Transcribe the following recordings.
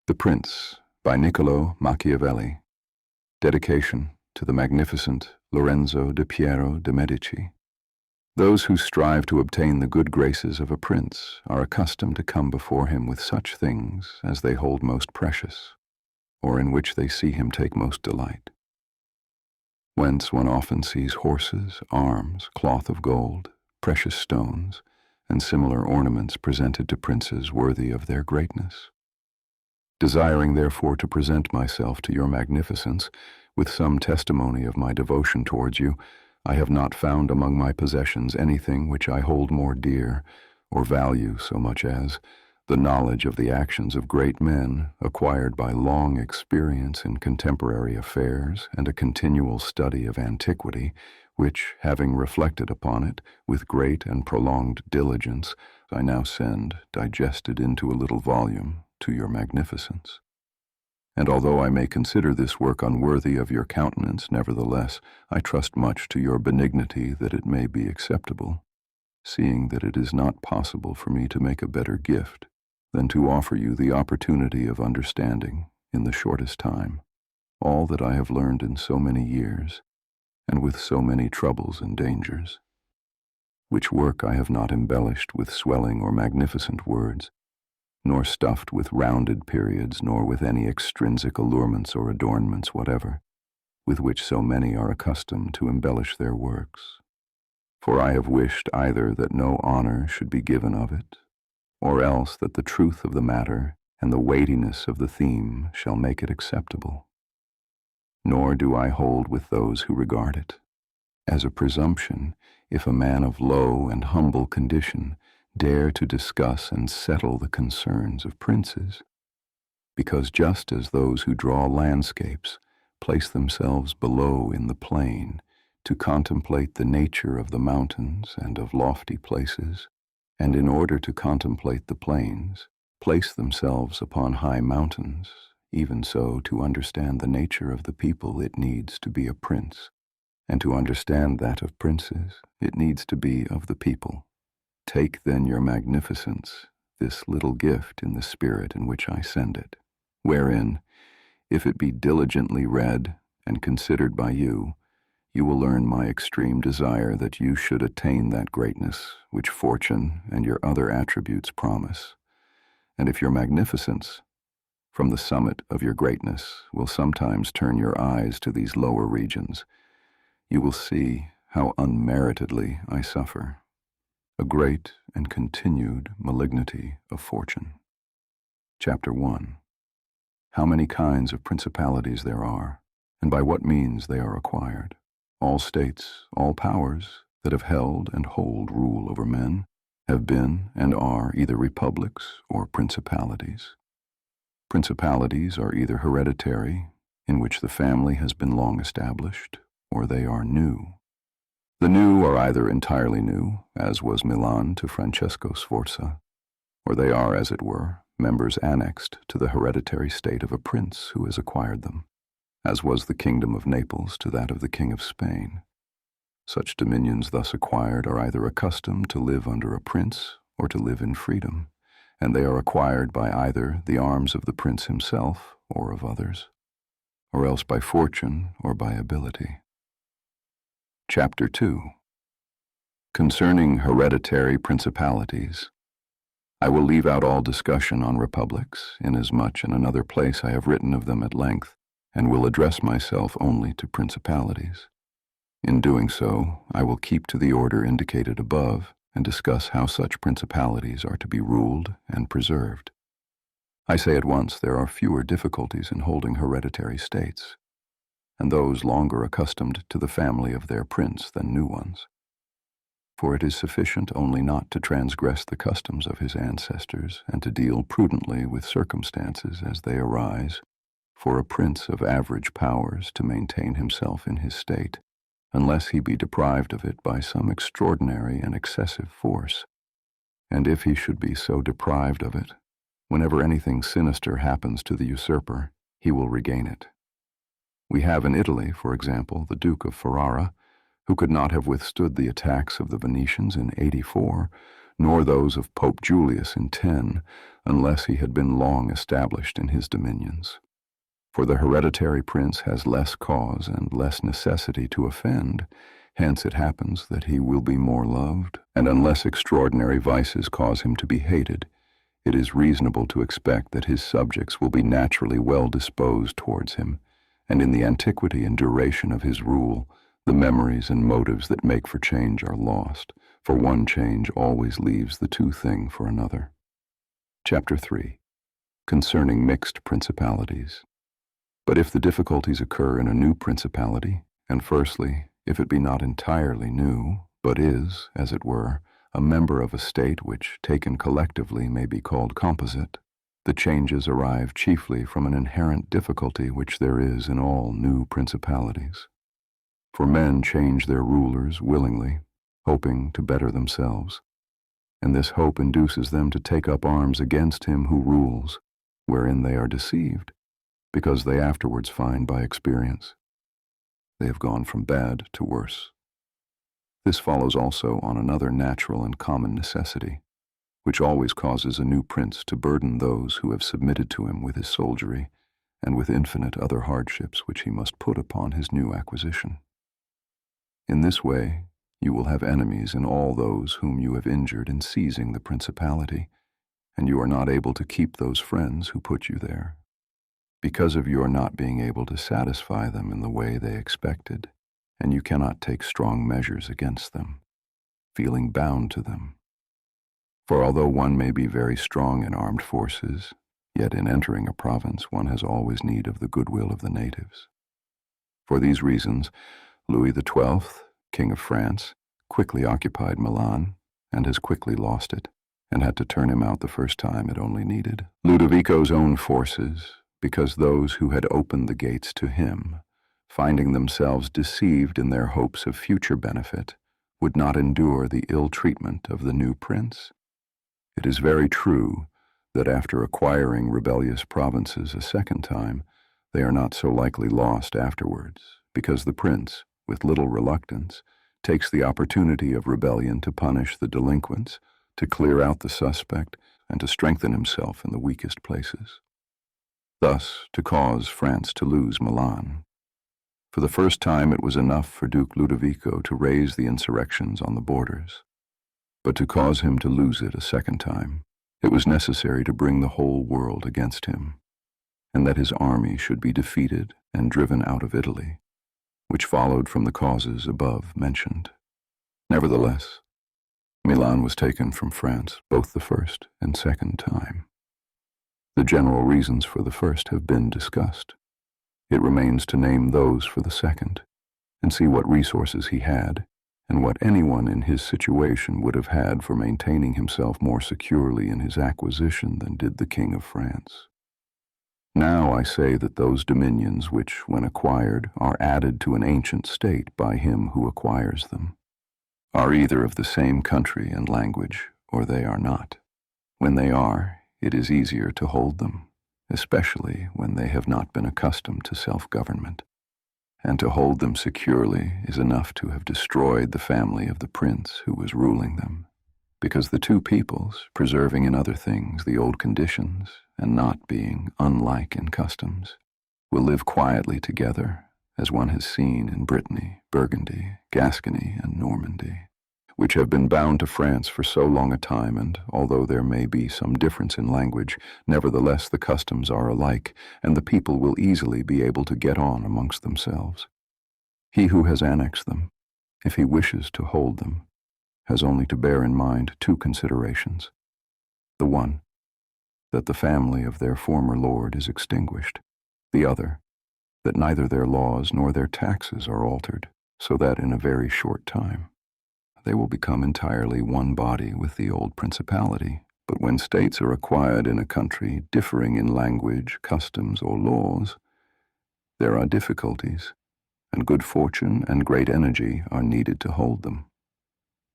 The Prince by Niccolò Machiavelli. Dedication to the magnificent Lorenzo de Piero de' Medici. Those who strive to obtain the good graces of a prince are accustomed to come before him with such things as they hold most precious, or in which they see him take most delight. Whence one often sees horses, arms, cloth of gold, precious stones, and similar ornaments presented to princes worthy of their greatness. Desiring therefore to present myself to your magnificence with some testimony of my devotion towards you, I have not found among my possessions anything which I hold more dear or value so much as the knowledge of the actions of great men acquired by long experience in contemporary affairs and a continual study of antiquity, which, having reflected upon it with great and prolonged diligence, I now send, digested into a little volume, to your magnificence. And although I may consider this work unworthy of your countenance, nevertheless, I trust much to your benignity that it may be acceptable, seeing that it is not possible for me to make a better gift than to offer you the opportunity of understanding, in the shortest time, all that I have learned in so many years, and with so many troubles and dangers, which work I have not embellished with swelling or magnificent words, nor stuffed with rounded periods, nor with any extrinsic allurements or adornments whatever, with which so many are accustomed to embellish their works. For I have wished either that no honor should be given of it, or else that the truth of the matter and the weightiness of the theme shall make it acceptable. Nor do I hold with those who regard it as a presumption if a man of low and humble condition dare to discuss and settle the concerns of princes, because just as those who draw landscapes place themselves below in the plain to contemplate the nature of the mountains and of lofty places, and in order to contemplate the plains, place themselves upon high mountains, even so to understand the nature of the people it needs to be a prince, and to understand that of princes it needs to be of the people. Take then your magnificence, this little gift in the spirit in which I send it, wherein, if it be diligently read and considered by you, you will learn my extreme desire that you should attain that greatness which fortune and your other attributes promise. And if your magnificence, from the summit of your greatness, will sometimes turn your eyes to these lower regions, you will see how unmeritedly I suffer a great and continued malignity of fortune. Chapter 1. How many kinds of principalities there are, and by what means they are acquired. All states, all powers that have held and hold rule over men, have been and are either republics or principalities. Principalities are either hereditary, in which the family has been long established, or they are new. The new are either entirely new, as was Milan to Francesco Sforza, or they are, as it were, members annexed to the hereditary state of a prince who has acquired them, as was the kingdom of Naples to that of the King of Spain. Such dominions thus acquired are either accustomed to live under a prince or to live in freedom, and they are acquired by either the arms of the prince himself or of others, or else by fortune or by ability. Chapter 2. Concerning hereditary principalities, I will leave out all discussion on republics, inasmuch in another place I have written of them at length, and will address myself only to principalities. In doing so, I will keep to the order indicated above, and discuss how such principalities are to be ruled and preserved. I say at once there are fewer difficulties in holding hereditary states, and those longer accustomed to the family of their prince than new ones. For it is sufficient only not to transgress the customs of his ancestors, and to deal prudently with circumstances as they arise, for a prince of average powers to maintain himself in his state, unless he be deprived of it by some extraordinary and excessive force. And if he should be so deprived of it, whenever anything sinister happens to the usurper, he will regain it. We have in Italy, for example, the Duke of Ferrara, who could not have withstood the attacks of the Venetians in '84, nor those of Pope Julius in 10, unless he had been long established in his dominions. For the hereditary prince has less cause and less necessity to offend, hence it happens that he will be more loved, and unless extraordinary vices cause him to be hated, it is reasonable to expect that his subjects will be naturally well disposed towards him, and in the antiquity and duration of his rule, the memories and motives that make for change are lost, for one change always leaves the two thing for another. Chapter 3. Concerning mixed principalities. But if the difficulties occur in a new principality, and firstly, if it be not entirely new, but is, as it were, a member of a state which, taken collectively, may be called composite, the changes arrive chiefly from an inherent difficulty which there is in all new principalities. For men change their rulers willingly, hoping to better themselves, and this hope induces them to take up arms against him who rules, wherein they are deceived, because they afterwards find by experience they have gone from bad to worse. This follows also on another natural and common necessity, which always causes a new prince to burden those who have submitted to him with his soldiery, and with infinite other hardships which he must put upon his new acquisition. In this way, you will have enemies in all those whom you have injured in seizing the principality, and you are not able to keep those friends who put you there, because of your not being able to satisfy them in the way they expected, and you cannot take strong measures against them, feeling bound to them. For although one may be very strong in armed forces, yet in entering a province one has always need of the goodwill of the natives. For these reasons, Louis XII, King of France, quickly occupied Milan, and has quickly lost it, and had to turn him out the first time it only needed Ludovico's own forces, because those who had opened the gates to him, finding themselves deceived in their hopes of future benefit, would not endure the ill treatment of the new prince. It is very true that after acquiring rebellious provinces a second time, they are not so likely lost afterwards, because the prince, with little reluctance, takes the opportunity of rebellion to punish the delinquents, to clear out the suspect, and to strengthen himself in the weakest places. Thus, to cause France to lose Milan. For the first time it was enough for Duke Ludovico to raise the insurrections on the borders, but to cause him to lose it a second time, it was necessary to bring the whole world against him, and that his army should be defeated and driven out of Italy, which followed from the causes above mentioned. Nevertheless, Milan was taken from France both the first and second time. The general reasons for the first have been discussed. It remains to name those for the second, and see what resources he had, and what anyone in his situation would have had for maintaining himself more securely in his acquisition than did the King of France. Now I say that those dominions which, when acquired, are added to an ancient state by him who acquires them, are either of the same country and language, or they are not. When they are, it is easier to hold them, especially when they have not been accustomed to self-government. And to hold them securely is enough to have destroyed the family of the prince who was ruling them, because the two peoples, preserving in other things the old conditions, and not being unlike in customs, will live quietly together, as one has seen in Brittany, Burgundy, Gascony, and Normandy, which have been bound to France for so long a time, and although there may be some difference in language, nevertheless the customs are alike, and the people will easily be able to get on amongst themselves. He who has annexed them, if he wishes to hold them, has only to bear in mind two considerations. The one, that the family of their former lord is extinguished. The other, that neither their laws nor their taxes are altered, so that in a very short time they will become entirely one body with the old principality. But when states are acquired in a country differing in language, customs, or laws, there are difficulties, and good fortune and great energy are needed to hold them.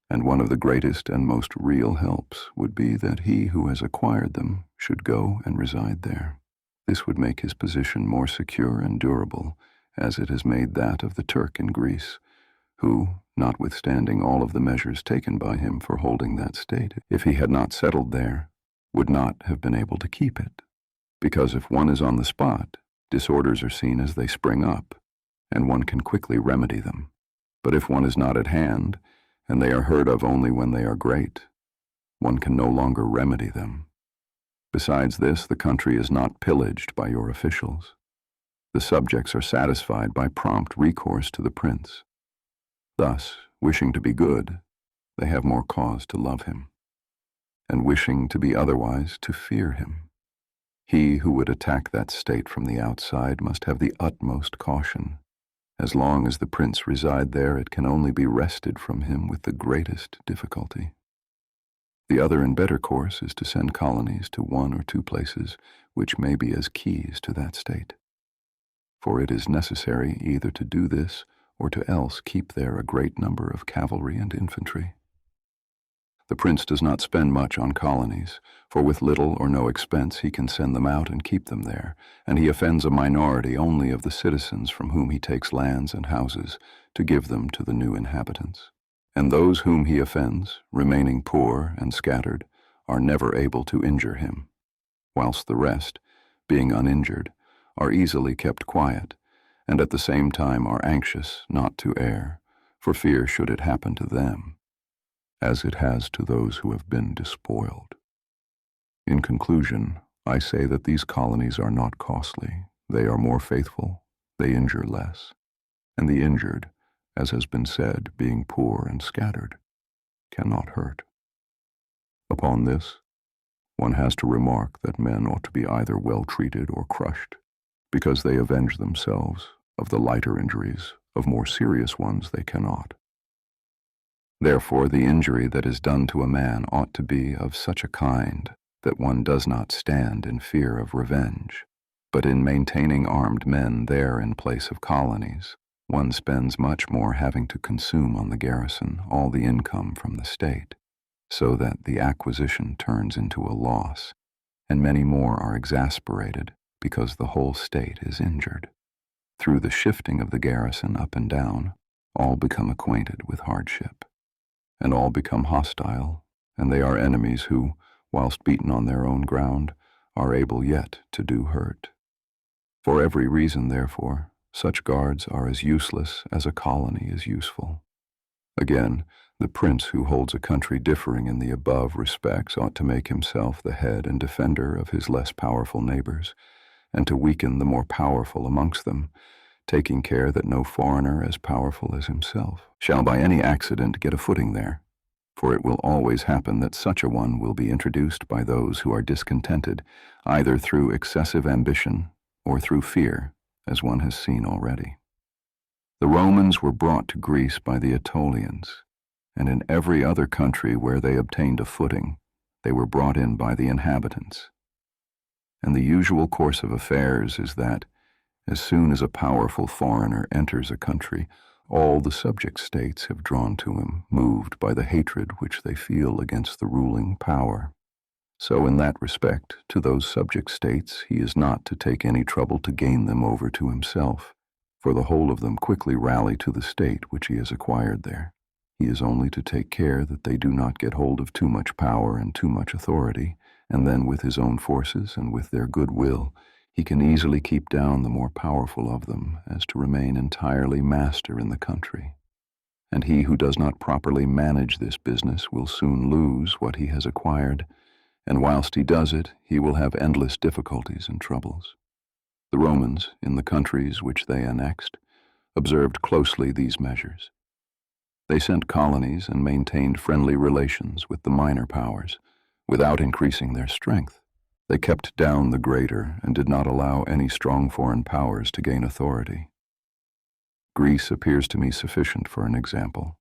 And one of the greatest and most real helps would be that he who has acquired them should go and reside there. This would make his position more secure and durable, as it has made that of the Turk in Greece, who, notwithstanding all of the measures taken by him for holding that state, if he had not settled there, would not have been able to keep it. Because if one is on the spot, disorders are seen as they spring up, and one can quickly remedy them. But if one is not at hand, and they are heard of only when they are great, one can no longer remedy them. Besides this, the country is not pillaged by your officials. The subjects are satisfied by prompt recourse to the prince. Thus, wishing to be good, they have more cause to love him, and wishing to be otherwise, to fear him. He who would attack that state from the outside must have the utmost caution. As long as the prince reside there, it can only be wrested from him with the greatest difficulty. The other and better course is to send colonies to one or two places which may be as keys to that state. For it is necessary either to do this or to else keep there a great number of cavalry and infantry. The prince does not spend much on colonies, for with little or no expense he can send them out and keep them there, and he offends a minority only of the citizens from whom he takes lands and houses to give them to the new inhabitants. And those whom he offends, remaining poor and scattered, are never able to injure him, whilst the rest, being uninjured, are easily kept quiet, and at the same time are anxious not to err, for fear should it happen to them, as it has to those who have been despoiled. In conclusion, I say that these colonies are not costly, they are more faithful, they injure less, and the injured, as has been said, being poor and scattered, cannot hurt. Upon this, one has to remark that men ought to be either well treated or crushed, because they avenge themselves of the lighter injuries, of more serious ones they cannot. Therefore, the injury that is done to a man ought to be of such a kind that one does not stand in fear of revenge, but in maintaining armed men there in place of colonies, one spends much more having to consume on the garrison all the income from the state, so that the acquisition turns into a loss, and many more are exasperated because the whole state is injured. Through the shifting of the garrison up and down, all become acquainted with hardship, and all become hostile, and they are enemies who, whilst beaten on their own ground, are able yet to do hurt. For every reason, therefore, such guards are as useless as a colony is useful. Again, the prince who holds a country differing in the above respects ought to make himself the head and defender of his less powerful neighbors, and to weaken the more powerful amongst them, taking care that no foreigner as powerful as himself shall by any accident get a footing there, for it will always happen that such a one will be introduced by those who are discontented, either through excessive ambition or through fear, as one has seen already. The Romans were brought to Greece by the Aetolians, and in every other country where they obtained a footing, they were brought in by the inhabitants. And the usual course of affairs is that, as soon as a powerful foreigner enters a country, all the subject states have drawn to him, moved by the hatred which they feel against the ruling power. So in that respect, to those subject states he is not to take any trouble to gain them over to himself, for the whole of them quickly rally to the state which he has acquired there. He is only to take care that they do not get hold of too much power and too much authority, and then with his own forces and with their good will, he can easily keep down the more powerful of them, as to remain entirely master in the country. And he who does not properly manage this business will soon lose what he has acquired, and whilst he does it, he will have endless difficulties and troubles. The Romans, in the countries which they annexed, observed closely these measures. They sent colonies and maintained friendly relations with the minor powers, without increasing their strength. They kept down the greater and did not allow any strong foreign powers to gain authority. Greece appears to me sufficient for an example.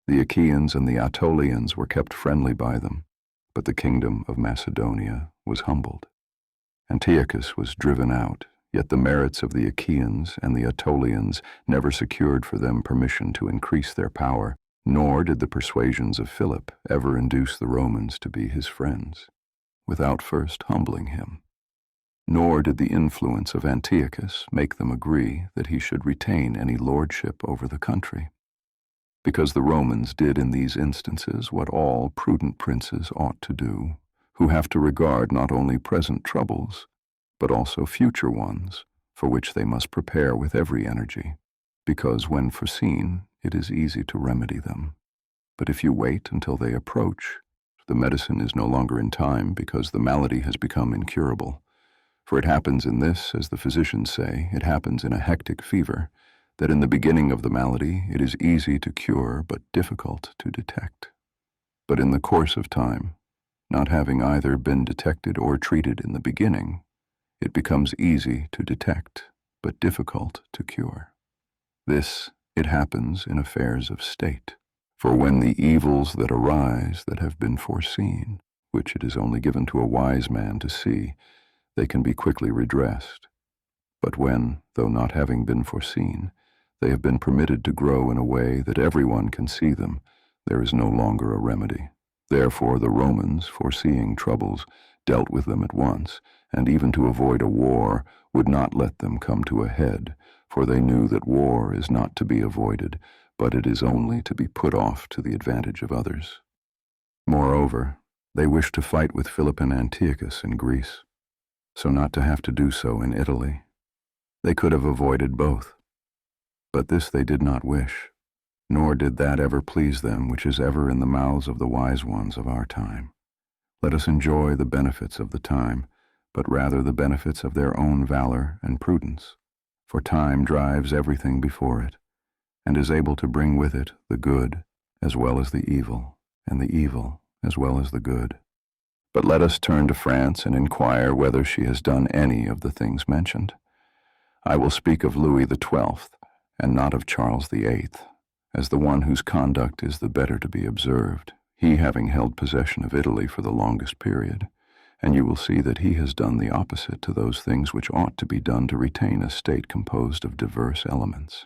The Achaeans and the Aetolians were kept friendly by them, but the kingdom of Macedonia was humbled. Antiochus was driven out, yet the merits of the Achaeans and the Aetolians never secured for them permission to increase their power, nor did the persuasions of Philip ever induce the Romans to be his friends, without first humbling him. Nor did the influence of Antiochus make them agree that he should retain any lordship over the country. because the Romans did in these instances what all prudent princes ought to do, who have to regard not only present troubles, but also future ones, for which they must prepare with every energy, because when foreseen, it is easy to remedy them. But if you wait until they approach, the medicine is no longer in time, because the malady has become incurable. For it happens in this, as the physicians say, it happens in a hectic fever, that in the beginning of the malady it is easy to cure but difficult to detect. But in the course of time, not having either been detected or treated in the beginning, it becomes easy to detect but difficult to cure. This, it happens in affairs of state. For when the evils that arise that have been foreseen, which it is only given to a wise man to see, they can be quickly redressed. But when, though not having been foreseen, they have been permitted to grow in a way that everyone can see them, there is no longer a remedy. Therefore the Romans, foreseeing troubles, dealt with them at once, and even to avoid a war, would not let them come to a head, for they knew that war is not to be avoided, but it is only to be put off to the advantage of others. Moreover, they wished to fight with Philip and Antiochus in Greece, so not to have to do so in Italy. They could have avoided both. But this they did not wish, nor did that ever please them which is ever in the mouths of the wise ones of our time. Let us enjoy the benefits of the time, but rather the benefits of their own valor and prudence, for time drives everything before it, and is able to bring with it the good as well as the evil, and the evil as well as the good. But let us turn to France and inquire whether she has done any of the things mentioned. I will speak of Louis XII, and not of Charles VIII, as the one whose conduct is the better to be observed, he having held possession of Italy for the longest period, and you will see that he has done the opposite to those things which ought to be done to retain a state composed of diverse elements.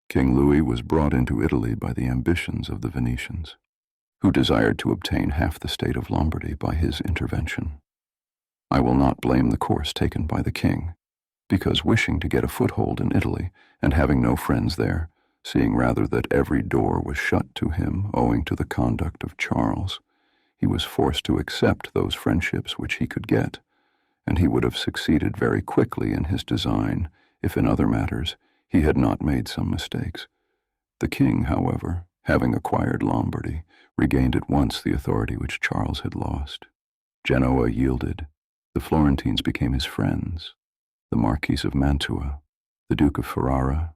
King Louis was brought into Italy by the ambitions of the Venetians, who desired to obtain half the state of Lombardy by his intervention. I will not blame the course taken by the king, because wishing to get a foothold in Italy, and having no friends there, seeing rather that every door was shut to him owing to the conduct of Charles, he was forced to accept those friendships which he could get, and he would have succeeded very quickly in his design if in other matters he had not made some mistakes. The king, however, having acquired Lombardy, regained at once the authority which Charles had lost. Genoa yielded. The Florentines became his friends. The Marquis of Mantua, the Duke of Ferrara,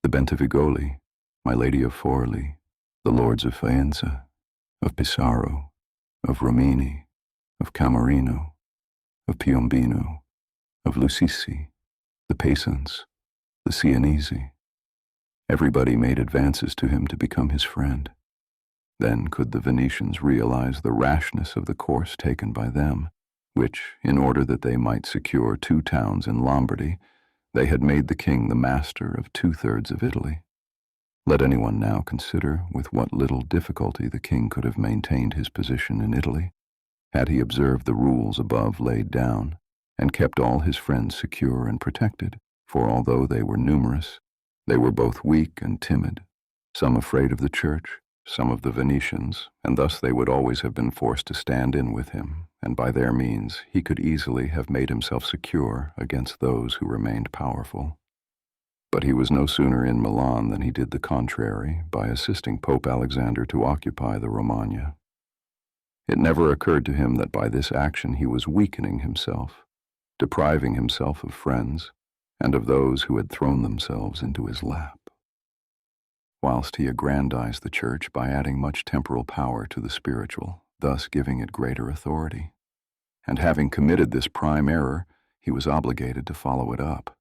the Bentivogli, my Lady of Forli, the Lords of Faenza, of Pesaro, of Romini, of Camerino, of Piombino, of Lucisi, the Paysans, the Sienese. Everybody made advances to him to become his friend. Then could the Venetians realize the rashness of the course taken by them, which, in order that they might secure 2 towns in Lombardy, they had made the king the master of 2/3 of Italy. Let anyone now consider with what little difficulty the king could have maintained his position in Italy, had he observed the rules above laid down, and kept all his friends secure and protected, for although they were numerous, they were both weak and timid, some afraid of the church, some of the Venetians, and thus they would always have been forced to stand in with him, and by their means he could easily have made himself secure against those who remained powerful. But he was no sooner in Milan than he did the contrary by assisting Pope Alexander to occupy the Romagna. It never occurred to him that by this action he was weakening himself, depriving himself of friends, and of those who had thrown themselves into his lap, whilst he aggrandized the church by adding much temporal power to the spiritual, thus giving it greater authority. And having committed this prime error, he was obligated to follow it up,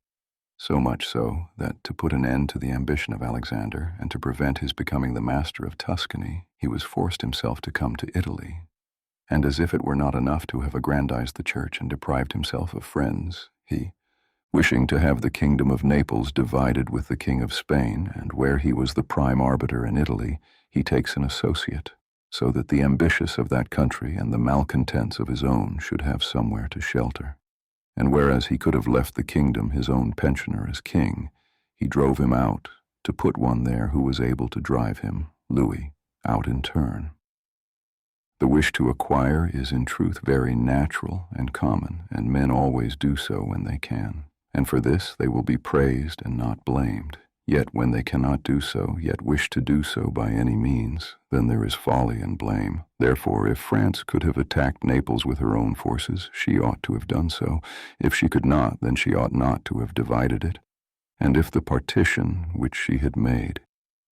so much so that, to put an end to the ambition of Alexander and to prevent his becoming the master of Tuscany, he was forced himself to come to Italy. And as if it were not enough to have aggrandized the church and deprived himself of friends, he, wishing to have the kingdom of Naples divided with the king of Spain, and where he was the prime arbiter in Italy, he takes an associate, so that the ambitious of that country and the malcontents of his own should have somewhere to shelter. And whereas he could have left the kingdom his own pensioner as king, he drove him out, to put one there who was able to drive him, Louis, out in turn. The wish to acquire is in truth very natural and common, and men always do so when they can. And for this they will be praised and not blamed. Yet when they cannot do so, yet wish to do so by any means, then there is folly and blame. Therefore, if France could have attacked Naples with her own forces, she ought to have done so. If she could not, then she ought not to have divided it. And if the partition which she had made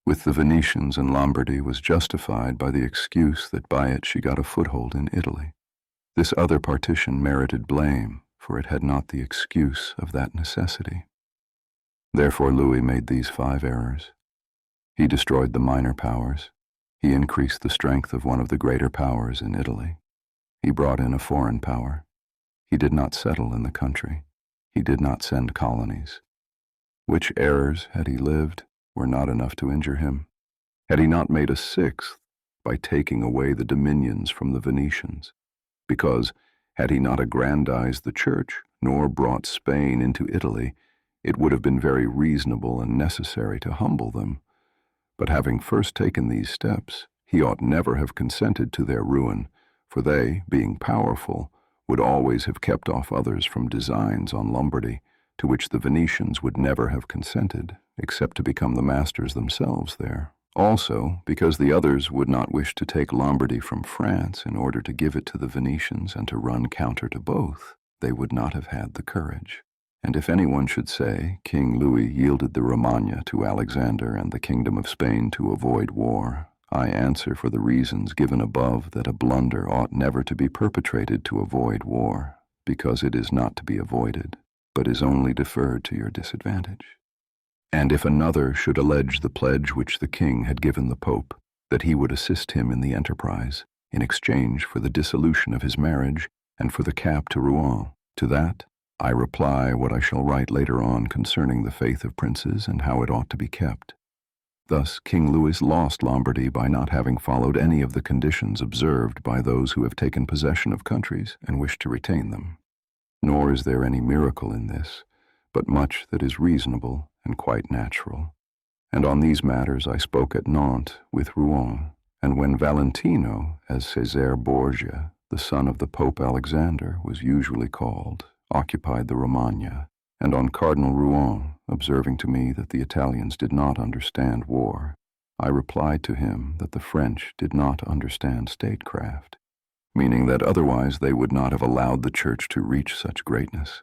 with the Venetians and Lombardy was justified by the excuse that by it she got a foothold in Italy, this other partition merited blame, for it had not the excuse of that necessity. Therefore Louis made these 5 errors. He destroyed the minor powers. He increased the strength of one of the greater powers in Italy. He brought in a foreign power. He did not settle in the country. He did not send colonies. Which errors, had he lived, were not enough to injure him? Had he not made a 6th by taking away the dominions from the Venetians? Because, had he not aggrandized the church, nor brought Spain into Italy, it would have been very reasonable and necessary to humble them. But having first taken these steps, he ought never have consented to their ruin, for they, being powerful, would always have kept off others from designs on Lombardy, to which the Venetians would never have consented, except to become the masters themselves there. Also, because the others would not wish to take Lombardy from France in order to give it to the Venetians and to run counter to both, they would not have had the courage. And if anyone should say, King Louis yielded the Romagna to Alexander and the kingdom of Spain to avoid war, I answer for the reasons given above that a blunder ought never to be perpetrated to avoid war, because it is not to be avoided, but is only deferred to your disadvantage. And if another should allege the pledge which the king had given the Pope, that he would assist him in the enterprise, in exchange for the dissolution of his marriage and for the cap to Rouen, to that I reply what I shall write later on concerning the faith of princes and how it ought to be kept. Thus King Louis lost Lombardy by not having followed any of the conditions observed by those who have taken possession of countries and wish to retain them. Nor is there any miracle in this, but much that is reasonable and quite natural. And on these matters I spoke at Nantes with Rouen, and when Valentino, as Cesare Borgia, the son of the Pope Alexander, was usually called, occupied the Romagna, and on Cardinal Rouen, observing to me that the Italians did not understand war, I replied to him that the French did not understand statecraft, meaning that otherwise they would not have allowed the Church to reach such greatness,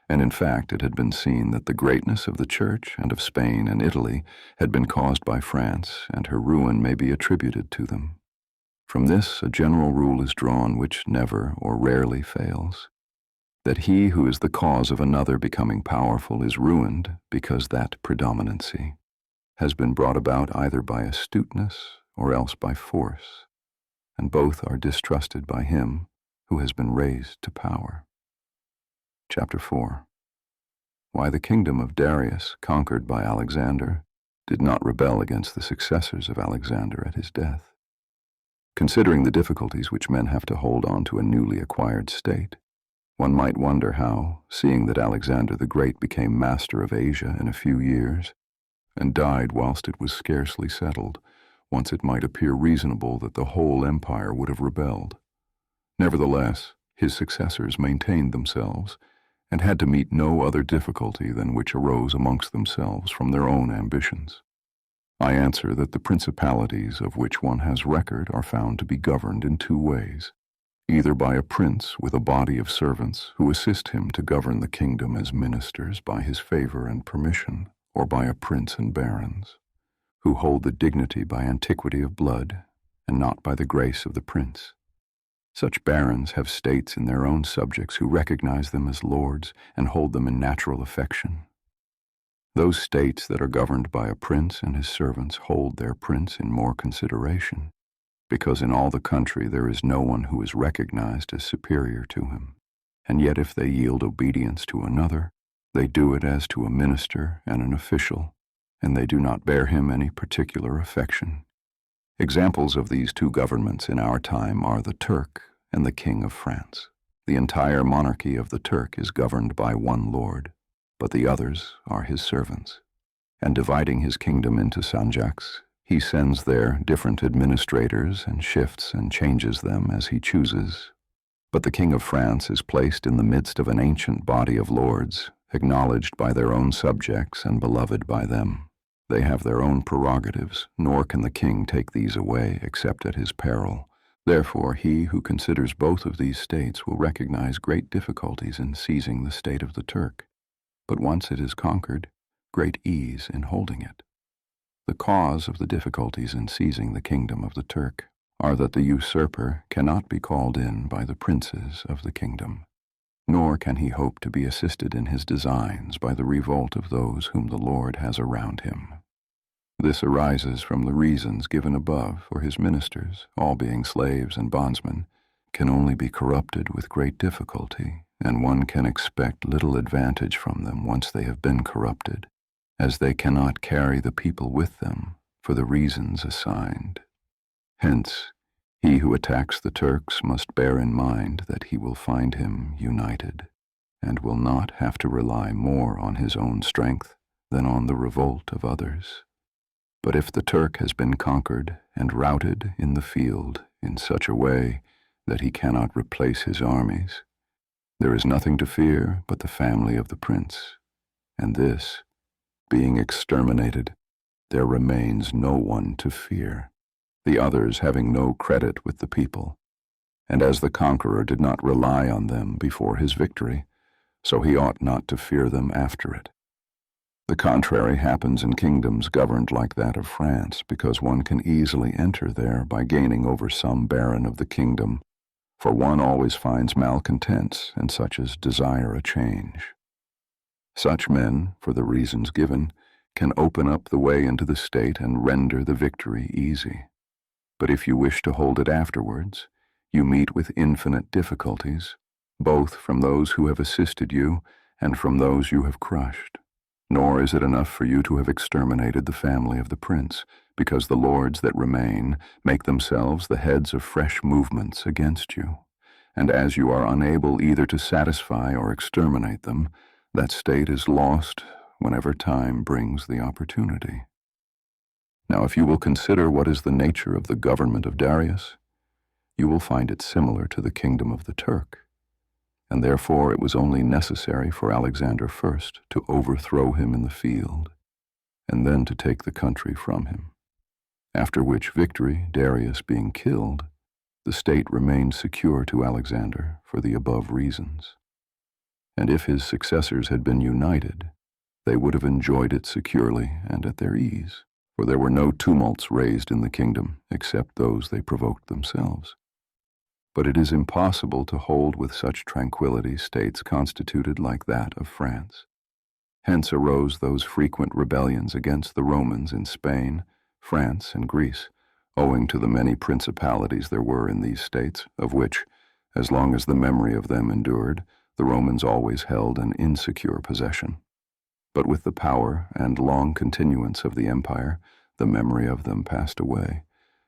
and in fact it had been seen that the greatness of the Church and of Spain and Italy had been caused by France, and her ruin may be attributed to them. From this a general rule is drawn which never or rarely fails, that he who is the cause of another becoming powerful is ruined because that predominancy has been brought about either by astuteness or else by force, and both are distrusted by him who has been raised to power. Chapter 4. Why the kingdom of Darius, conquered by Alexander, did not rebel against the successors of Alexander at his death. Considering the difficulties which men have to hold on to a newly acquired state, one might wonder how, seeing that Alexander the Great became master of Asia in a few years, and died whilst it was scarcely settled, once it might appear reasonable that the whole empire would have rebelled. Nevertheless, his successors maintained themselves, and had to meet no other difficulty than which arose amongst themselves from their own ambitions. I answer that the principalities of which one has record are found to be governed in 2 ways, either by a prince with a body of servants who assist him to govern the kingdom as ministers by his favor and permission, or by a prince and barons, who hold the dignity by antiquity of blood, and not by the grace of the prince. Such barons have states in their own subjects who recognize them as lords and hold them in natural affection. Those states that are governed by a prince and his servants hold their prince in more consideration, because in all the country there is no one who is recognized as superior to him. And yet if they yield obedience to another, they do it as to a minister and an official, and they do not bear him any particular affection. Examples of these 2 governments in our time are the Turk and the King of France. The entire monarchy of the Turk is governed by one lord, but the others are his servants. and dividing his kingdom into sanjaks, he sends there different administrators and shifts and changes them as he chooses. But the King of France is placed in the midst of an ancient body of lords, acknowledged by their own subjects and beloved by them. They have their own prerogatives, nor can the king take these away except at his peril. Therefore, he who considers both of these states will recognize great difficulties in seizing the state of the Turk, but once it is conquered, great ease in holding it. The cause of the difficulties in seizing the kingdom of the Turk are that the usurper cannot be called in by the princes of the kingdom, nor can he hope to be assisted in his designs by the revolt of those whom the Lord has around him. This arises from the reasons given above, for his ministers, all being slaves and bondsmen, can only be corrupted with great difficulty, and one can expect little advantage from them once they have been corrupted, as they cannot carry the people with them for the reasons assigned. Hence, he who attacks the Turks must bear in mind that he will find him united, and will not have to rely more on his own strength than on the revolt of others. But if the Turk has been conquered and routed in the field in such a way that he cannot replace his armies, there is nothing to fear but the family of the prince, and this, being exterminated, there remains no one to fear, the others having no credit with the people. And as the conqueror did not rely on them before his victory, so he ought not to fear them after it. The contrary happens in kingdoms governed like that of France, because one can easily enter there by gaining over some baron of the kingdom, for one always finds malcontents and such as desire a change. Such men, for the reasons given, can open up the way into the state and render the victory easy. But if you wish to hold it afterwards, you meet with infinite difficulties, both from those who have assisted you and from those you have crushed. Nor is it enough for you to have exterminated the family of the prince, because the lords that remain make themselves the heads of fresh movements against you. And as you are unable either to satisfy or exterminate them, that state is lost whenever time brings the opportunity. Now, if you will consider what is the nature of the government of Darius, you will find it similar to the kingdom of the Turk, and therefore it was only necessary for Alexander first to overthrow him in the field, and then to take the country from him. After which victory, Darius being killed, the state remained secure to Alexander for the above reasons. And if his successors had been united, they would have enjoyed it securely and at their ease, for there were no tumults raised in the kingdom except those they provoked themselves. But it is impossible to hold with such tranquility states constituted like that of France. Hence arose those frequent rebellions against the Romans in Spain, France, and Greece, owing to the many principalities there were in these states, of which, as long as the memory of them endured, the Romans always held an insecure possession. But with the power and long continuance of the empire, the memory of them passed away,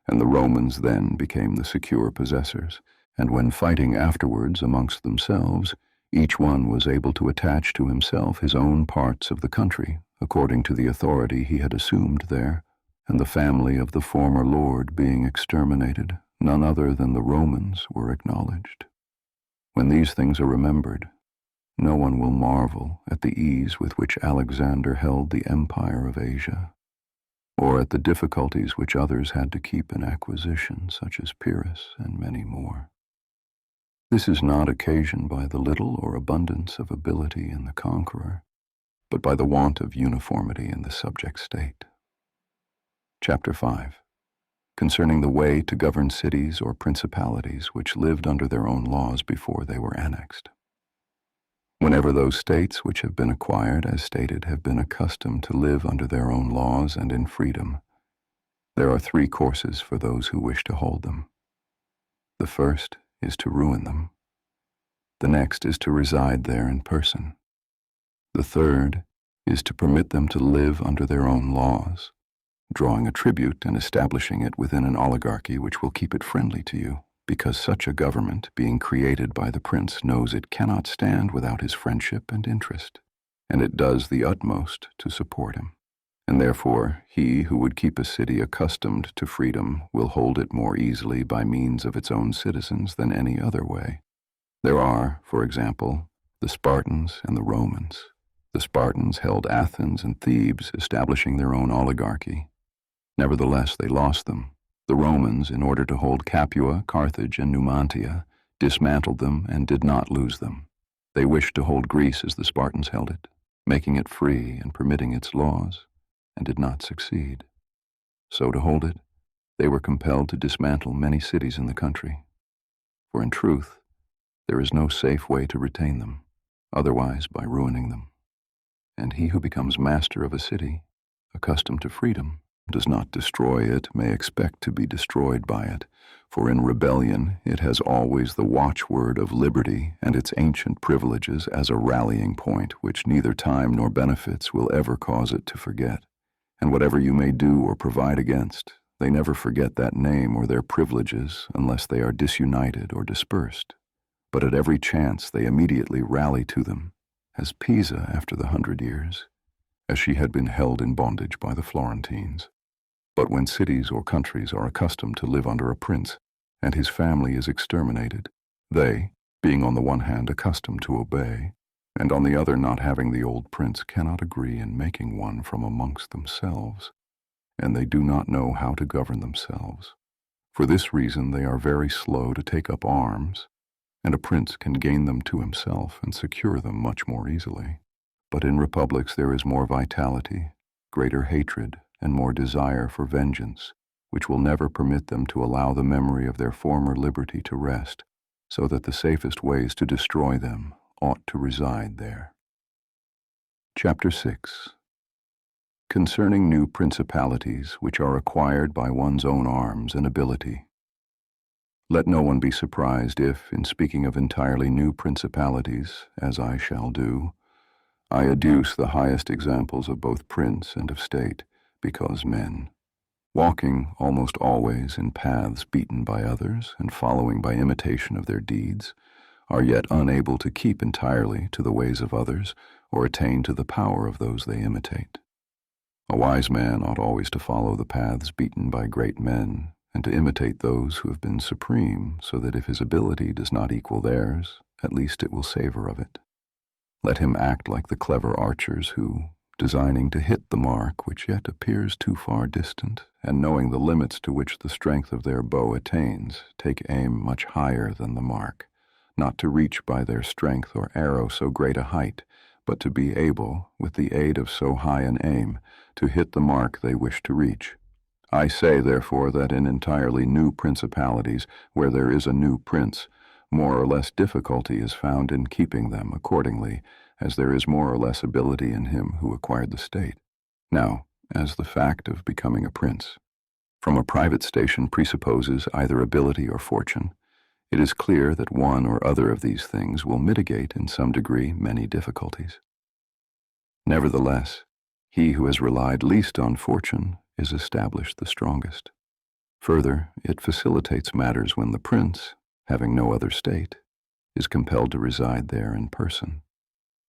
and the Romans then became the secure possessors, and when fighting afterwards amongst themselves, each one was able to attach to himself his own parts of the country, according to the authority he had assumed there, and the family of the former lord being exterminated, none other than the Romans were acknowledged. When these things are remembered, no one will marvel at the ease with which Alexander held the empire of Asia, or at the difficulties which others had to keep in acquisition, such as Pyrrhus and many more. This is not occasioned by the little or abundance of ability in the conqueror, but by the want of uniformity in the subject state. Chapter 5. Concerning the way to govern cities or principalities which lived under their own laws before they were annexed. Whenever those states which have been acquired, as stated, have been accustomed to live under their own laws and in freedom, there are three courses for those who wish to hold them. The first is to ruin them. The next is to reside there in person. The third is to permit them to live under their own laws, drawing a tribute and establishing it within an oligarchy which will keep it friendly to you, because such a government, being created by the prince, knows it cannot stand without his friendship and interest, and it does the utmost to support him. and therefore he who would keep a city accustomed to freedom will hold it more easily by means of its own citizens than any other way. There are, for example, the Spartans and the Romans. The Spartans held Athens and Thebes, establishing their own oligarchy. Nevertheless, they lost them. The Romans, in order to hold Capua, Carthage, and Numantia, dismantled them and did not lose them. They wished to hold Greece as the Spartans held it, making it free and permitting its laws, and did not succeed. So to hold it, they were compelled to dismantle many cities in the country. For in truth, there is no safe way to retain them, otherwise by ruining them. And he who becomes master of a city, accustomed to freedom, does not destroy it, may expect to be destroyed by it, for in rebellion it has always the watchword of liberty and its ancient privileges as a rallying point which neither time nor benefits will ever cause it to forget. And whatever you may do or provide against, they never forget that name or their privileges unless they are disunited or dispersed. But at every chance they immediately rally to them, as Pisa after the 100 Years, as she had been held in bondage by the Florentines. But when cities or countries are accustomed to live under a prince, and his family is exterminated, they, being on the one hand accustomed to obey, and on the other not having the old prince, cannot agree in making one from amongst themselves, and they do not know how to govern themselves. For this reason they are very slow to take up arms, and a prince can gain them to himself and secure them much more easily. But in republics there is more vitality, greater hatred, and more desire for vengeance, which will never permit them to allow the memory of their former liberty to rest, so that the safest ways to destroy them ought to reside there. Chapter 6. Concerning new principalities which are acquired by one's own arms and ability. Let no one be surprised if, in speaking of entirely new principalities, as I shall do, I adduce the highest examples of both prince and of state, because men, walking almost always in paths beaten by others and following by imitation of their deeds, are yet unable to keep entirely to the ways of others or attain to the power of those they imitate. A wise man ought always to follow the paths beaten by great men and to imitate those who have been supreme, so that if his ability does not equal theirs, at least it will savor of it. Let him act like the clever archers who, designing to hit the mark which yet appears too far distant, and knowing the limits to which the strength of their bow attains, take aim much higher than the mark, not to reach by their strength or arrow so great a height, but to be able, with the aid of so high an aim, to hit the mark they wish to reach. I say, therefore, that in entirely new principalities, where there is a new prince, more or less difficulty is found in keeping them accordingly, as there is more or less ability in him who acquired the state. Now, as the fact of becoming a prince from a private station presupposes either ability or fortune, it is clear that one or other of these things will mitigate in some degree many difficulties. Nevertheless, he who has relied least on fortune is established the strongest. Further, it facilitates matters when the prince, having no other state, is compelled to reside there in person.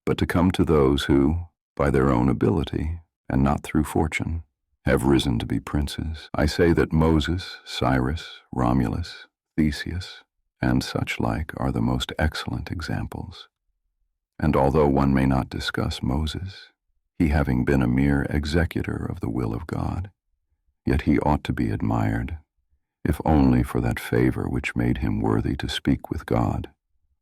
But to come to those who, by their own ability, and not through fortune, have risen to be princes, I say that Moses, Cyrus, Romulus, Theseus, and such like are the most excellent examples. And although one may not discuss Moses, he having been a mere executor of the will of God, yet he ought to be admired, if only for that favor which made him worthy to speak with God.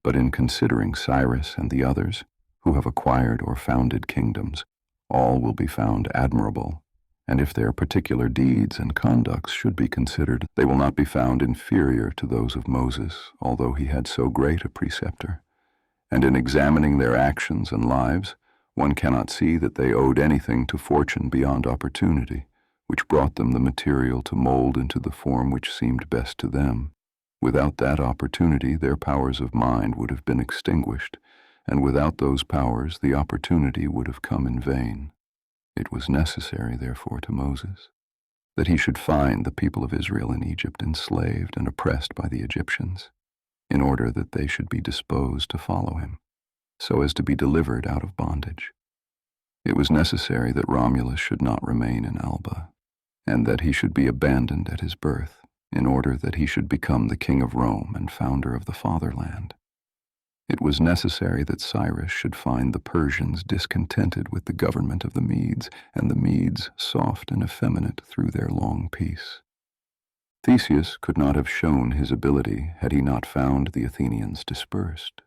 But in considering Cyrus and the others, who have acquired or founded kingdoms, all will be found admirable, and if their particular deeds and conducts should be considered, they will not be found inferior to those of Moses, although he had so great a preceptor. And in examining their actions and lives, one cannot see that they owed anything to fortune beyond opportunity, which brought them the material to mold into the form which seemed best to them. Without that opportunity, their powers of mind would have been extinguished, and without those powers, the opportunity would have come in vain. It was necessary, therefore, to Moses, that he should find the people of Israel in Egypt enslaved and oppressed by the Egyptians, in order that they should be disposed to follow him, so as to be delivered out of bondage. It was necessary that Romulus should not remain in Alba, and that he should be abandoned at his birth, in order that he should become the king of Rome and founder of the fatherland. It was necessary that Cyrus should find the Persians discontented with the government of the Medes, and the Medes soft and effeminate through their long peace. Theseus could not have shown his ability had he not found the Athenians dispersed.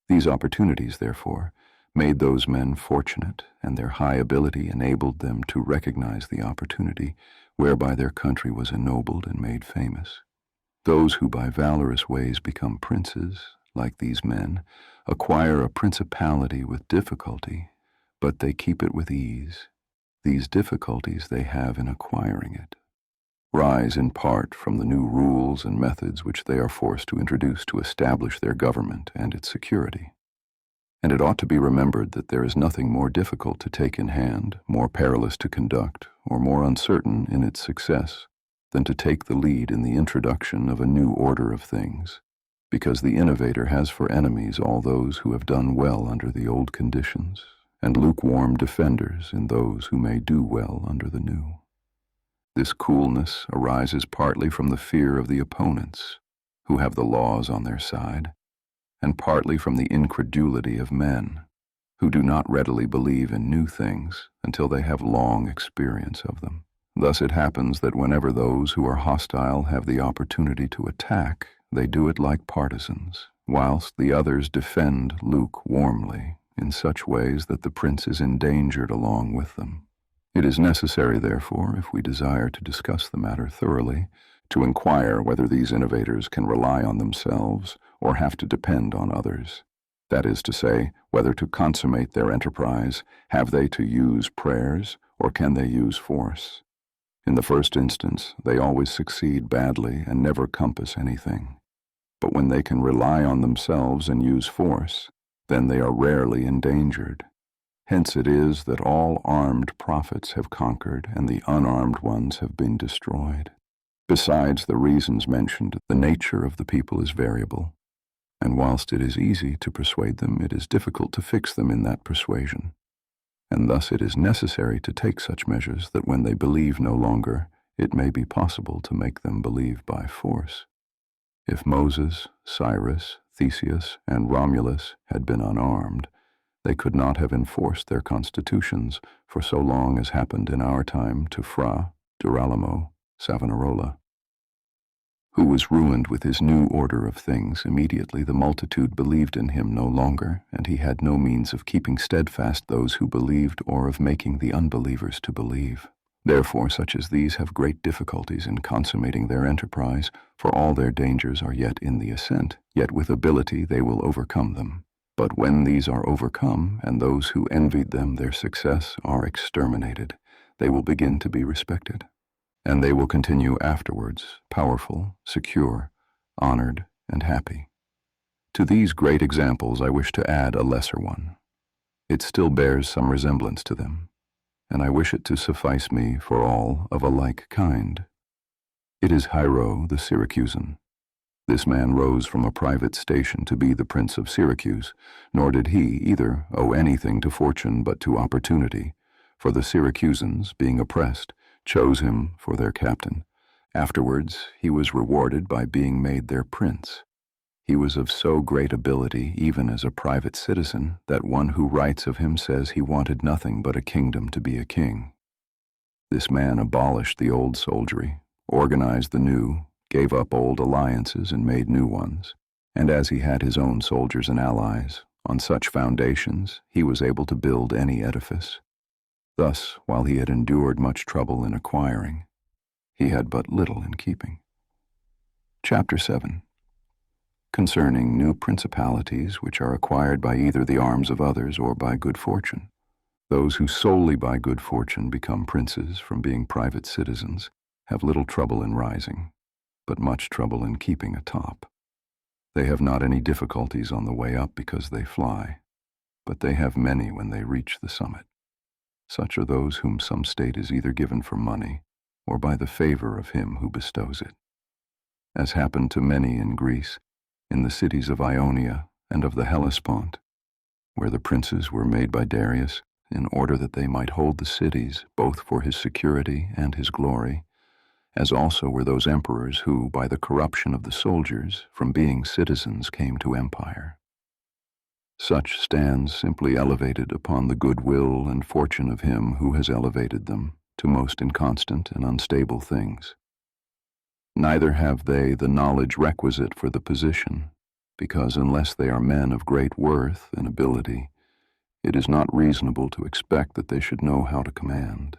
These opportunities, therefore, made those men fortunate, and their high ability enabled them to recognize the opportunity whereby their country was ennobled and made famous. Those who by valorous ways become princes, like these men, acquire a principality with difficulty, but they keep it with ease. These difficulties they have in acquiring it rise in part from the new rules and methods which they are forced to introduce to establish their government and its security. And it ought to be remembered that there is nothing more difficult to take in hand, more perilous to conduct, or more uncertain in its success than to take the lead in the introduction of a new order of things, because the innovator has for enemies all those who have done well under the old conditions, and lukewarm defenders in those who may do well under the new. This coolness arises partly from the fear of the opponents, who have the laws on their side, and partly from the incredulity of men, who do not readily believe in new things until they have long experience of them. Thus it happens that whenever those who are hostile have the opportunity to attack, they do it like partisans, whilst the others defend lukewarmly in such ways that the prince is endangered along with them. It is necessary, therefore, if we desire to discuss the matter thoroughly, to inquire whether these innovators can rely on themselves or have to depend on others. That is to say, whether to consummate their enterprise, have they to use prayers, or can they use force? In the first instance, they always succeed badly and never compass anything. But when they can rely on themselves and use force, then they are rarely endangered. Hence it is that all armed prophets have conquered and the unarmed ones have been destroyed. Besides the reasons mentioned, the nature of the people is variable, and whilst it is easy to persuade them, it is difficult to fix them in that persuasion. And thus it is necessary to take such measures that when they believe no longer, it may be possible to make them believe by force. If Moses, Cyrus, Theseus, and Romulus had been unarmed, they could not have enforced their constitutions for so long as happened in our time to Fra Girolamo Savonarola, who was ruined with his new order of things. Immediately the multitude believed in him no longer, and he had no means of keeping steadfast those who believed or of making the unbelievers to believe. Therefore such as these have great difficulties in consummating their enterprise, for all their dangers are yet in the ascent, yet with ability they will overcome them. But when these are overcome, and those who envied them their success are exterminated, they will begin to be respected. And they will continue afterwards, powerful, secure, honored, and happy. To these great examples I wish to add a lesser one. It still bears some resemblance to them, and I wish it to suffice me for all of a like kind. It is Hiero the Syracusan. This man rose from a private station to be the Prince of Syracuse, nor did he, either, owe anything to fortune but to opportunity, for the Syracusans, being oppressed, chose him for their captain. Afterwards, he was rewarded by being made their prince. He was of so great ability, even as a private citizen, that one who writes of him says he wanted nothing but a kingdom to be a king. This man abolished the old soldiery, organized the new, gave up old alliances and made new ones, and as he had his own soldiers and allies, on such foundations he was able to build any edifice. Thus, while he had endured much trouble in acquiring, he had but little in keeping. Chapter 7. Concerning new principalities which are acquired by either the arms of others or by good fortune. Those who solely by good fortune become princes from being private citizens have little trouble in rising, but much trouble in keeping atop. They have not any difficulties on the way up because they fly, but they have many when they reach the summit. Such are those whom some state is either given for money or by the favor of him who bestows it. As happened to many in Greece, in the cities of Ionia and of the Hellespont, where the princes were made by Darius, in order that they might hold the cities, both for his security and his glory, as also were those emperors who, by the corruption of the soldiers, from being citizens came to empire. Such stands simply elevated upon the goodwill and fortune of him who has elevated them to most inconstant and unstable things. Neither have they the knowledge requisite for the position, because unless they are men of great worth and ability, it is not reasonable to expect that they should know how to command.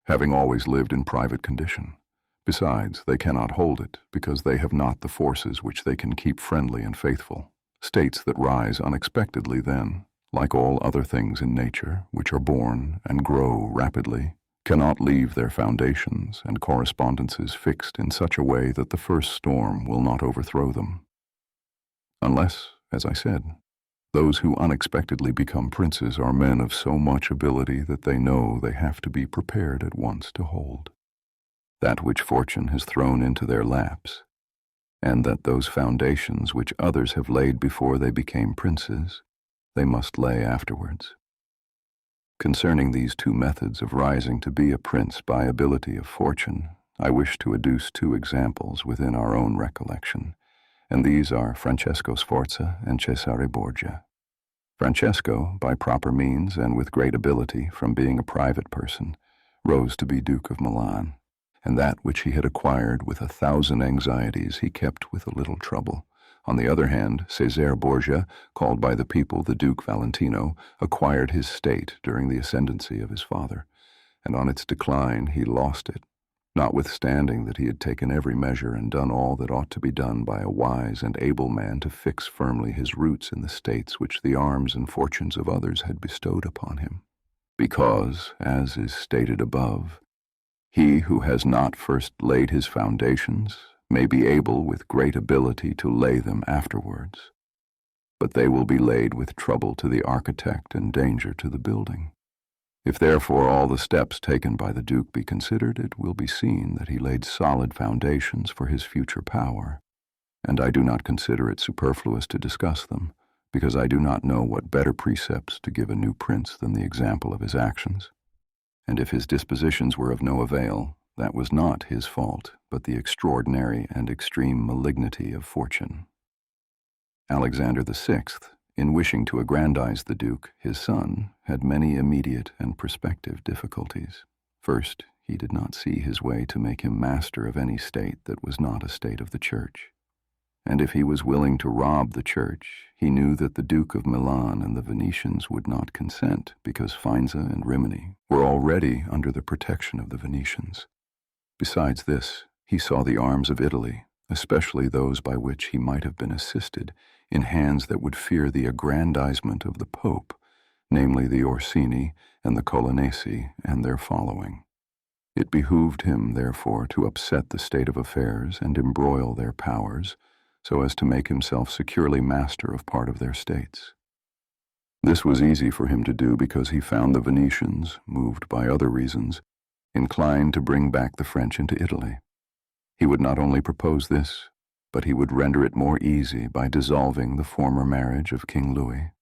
Having always lived in private condition, besides, they cannot hold it, because they have not the forces which they can keep friendly and faithful. States that rise unexpectedly then, like all other things in nature, which are born and grow rapidly, cannot leave their foundations and correspondences fixed in such a way that the first storm will not overthrow them. Unless, as I said, those who unexpectedly become princes are men of so much ability that they know they have to be prepared at once to hold that which fortune has thrown into their laps, and that those foundations which others have laid before they became princes, they must lay afterwards. Concerning these two methods of rising to be a prince by ability of fortune, I wish to adduce two examples within our own recollection, and these are Francesco Sforza and Cesare Borgia. Francesco, by proper means and with great ability, from being a private person, rose to be Duke of Milan, and that which he had acquired with 1,000 anxieties he kept with a little trouble. On the other hand, Cesare Borgia, called by the people the Duke Valentino, acquired his state during the ascendancy of his father, and on its decline he lost it, notwithstanding that he had taken every measure and done all that ought to be done by a wise and able man to fix firmly his roots in the states which the arms and fortunes of others had bestowed upon him. Because, as is stated above, he who has not first laid his foundations may be able with great ability to lay them afterwards, but they will be laid with trouble to the architect and danger to the building. If therefore all the steps taken by the Duke be considered, it will be seen that he laid solid foundations for his future power, and I do not consider it superfluous to discuss them, because I do not know what better precepts to give a new prince than the example of his actions. And if his dispositions were of no avail, that was not his fault, but the extraordinary and extreme malignity of fortune. Alexander VI, in wishing to aggrandize the Duke, his son, had many immediate and prospective difficulties. First, he did not see his way to make him master of any state that was not a state of the Church. And if he was willing to rob the Church, he knew that the Duke of Milan and the Venetians would not consent, because Faenza and Rimini were already under the protection of the Venetians. Besides this, he saw the arms of Italy, especially those by which he might have been assisted, in hands that would fear the aggrandizement of the Pope, namely the Orsini and the Colonnesi and their following. It behooved him, therefore, to upset the state of affairs and embroil their powers, so as to make himself securely master of part of their states. This was easy for him to do because he found the Venetians, moved by other reasons, inclined to bring back the French into Italy. He would not only propose this, but he would render it more easy by dissolving the former marriage of King Louis.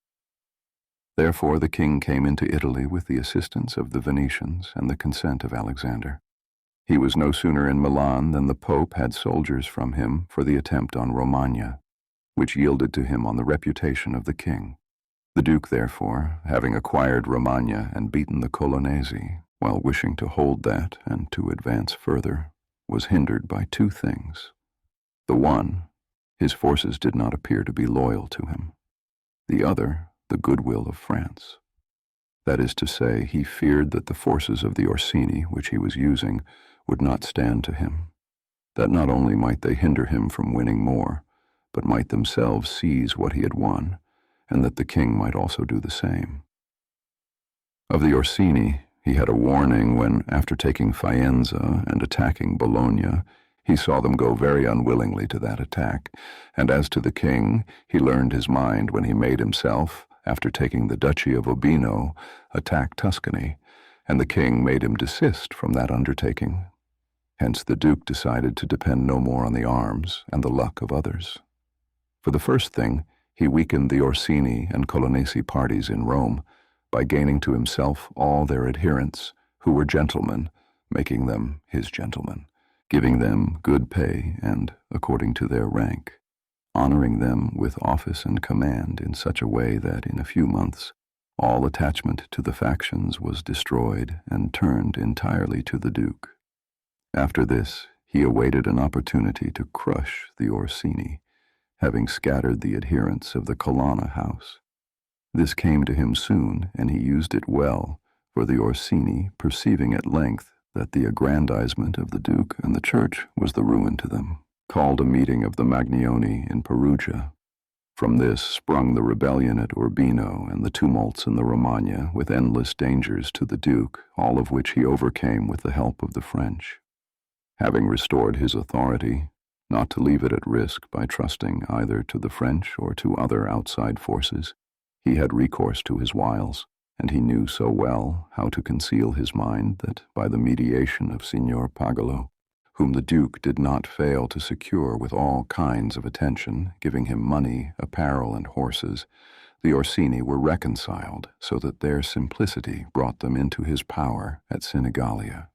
Therefore the king came into Italy with the assistance of the Venetians and the consent of Alexander. He was no sooner in Milan than the Pope had soldiers from him for the attempt on Romagna, which yielded to him on the reputation of the king. The Duke, therefore, having acquired Romagna and beaten the Colonnesi, while wishing to hold that and to advance further, was hindered by two things. The one, his forces did not appear to be loyal to him. The other, the goodwill of France. That is to say, he feared that the forces of the Orsini, which he was using, would not stand to him, that not only might they hinder him from winning more, but might themselves seize what he had won, and that the king might also do the same. Of the Orsini, he had a warning when, after taking Faenza and attacking Bologna, he saw them go very unwillingly to that attack, and as to the king, he learned his mind when he made himself, after taking the Duchy of Urbino, attack Tuscany, and the king made him desist from that undertaking. Hence the Duke decided to depend no more on the arms and the luck of others. For the first thing, he weakened the Orsini and Colonnesi parties in Rome, by gaining to himself all their adherents, who were gentlemen, making them his gentlemen, giving them good pay and according to their rank, honoring them with office and command in such a way that in a few months all attachment to the factions was destroyed and turned entirely to the Duke. After this, he awaited an opportunity to crush the Orsini, having scattered the adherents of the Colonna house. This came to him soon, and he used it well, for the Orsini, perceiving at length that the aggrandizement of the Duke and the Church was the ruin to them, called a meeting of the Magnoni in Perugia. From this sprung the rebellion at Urbino and the tumults in the Romagna, with endless dangers to the Duke, all of which he overcame with the help of the French. Having restored his authority, not to leave it at risk by trusting either to the French or to other outside forces, he had recourse to his wiles, and he knew so well how to conceal his mind that, by the mediation of Signor Pagolo, whom the Duke did not fail to secure with all kinds of attention, giving him money, apparel, and horses, the Orsini were reconciled so that their simplicity brought them into his power at Sinigalia.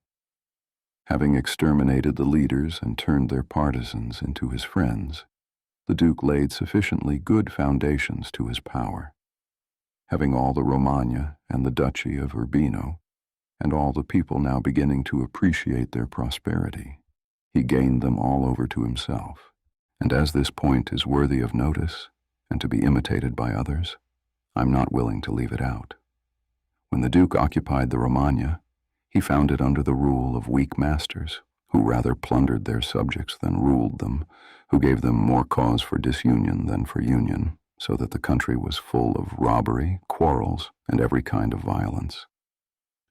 Having exterminated the leaders and turned their partisans into his friends, the Duke laid sufficiently good foundations to his power. Having all the Romagna and the Duchy of Urbino, and all the people now beginning to appreciate their prosperity, he gained them all over to himself. And as this point is worthy of notice, and to be imitated by others, I'm not willing to leave it out. When the Duke occupied the Romagna, he found it under the rule of weak masters, who rather plundered their subjects than ruled them, who gave them more cause for disunion than for union, so that the country was full of robbery, quarrels, and every kind of violence.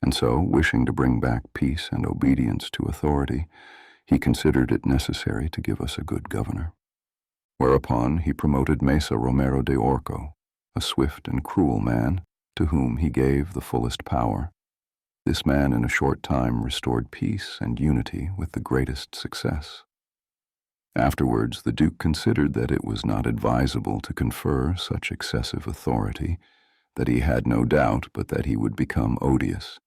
And so, wishing to bring back peace and obedience to authority, he considered it necessary to give us a good governor. Whereupon he promoted Mesa Romero de Orco, a swift and cruel man, to whom he gave the fullest power. This man in a short time restored peace and unity with the greatest success. Afterwards, the Duke considered that it was not advisable to confer such excessive authority, that he had no doubt but that he would become odious.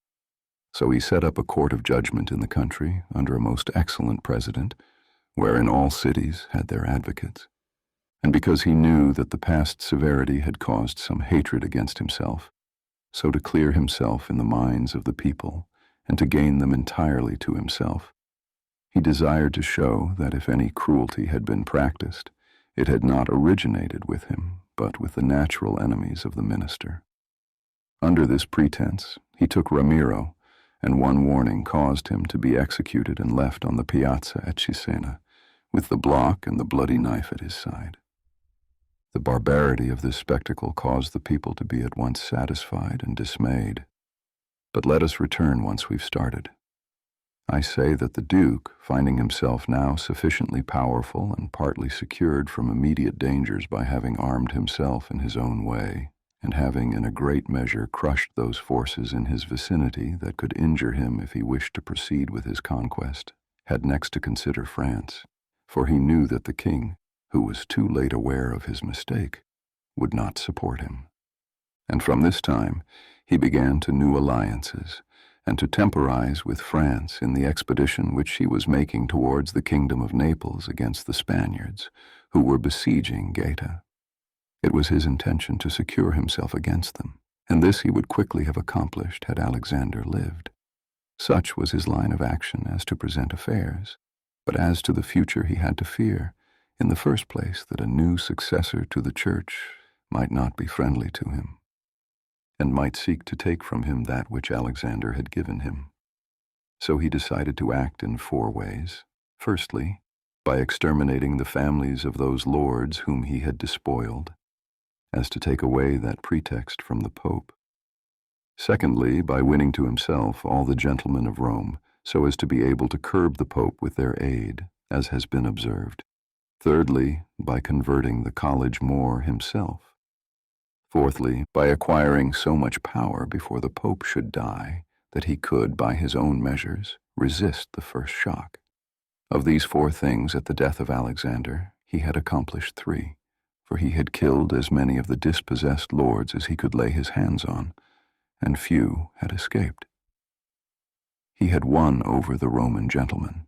So he set up a court of judgment in the country under a most excellent president, wherein all cities had their advocates. And because he knew that the past severity had caused some hatred against himself, so to clear himself in the minds of the people and to gain them entirely to himself, he desired to show that if any cruelty had been practiced, it had not originated with him, but with the natural enemies of the minister. Under this pretense, he took Ramiro, and one warning caused him to be executed and left on the piazza at Cesena, with the block and the bloody knife at his side. The barbarity of this spectacle caused the people to be at once satisfied and dismayed. But let us return once we've started. I say that the Duke, finding himself now sufficiently powerful and partly secured from immediate dangers by having armed himself in his own way, and having in a great measure crushed those forces in his vicinity that could injure him if he wished to proceed with his conquest, had next to consider France, for he knew that the king, who was too late aware of his mistake, would not support him. And from this time he began to new alliances, and to temporize with France in the expedition which she was making towards the kingdom of Naples against the Spaniards, who were besieging Gaeta. It was his intention to secure himself against them, and this he would quickly have accomplished had Alexander lived. Such was his line of action as to present affairs, but as to the future he had to fear, in the first place, that a new successor to the Church might not be friendly to him, and might seek to take from him that which Alexander had given him. So he decided to act in 4 ways. Firstly, by exterminating the families of those lords whom he had despoiled, as to take away that pretext from the Pope. Secondly, by winning to himself all the gentlemen of Rome, so as to be able to curb the Pope with their aid, as has been observed. Thirdly, by converting the college Moor himself. Fourthly, by acquiring so much power before the Pope should die that he could, by his own measures, resist the first shock. Of these 4 things, at the death of Alexander, he had accomplished 3, for he had killed as many of the dispossessed lords as he could lay his hands on, and few had escaped. He had won over the Roman gentlemen,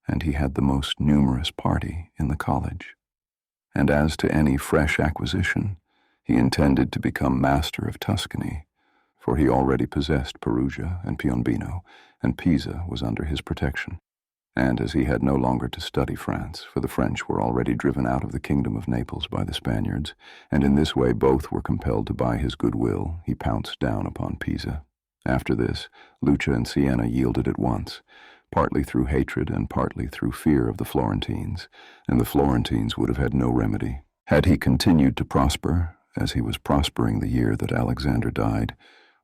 and he had the most numerous party in the college. And as to any fresh acquisition, he intended to become master of Tuscany, for he already possessed Perugia and Piombino, and Pisa was under his protection. And as he had no longer to study France, for the French were already driven out of the kingdom of Naples by the Spaniards, and in this way both were compelled to buy his goodwill, he pounced down upon Pisa. After this, Lucca and Siena yielded at once, partly through hatred and partly through fear of the Florentines, and the Florentines would have had no remedy. Had he continued to prosper, as he was prospering the year that Alexander died,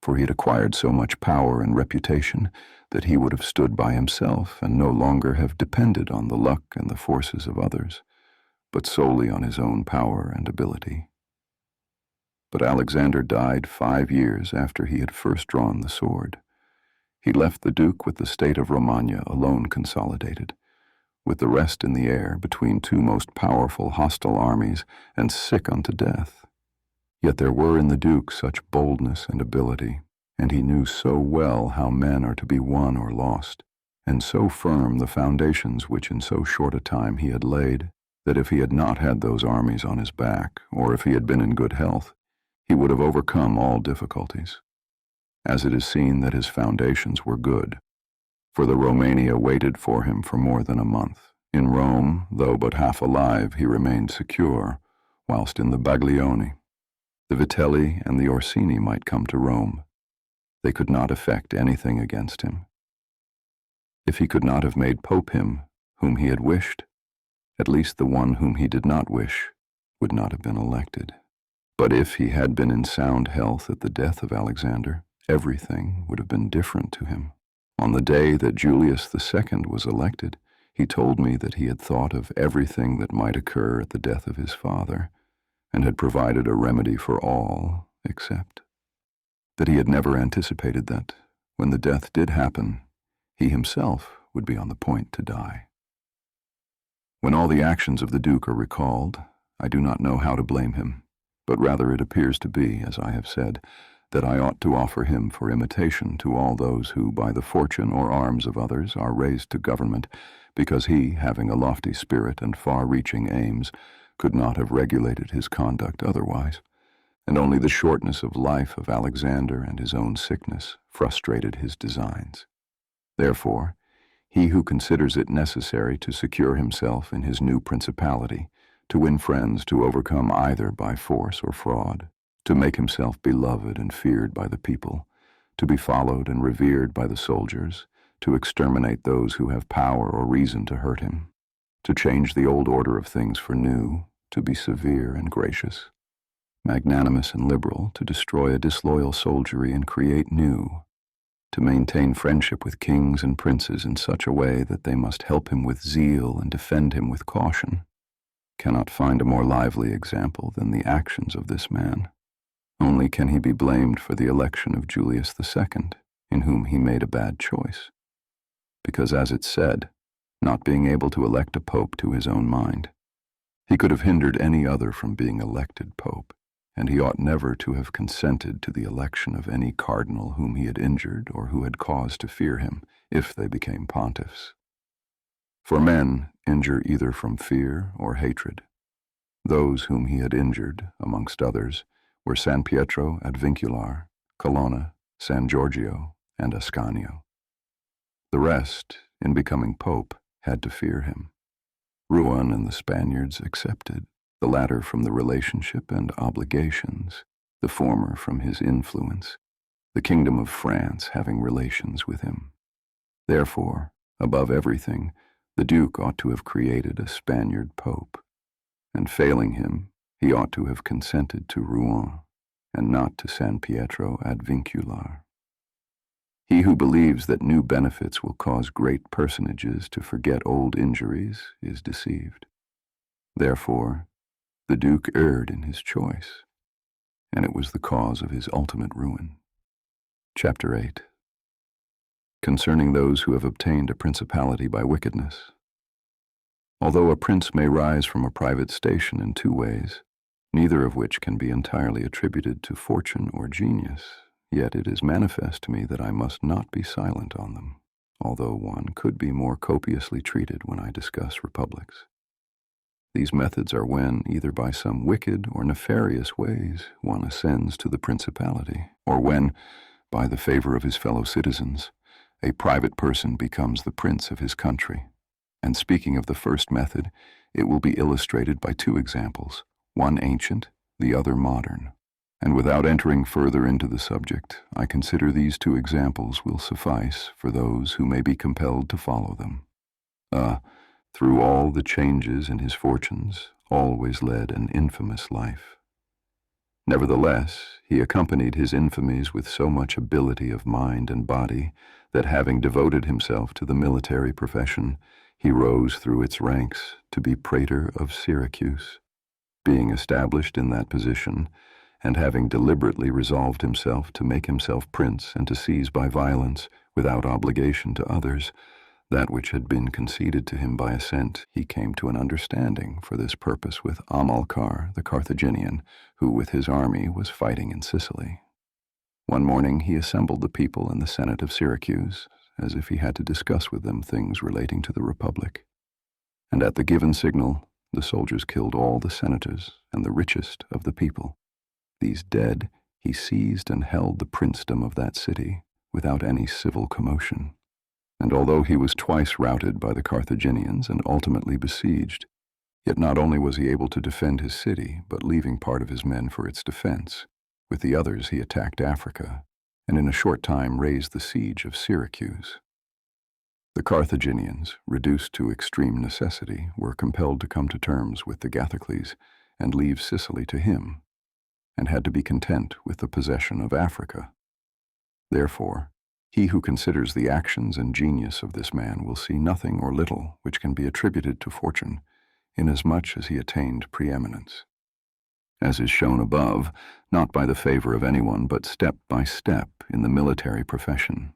for he had acquired so much power and reputation that he would have stood by himself and no longer have depended on the luck and the forces of others, but solely on his own power and ability. But Alexander died 5 years after he had first drawn the sword. He left the Duke with the state of Romagna alone consolidated, with the rest in the air between two most powerful hostile armies and sick unto death. Yet there were in the Duke such boldness and ability, and he knew so well how men are to be won or lost, and so firm the foundations which in so short a time he had laid, that if he had not had those armies on his back, or if he had been in good health, he would have overcome all difficulties. As it is seen that his foundations were good, for the Romania waited for him for more than a month. In Rome, though but half alive, he remained secure, whilst in the Baglioni, the Vitelli and the Orsini might come to Rome. They could not effect anything against him. If he could not have made Pope him whom he had wished, at least the one whom he did not wish would not have been elected. But if he had been in sound health at the death of Alexander, everything would have been different to him. On the day that Julius II was elected, he told me that he had thought of everything that might occur at the death of his father, and had provided a remedy for all, except that he had never anticipated that, when the death did happen, he himself would be on the point to die. When all the actions of the Duke are recalled, I do not know how to blame him, but rather it appears to be, as I have said, that I ought to offer him for imitation to all those who, by the fortune or arms of others, are raised to government, because he, having a lofty spirit and far-reaching aims, could not have regulated his conduct otherwise, and only the shortness of life of Alexander and his own sickness frustrated his designs. Therefore, he who considers it necessary to secure himself in his new principality, to win friends, to overcome either by force or fraud, to make himself beloved and feared by the people, to be followed and revered by the soldiers, to exterminate those who have power or reason to hurt him, to change the old order of things for new, to be severe and gracious, magnanimous and liberal, to destroy a disloyal soldiery and create new, to maintain friendship with kings and princes in such a way that they must help him with zeal and defend him with caution, cannot find a more lively example than the actions of this man. Only can he be blamed for the election of Julius II, in whom he made a bad choice, because, as it said, not being able to elect a pope to his own mind, he could have hindered any other from being elected pope, and he ought never to have consented to the election of any cardinal whom he had injured or who had cause to fear him, if they became pontiffs. For men injure either from fear or hatred. Those whom he had injured, amongst others, were San Pietro ad Vincular, Colonna, San Giorgio, and Ascanio. The rest, in becoming pope, had to fear him. Rouen and the Spaniards accepted, the latter from the relationship and obligations, the former from his influence, the kingdom of France having relations with him. Therefore, above everything, the Duke ought to have created a Spaniard pope, and failing him, he ought to have consented to Rouen, and not to San Pietro ad Vincular. He who believes that new benefits will cause great personages to forget old injuries is deceived. Therefore, the Duke erred in his choice, and it was the cause of his ultimate ruin. Chapter 8. Concerning those who have obtained a principality by wickedness. Although a prince may rise from a private station in two ways, neither of which can be entirely attributed to fortune or genius, Yet it is manifest to me that I must not be silent on them, although one could be more copiously treated when I discuss republics. These methods are when, either by some wicked or nefarious ways, one ascends to the principality, or when, by the favor of his fellow citizens, a private person becomes the prince of his country. And speaking of the first method, it will be illustrated by two examples, one ancient, the other modern. And without entering further into the subject, I consider these two examples will suffice for those who may be compelled to follow them. Through all the changes in his fortunes, always led an infamous life. Nevertheless, he accompanied his infamies with so much ability of mind and body that, having devoted himself to the military profession, he rose through its ranks to be praetor of Syracuse. Being established in that position, and having deliberately resolved himself to make himself prince and to seize by violence, without obligation to others, that which had been conceded to him by assent, he came to an understanding for this purpose with Hamilcar the Carthaginian, who with his army was fighting in Sicily. One morning he assembled the people in the Senate of Syracuse, as if he had to discuss with them things relating to the Republic. And at the given signal, the soldiers killed all the senators and the richest of the people. These dead, he seized and held the princedom of that city without any civil commotion. And although he was twice routed by the Carthaginians and ultimately besieged, yet not only was he able to defend his city, but leaving part of his men for its defense, with the others he attacked Africa, and in a short time raised the siege of Syracuse. The Carthaginians, reduced to extreme necessity, were compelled to come to terms with Agathocles and leave Sicily to him, and had to be content with the possession of Africa. Therefore, he who considers the actions and genius of this man will see nothing or little which can be attributed to fortune, inasmuch as he attained preeminence. As is shown above, not by the favor of anyone, but step by step in the military profession,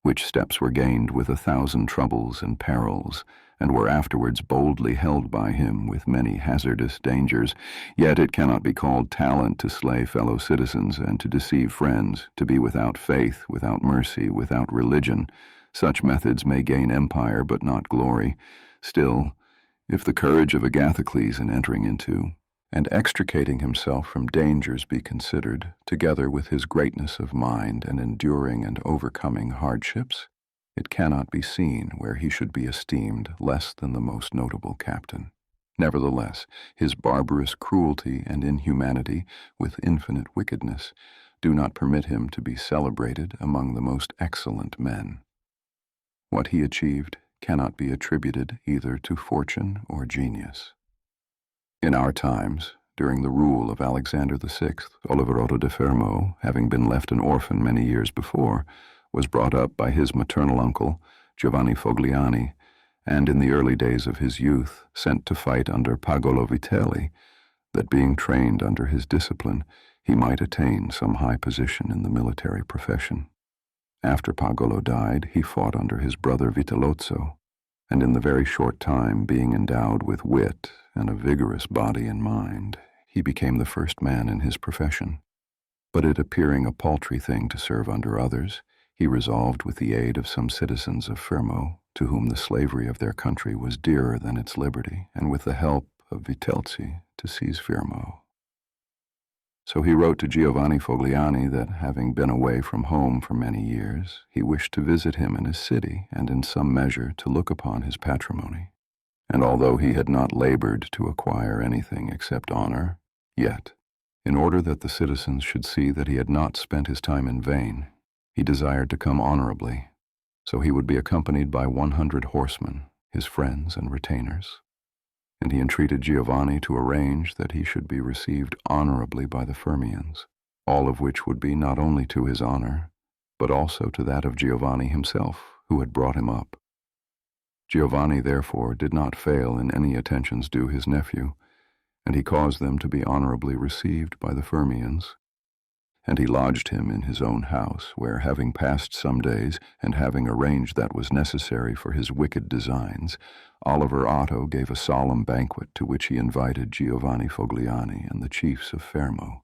which steps were gained with 1,000 troubles and perils, and were afterwards boldly held by him with many hazardous dangers. Yet it cannot be called talent to slay fellow citizens and to deceive friends, to be without faith, without mercy, without religion. Such methods may gain empire, but not glory. Still, if the courage of Agathocles in entering into and extricating himself from dangers be considered, together with his greatness of mind and enduring and overcoming hardships, it cannot be seen where he should be esteemed less than the most notable captain. Nevertheless, his barbarous cruelty and inhumanity, with infinite wickedness, do not permit him to be celebrated among the most excellent men. What he achieved cannot be attributed either to fortune or genius. In our times, during the rule of Alexander VI, Oliverotto de Fermo, having been left an orphan many years before, was brought up by his maternal uncle, Giovanni Fogliani, and in the early days of his youth sent to fight under Pagolo Vitelli, that being trained under his discipline, he might attain some high position in the military profession. After Pagolo died, he fought under his brother Vitellozzo, and in the very short time, being endowed with wit and a vigorous body and mind, he became the first man in his profession. But it appearing a paltry thing to serve under others, he resolved, with the aid of some citizens of Fermo, to whom the slavery of their country was dearer than its liberty, and with the help of Vitellozzi, to seize Fermo. So he wrote to Giovanni Fogliani that, having been away from home for many years, he wished to visit him in his city, and in some measure to look upon his patrimony. And although he had not labored to acquire anything except honor, yet, in order that the citizens should see that he had not spent his time in vain, he desired to come honorably, so he would be accompanied by 100 horsemen, his friends and retainers. And he entreated Giovanni to arrange that he should be received honorably by the Fermians, all of which would be not only to his honor, but also to that of Giovanni himself, who had brought him up. Giovanni, therefore, did not fail in any attentions due his nephew, and he caused them to be honorably received by the Fermians. And he lodged him in his own house, where, having passed some days, and having arranged that was necessary for his wicked designs, Oliver Otto gave a solemn banquet to which he invited Giovanni Fogliani and the chiefs of Fermo,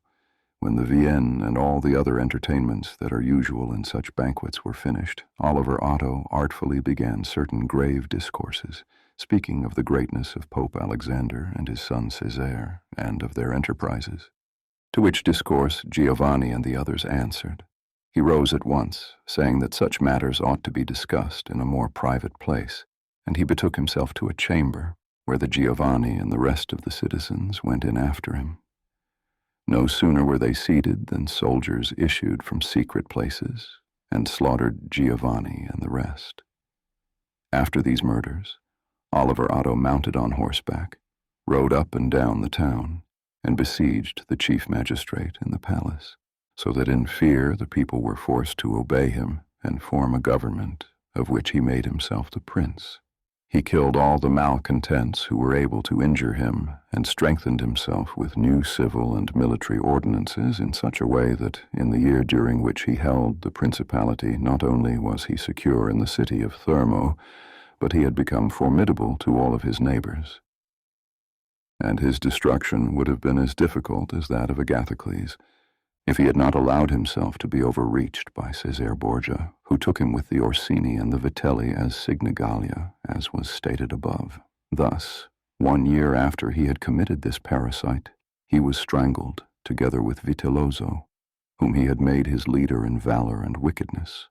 When the viand and all the other entertainments that are usual in such banquets were finished, Oliver Otto artfully began certain grave discourses, speaking of the greatness of Pope Alexander and his son Cæsar, and of their enterprises. To which discourse Giovanni and the others answered. He rose at once, saying that such matters ought to be discussed in a more private place, and he betook himself to a chamber, where the Giovanni and the rest of the citizens went in after him. No sooner were they seated than soldiers issued from secret places and slaughtered Giovanni and the rest. After these murders, Oliver Otto mounted on horseback, rode up and down the town, and besieged the chief magistrate in the palace, so that in fear the people were forced to obey him and form a government of which he made himself the prince. He killed all the malcontents who were able to injure him, and strengthened himself with new civil and military ordinances in such a way that, in the year during which he held the principality, not only was he secure in the city of Thermo, but he had become formidable to all of his neighbors. And his destruction would have been as difficult as that of Agathocles, if he had not allowed himself to be overreached by Cæsar Borgia, who took him with the Orsini and the Vitelli as Signa Gallia, as was stated above. Thus, 1 year after he had committed this parasite, he was strangled, together with Vitellozzo, whom he had made his leader in valor and wickedness.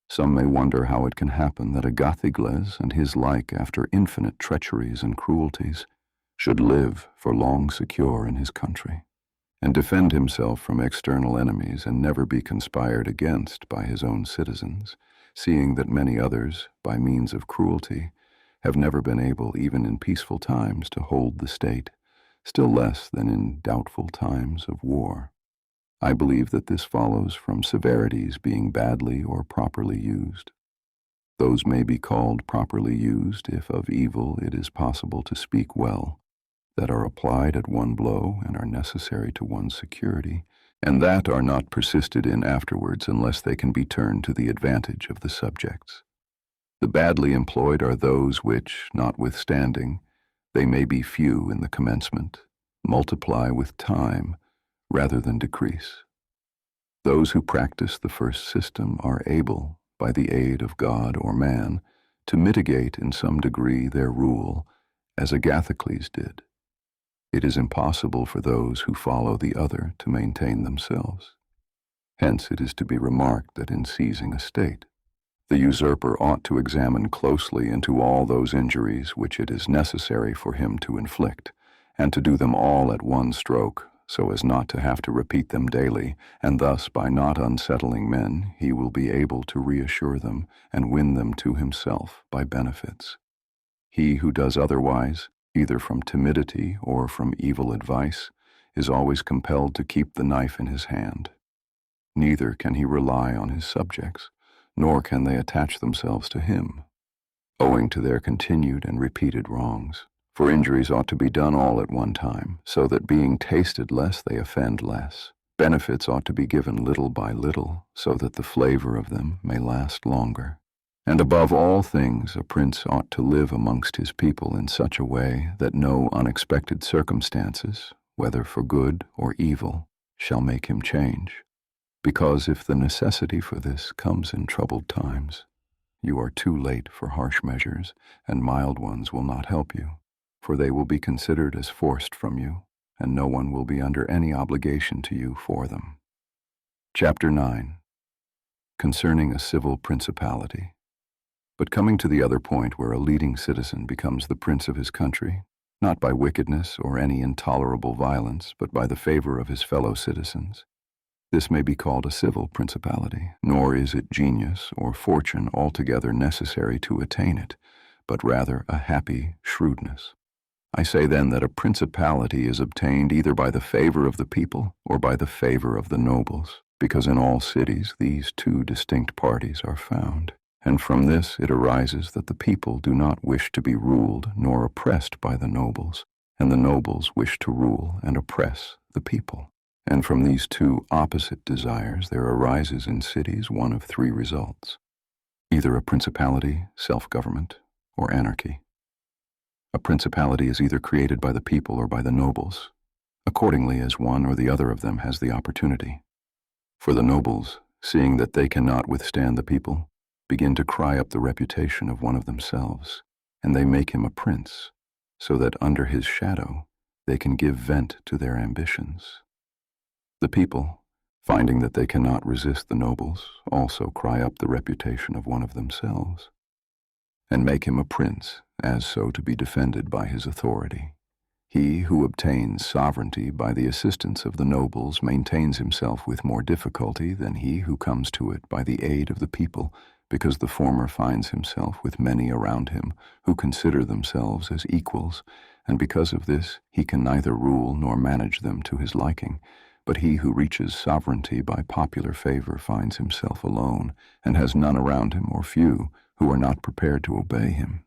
Some may wonder how it can happen that Agathocles and his like, after infinite treacheries and cruelties, should live for long secure in his country, and defend himself from external enemies and never be conspired against by his own citizens, seeing that many others, by means of cruelty, have never been able, even in peaceful times, to hold the state, still less than in doubtful times of war. I believe that this follows from severities being badly or properly used. Those may be called properly used if of evil it is possible to speak well, that are applied at one blow and are necessary to one's security, and that are not persisted in afterwards unless they can be turned to the advantage of the subjects. The badly employed are those which, notwithstanding, they may be few in the commencement, multiply with time rather than decrease. Those who practice the first system are able, by the aid of God or man, to mitigate in some degree their rule, as Agathocles did. It is impossible for those who follow the other to maintain themselves. Hence it is to be remarked that in seizing a state, the usurper ought to examine closely into all those injuries which it is necessary for him to inflict, and to do them all at one stroke, so as not to have to repeat them daily, and thus, by not unsettling men, he will be able to reassure them and win them to himself by benefits. He who does otherwise, either from timidity or from evil advice, is always compelled to keep the knife in his hand. Neither can he rely on his subjects, nor can they attach themselves to him, owing to their continued and repeated wrongs. For injuries ought to be done all at one time, so that being tasted less they offend less. Benefits ought to be given little by little, so that the flavor of them may last longer. And above all things, a prince ought to live amongst his people in such a way that no unexpected circumstances, whether for good or evil, shall make him change. Because if the necessity for this comes in troubled times, you are too late for harsh measures, and mild ones will not help you, for they will be considered as forced from you, and no one will be under any obligation to you for them. Chapter 9. Concerning a civil principality. But coming to the other point where a leading citizen becomes the prince of his country, not by wickedness or any intolerable violence, but by the favor of his fellow citizens, this may be called a civil principality, nor is it genius or fortune altogether necessary to attain it, but rather a happy shrewdness. I say then that a principality is obtained either by the favor of the people or by the favor of the nobles, because in all cities these two distinct parties are found. And from this it arises that the people do not wish to be ruled nor oppressed by the nobles, and the nobles wish to rule and oppress the people. And from these two opposite desires there arises in cities one of three results: either a principality, self-government, or anarchy. A principality is either created by the people or by the nobles. accordingly as one or the other of them has the opportunity. For the nobles, seeing that they cannot withstand the people, begin to cry up the reputation of one of themselves, and they make him a prince, so that under his shadow they can give vent to their ambitions. The people, finding that they cannot resist the nobles, also cry up the reputation of one of themselves, and make him a prince, as so to be defended by his authority. He who obtains sovereignty by the assistance of the nobles maintains himself with more difficulty than he who comes to it by the aid of the people, because the former finds himself with many around him who consider themselves as equals, and because of this he can neither rule nor manage them to his liking. But he who reaches sovereignty by popular favor finds himself alone, and has none around him or few who are not prepared to obey him.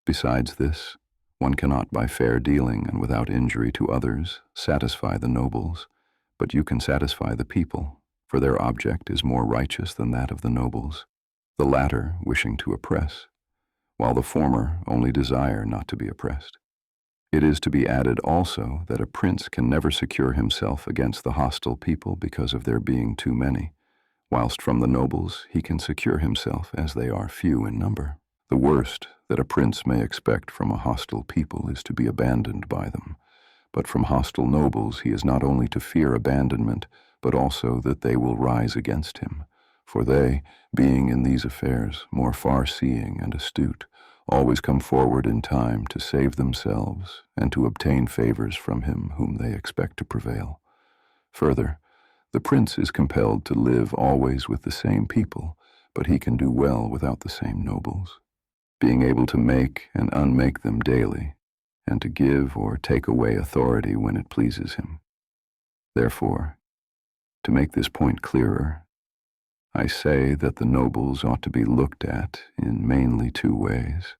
Besides this, one cannot by fair dealing and without injury to others satisfy the nobles, but you can satisfy the people, for their object is more righteous than that of the nobles, the latter wishing to oppress, while the former only desire not to be oppressed. It is to be added also that a prince can never secure himself against the hostile people because of their being too many, whilst from the nobles he can secure himself as they are few in number. The worst that a prince may expect from a hostile people is to be abandoned by them, but from hostile nobles he is not only to fear abandonment, but also that they will rise against him, for they, being in these affairs more far-seeing and astute, always come forward in time to save themselves and to obtain favors from him whom they expect to prevail. Further, the prince is compelled to live always with the same people, but he can do well without the same nobles, being able to make and unmake them daily, and to give or take away authority when it pleases him. Therefore, to make this point clearer, I say that the nobles ought to be looked at in mainly two ways.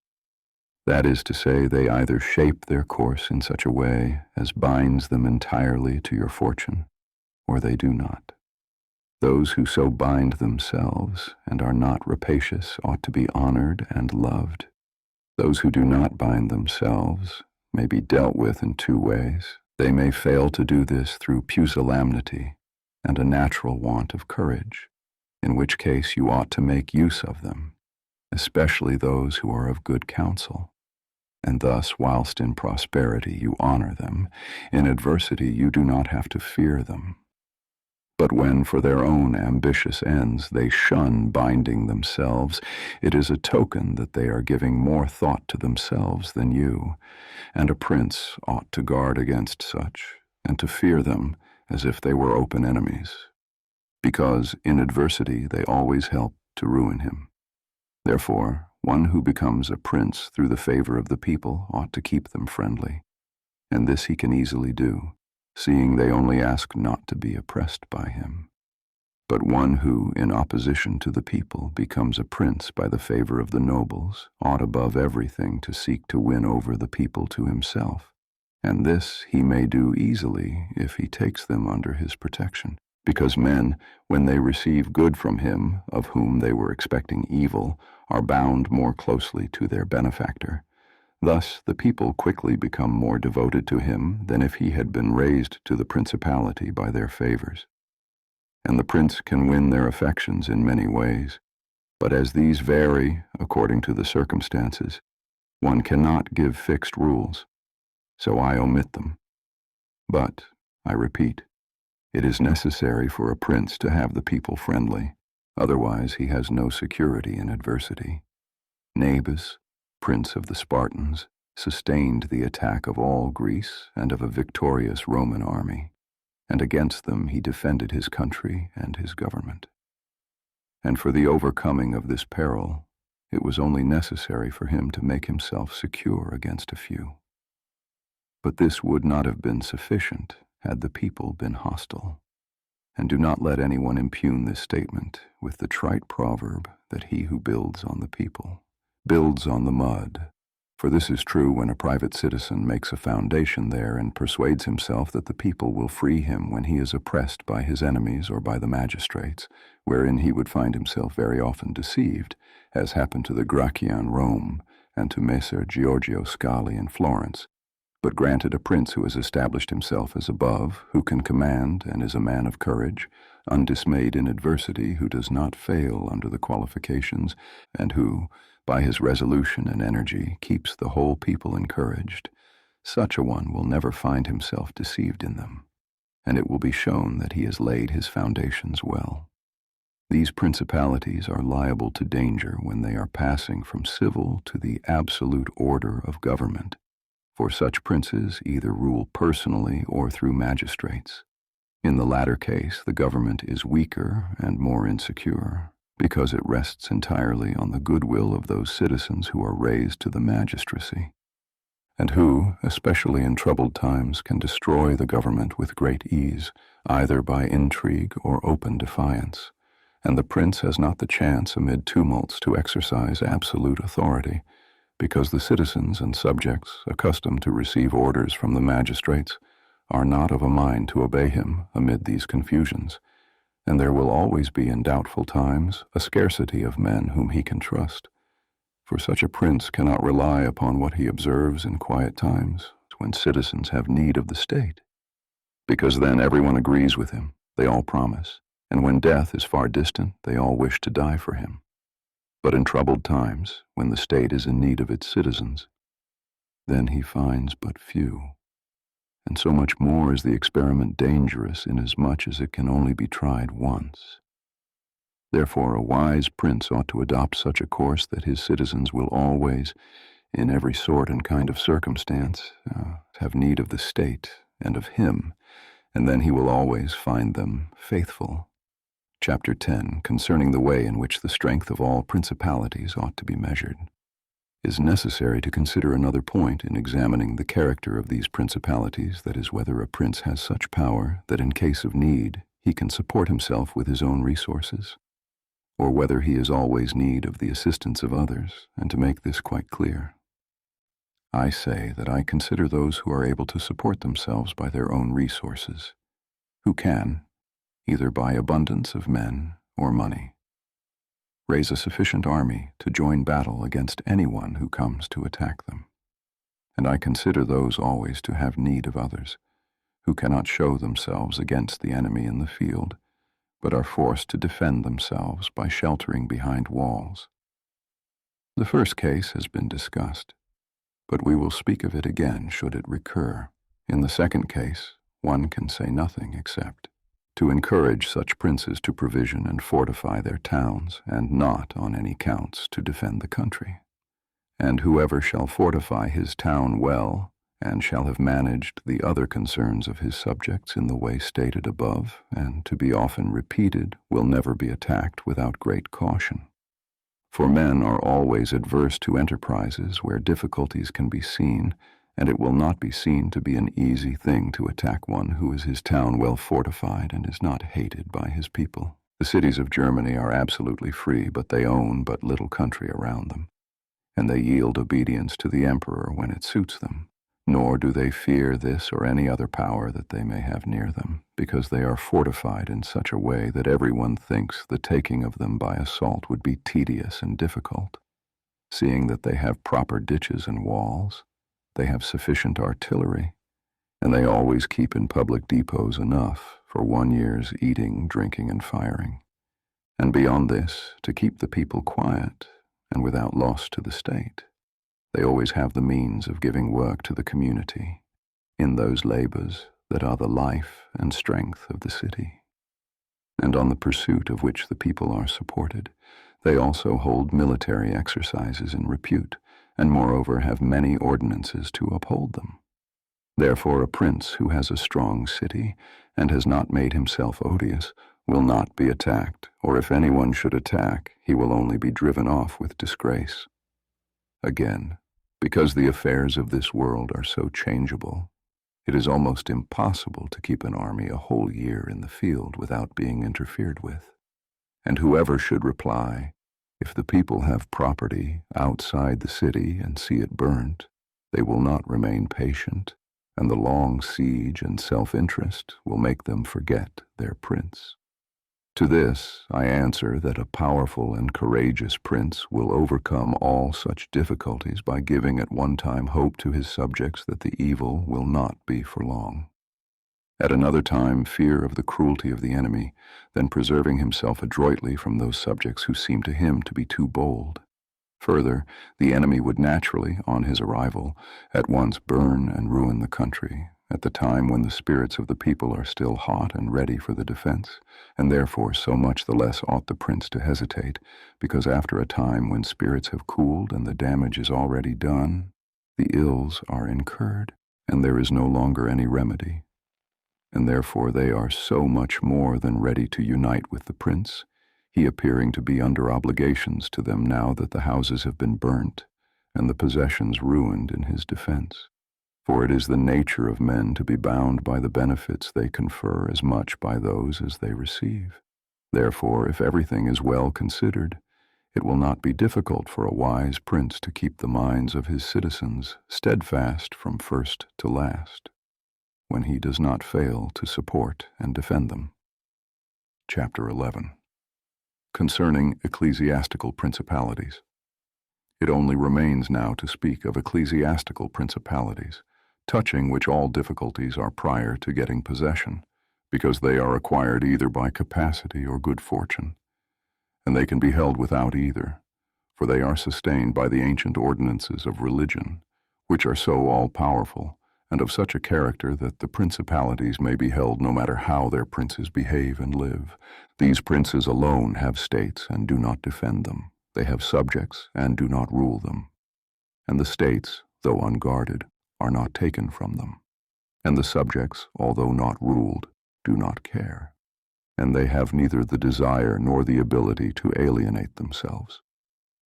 That is to say, they either shape their course in such a way as binds them entirely to your fortune, or they do not. Those who so bind themselves and are not rapacious ought to be honored and loved. Those who do not bind themselves may be dealt with in two ways. They may fail to do this through pusillanimity and a natural want of courage, in which case you ought to make use of them, especially those who are of good counsel. And thus, whilst in prosperity you honor them, in adversity you do not have to fear them. But when for their own ambitious ends they shun binding themselves, it is a token that they are giving more thought to themselves than you, and a prince ought to guard against such, and to fear them as if they were open enemies, because in adversity they always help to ruin him. Therefore, one who becomes a prince through the favor of the people ought to keep them friendly, and this he can easily do, seeing they only ask not to be oppressed by him. But one who, in opposition to the people, becomes a prince by the favor of the nobles, ought above everything to seek to win over the people to himself, and this he may do easily if he takes them under his protection, because men, when they receive good from him, of whom they were expecting evil, are bound more closely to their benefactor. Thus the people quickly become more devoted to him than if he had been raised to the principality by their favors. And the prince can win their affections in many ways, but as these vary according to the circumstances, one cannot give fixed rules, so I omit them. But, I repeat, it is necessary for a prince to have the people friendly, otherwise he has no security in adversity. Nabis, prince of the Spartans, sustained the attack of all Greece and of a victorious Roman army, and against them he defended his country and his government. And for the overcoming of this peril, it was only necessary for him to make himself secure against a few. But this would not have been sufficient had the people been hostile. And do not let anyone impugn this statement with the trite proverb that he who builds on the people builds on the mud, for this is true when a private citizen makes a foundation there and persuades himself that the people will free him when he is oppressed by his enemies or by the magistrates, wherein he would find himself very often deceived, as happened to the Gracchi in Rome and to Messer Giorgio Scali in Florence. but granted a prince who has established himself as above, who can command and is a man of courage, undismayed in adversity, who does not fail under the qualifications, and who, by his resolution and energy, keeps the whole people encouraged, such a one will never find himself deceived in them, and it will be shown that he has laid his foundations well. These principalities are liable to danger when they are passing from civil to the absolute order of government, for such princes either rule personally or through magistrates. In the latter case, the government is weaker and more insecure, because it rests entirely on the goodwill of those citizens who are raised to the magistracy, and who, especially in troubled times, can destroy the government with great ease, either by intrigue or open defiance. And the prince has not the chance amid tumults to exercise absolute authority, because the citizens and subjects, accustomed to receive orders from the magistrates, are not of a mind to obey him amid these confusions, and there will always be in doubtful times a scarcity of men whom he can trust. For such a prince cannot rely upon what he observes in quiet times, when citizens have need of the state, because then everyone agrees with him, they all promise, and when death is far distant, they all wish to die for him. But in troubled times, when the state is in need of its citizens, then he finds but few. And so much more is the experiment dangerous inasmuch as it can only be tried once. Therefore, a wise prince ought to adopt such a course that his citizens will always, in every sort and kind of circumstance, have need of the state and of him, and then he will always find them faithful. Chapter 10, concerning the way in which the strength of all principalities ought to be measured. It is necessary to consider another point in examining the character of these principalities, that is, whether a prince has such power that in case of need he can support himself with his own resources, or whether he is always in need of the assistance of others, and to make this quite clear, I say that I consider those who are able to support themselves by their own resources, who can, either by abundance of men or money, raise a sufficient army to join battle against anyone who comes to attack them. And I consider those always to have need of others, who cannot show themselves against the enemy in the field, but are forced to defend themselves by sheltering behind walls. The first case has been discussed, but we will speak of it again should it recur. In the second case, one can say nothing except to encourage such princes to provision and fortify their towns, and not on any counts to defend the country. And whoever shall fortify his town well, and shall have managed the other concerns of his subjects in the way stated above, and to be often repeated, will never be attacked without great caution. For men are always adverse to enterprises where difficulties can be seen, and it will not be seen to be an easy thing to attack one who is his town well fortified and is not hated by his people. The cities of Germany are absolutely free, but they own but little country around them, and they yield obedience to the emperor when it suits them, nor do they fear this or any other power that they may have near them, because they are fortified in such a way that everyone thinks the taking of them by assault would be tedious and difficult, seeing that they have proper ditches and walls, they have sufficient artillery, and they always keep in public depots enough for 1 year's eating, drinking, and firing. And beyond this, to keep the people quiet and without loss to the state, they always have the means of giving work to the community in those labors that are the life and strength of the city, and on the pursuit of which the people are supported. They also hold military exercises in repute, and moreover have many ordinances to uphold them. Therefore a prince who has a strong city, and has not made himself odious, will not be attacked, or if anyone should attack, he will only be driven off with disgrace. Again, because the affairs of this world are so changeable, it is almost impossible to keep an army a whole year in the field without being interfered with. And whoever should reply, if the people have property outside the city and see it burnt, they will not remain patient, and the long siege and self-interest will make them forget their prince. To this I answer that a powerful and courageous prince will overcome all such difficulties by giving at one time hope to his subjects that the evil will not be for long. At another time, fear of the cruelty of the enemy, then preserving himself adroitly from those subjects who seem to him to be too bold. Further, the enemy would naturally, on his arrival, at once burn and ruin the country, at the time when the spirits of the people are still hot and ready for the defense, and therefore so much the less ought the prince to hesitate, because after a time when spirits have cooled and the damage is already done, the ills are incurred, and there is no longer any remedy. And therefore they are so much more than ready to unite with the prince, he appearing to be under obligations to them now that the houses have been burnt and the possessions ruined in his defense. For it is the nature of men to be bound by the benefits they confer as much by those as they receive. Therefore, if everything is well considered, it will not be difficult for a wise prince to keep the minds of his citizens steadfast from first to last, when he does not fail to support and defend them. Chapter 11. Concerning ecclesiastical principalities. It only remains now to speak of ecclesiastical principalities, touching which all difficulties are prior to getting possession, because they are acquired either by capacity or good fortune, and they can be held without either, for they are sustained by the ancient ordinances of religion, which are so all-powerful, and of such a character that the principalities may be held no matter how their princes behave and live. These princes alone have states and do not defend them. They have subjects and do not rule them. And the states, though unguarded, are not taken from them. And the subjects, although not ruled, do not care. And they have neither the desire nor the ability to alienate themselves.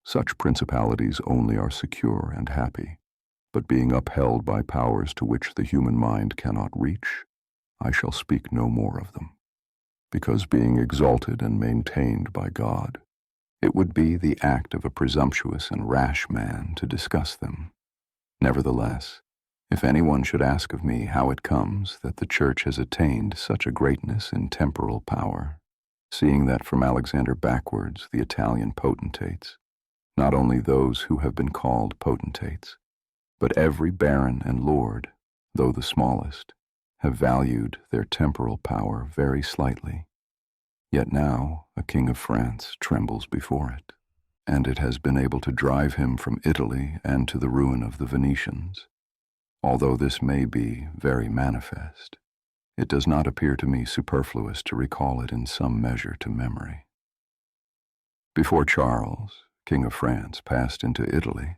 Such principalities only are secure and happy. But being upheld by powers to which the human mind cannot reach, I shall speak no more of them, because being exalted and maintained by God, it would be the act of a presumptuous and rash man to discuss them. Nevertheless, if anyone should ask of me how it comes that the Church has attained such a greatness in temporal power, seeing that from Alexander backwards the Italian potentates, not only those who have been called potentates, but every baron and lord, though the smallest, have valued their temporal power very slightly. Yet now a king of France trembles before it, and it has been able to drive him from Italy and to the ruin of the Venetians. Although this may be very manifest, it does not appear to me superfluous to recall it in some measure to memory. Before Charles, king of France, passed into Italy,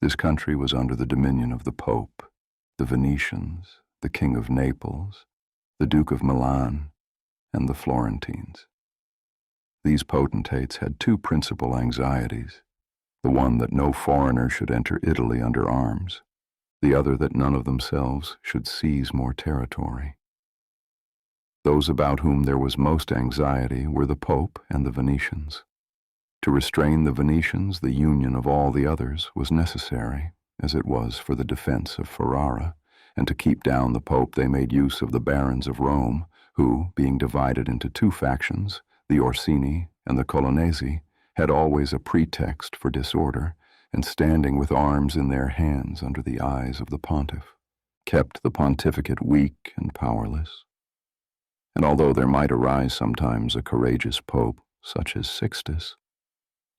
this country was under the dominion of the Pope, the Venetians, the King of Naples, the Duke of Milan, and the Florentines. These potentates had two principal anxieties, the one that no foreigner should enter Italy under arms, the other that none of themselves should seize more territory. Those about whom there was most anxiety were the Pope and the Venetians. To restrain the Venetians, the union of all the others was necessary, as it was for the defense of Ferrara, and to keep down the Pope they made use of the barons of Rome, who, being divided into two factions, the Orsini and the Colonnesi, had always a pretext for disorder, and standing with arms in their hands under the eyes of the pontiff, kept the pontificate weak and powerless. And although there might arise sometimes a courageous pope, such as Sixtus,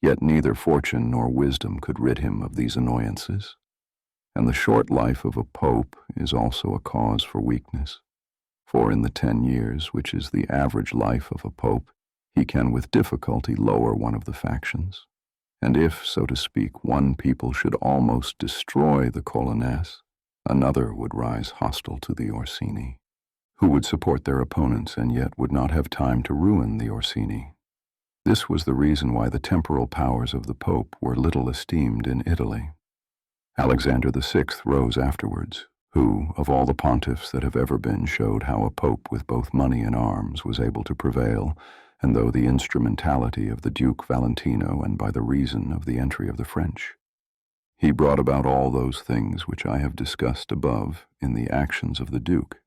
yet neither fortune nor wisdom could rid him of these annoyances, and the short life of a pope is also a cause for weakness, for in the 10 years, which is the average life of a pope, he can with difficulty lower one of the factions, and if, so to speak, one people should almost destroy the Colonnes, another would rise hostile to the Orsini, who would support their opponents and yet would not have time to ruin the Orsini. This was the reason why the temporal powers of the Pope were little esteemed in Italy. Alexander VI rose afterwards, who, of all the pontiffs that have ever been, showed how a pope with both money and arms was able to prevail, and though the instrumentality of the Duke Valentino and by the reason of the entry of the French, he brought about all those things which I have discussed above in the actions of the Duke,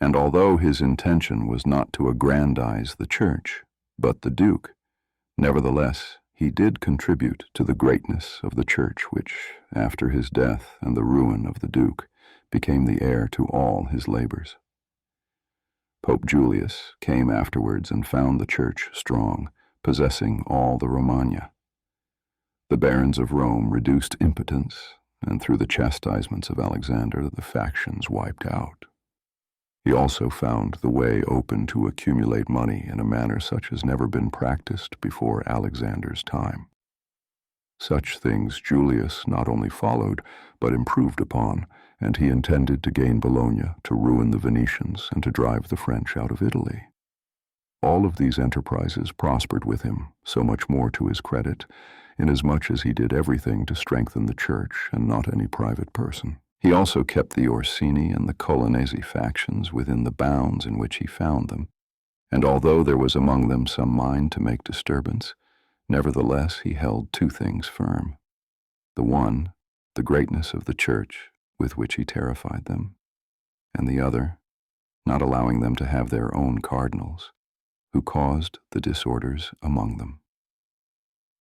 And although his intention was not to aggrandize the church, but the duke, nevertheless he did contribute to the greatness of the church which, after his death and the ruin of the duke, became the heir to all his labors. Pope Julius came afterwards and found the church strong, possessing all the Romagna. The barons of Rome reduced impotence, and through the chastisements of Alexander the factions wiped out. He also found the way open to accumulate money in a manner such as never been practiced before Alexander's time. Such things Julius not only followed, but improved upon, and he intended to gain Bologna, to ruin the Venetians, and to drive the French out of Italy. All of these enterprises prospered with him, so much more to his credit, inasmuch as he did everything to strengthen the church and not any private person. He also kept the Orsini and the Colonnesi factions within the bounds in which he found them, and although there was among them some mind to make disturbance, nevertheless he held two things firm. The one, the greatness of the church, with which he terrified them, and the other, not allowing them to have their own cardinals, who caused the disorders among them.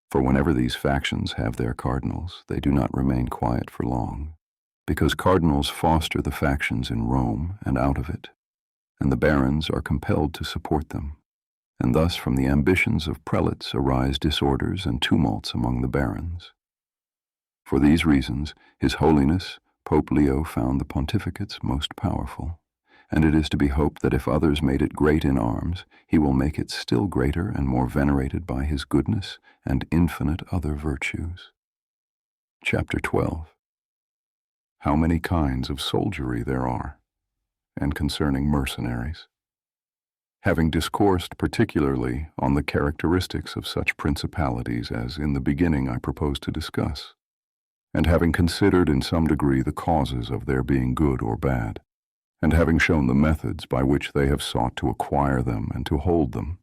For whenever these factions have their cardinals, they do not remain quiet for long, because cardinals foster the factions in Rome and out of it, and the barons are compelled to support them, and thus from the ambitions of prelates arise disorders and tumults among the barons. For these reasons, His Holiness Pope Leo found the pontificates most powerful, and it is to be hoped that if others made it great in arms, he will make it still greater and more venerated by his goodness and infinite other virtues. Chapter 12. How many kinds of soldiery there are, and concerning mercenaries. Having discoursed particularly on the characteristics of such principalities as in the beginning I propose to discuss, and having considered in some degree the causes of their being good or bad, and having shown the methods by which they have sought to acquire them and to hold them,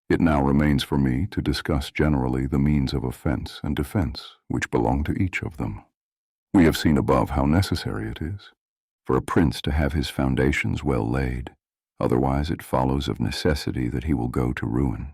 it now remains for me to discuss generally the means of offense and defense which belong to each of them. We have seen above how necessary it is for a prince to have his foundations well laid, otherwise it follows of necessity that he will go to ruin.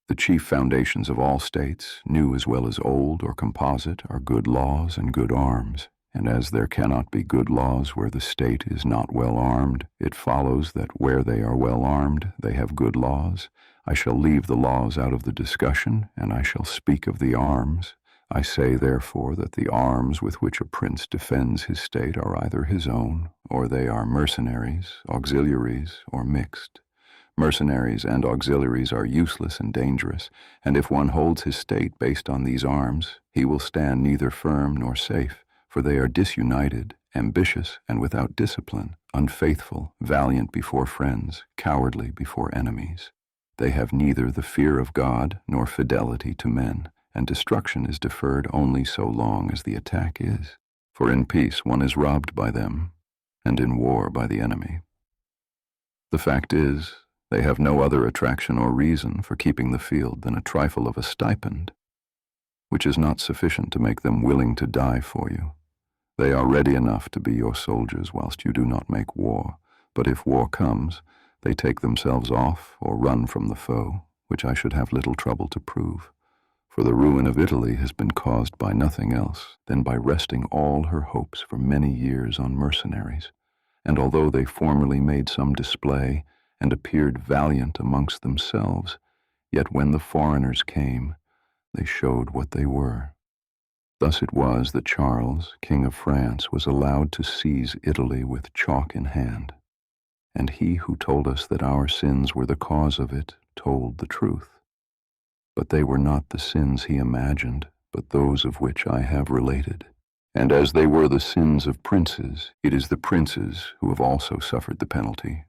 The chief foundations of all states, new as well as old or composite, are good laws and good arms, and as there cannot be good laws where the state is not well armed, it follows that where they are well armed, they have good laws. I shall leave the laws out of the discussion, and I shall speak of the arms. I say, therefore, that the arms with which a prince defends his state are either his own, or they are mercenaries, auxiliaries, or mixed. Mercenaries and auxiliaries are useless and dangerous, and if one holds his state based on these arms, he will stand neither firm nor safe, for they are disunited, ambitious and without discipline, unfaithful, valiant before friends, cowardly before enemies. They have neither the fear of God nor fidelity to men, and destruction is deferred only so long as the attack is. For in peace one is robbed by them, and in war by the enemy. The fact is, they have no other attraction or reason for keeping the field than a trifle of a stipend, which is not sufficient to make them willing to die for you. They are ready enough to be your soldiers whilst you do not make war, but if war comes, they take themselves off or run from the foe, which I should have little trouble to prove. For the ruin of Italy has been caused by nothing else than by resting all her hopes for many years on mercenaries, and although they formerly made some display and appeared valiant amongst themselves, yet when the foreigners came, they showed what they were. Thus it was that Charles, King of France, was allowed to seize Italy with chalk in hand, and he who told us that our sins were the cause of it told the truth. But they were not the sins he imagined, but those of which I have related. And as they were the sins of princes, it is the princes who have also suffered the penalty.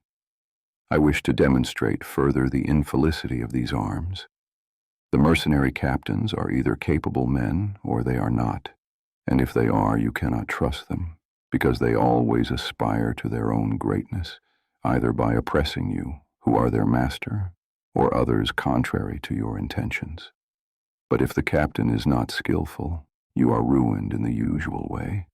I wish to demonstrate further the infelicity of these arms. The mercenary captains are either capable men or they are not, and if they are, you cannot trust them, because they always aspire to their own greatness, either by oppressing you, who are their master, or others contrary to your intentions. But if the captain is not skillful, you are ruined in the usual way,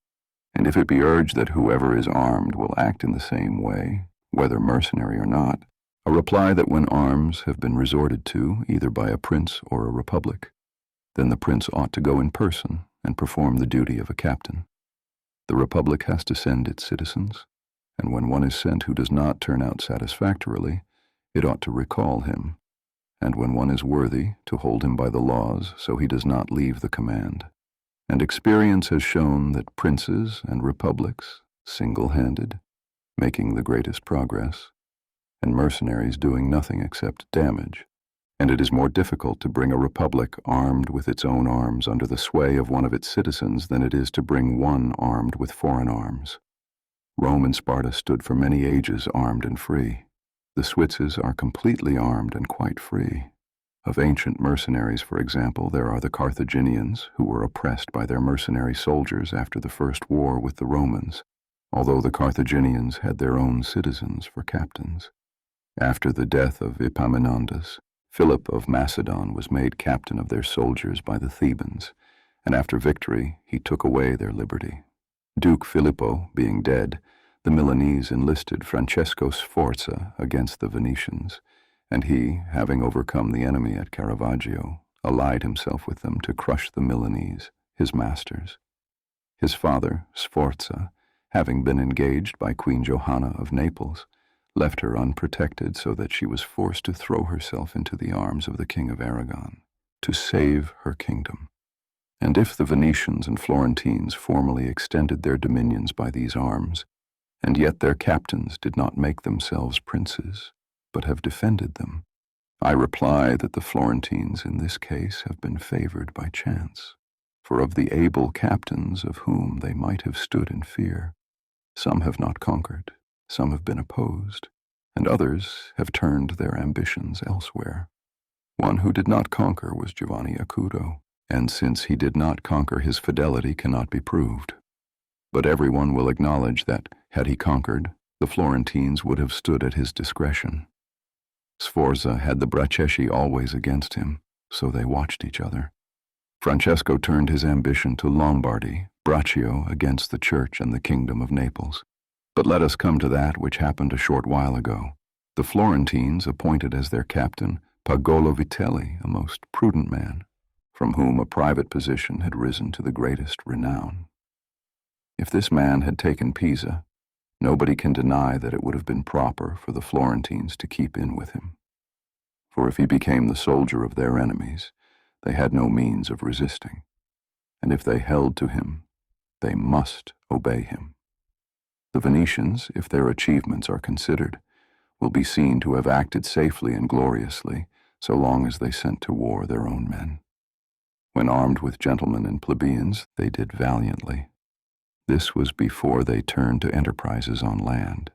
and if it be urged that whoever is armed will act in the same way, whether mercenary or not, a reply that when arms have been resorted to, either by a prince or a republic, then the prince ought to go in person and perform the duty of a captain. The republic has to send its citizens, and when one is sent who does not turn out satisfactorily, it ought to recall him, and when one is worthy, to hold him by the laws so he does not leave the command. And experience has shown that princes and republics, single-handed, making the greatest progress, and mercenaries doing nothing except damage. And it is more difficult to bring a republic armed with its own arms under the sway of one of its citizens than it is to bring one armed with foreign arms. Rome and Sparta stood for many ages armed and free. The Switzes are completely armed and quite free. Of ancient mercenaries, for example, there are the Carthaginians, who were oppressed by their mercenary soldiers after the first war with the Romans, although the Carthaginians had their own citizens for captains. After the death of Epaminondas, Philip of Macedon was made captain of their soldiers by the Thebans, and after victory he took away their liberty. Duke Filippo being dead, the Milanese enlisted Francesco Sforza against the Venetians, and he, having overcome the enemy at Caravaggio, allied himself with them to crush the Milanese, his masters. His father, Sforza, having been engaged by Queen Johanna of Naples, left her unprotected so that she was forced to throw herself into the arms of the King of Aragon, to save her kingdom. And if the Venetians and Florentines formally extended their dominions by these arms, and yet their captains did not make themselves princes, but have defended them, I reply that the Florentines in this case have been favored by chance, for of the able captains of whom they might have stood in fear, some have not conquered, some have been opposed, and others have turned their ambitions elsewhere. One who did not conquer was Giovanni Acuto, and since he did not conquer, his fidelity cannot be proved. But everyone will acknowledge that, had he conquered, the Florentines would have stood at his discretion. Sforza had the Bracceschi always against him, so they watched each other. Francesco turned his ambition to Lombardy, Braccio against the Church and the Kingdom of Naples. But let us come to that which happened a short while ago. The Florentines appointed as their captain Pagolo Vitelli, a most prudent man, from whom a private position had risen to the greatest renown. If this man had taken Pisa, nobody can deny that it would have been proper for the Florentines to keep in with him. For if he became the soldier of their enemies, they had no means of resisting, and if they held to him, they must obey him. The Venetians, if their achievements are considered, will be seen to have acted safely and gloriously so long as they sent to war their own men. When armed with gentlemen and plebeians, they did valiantly. This was before they turned to enterprises on land.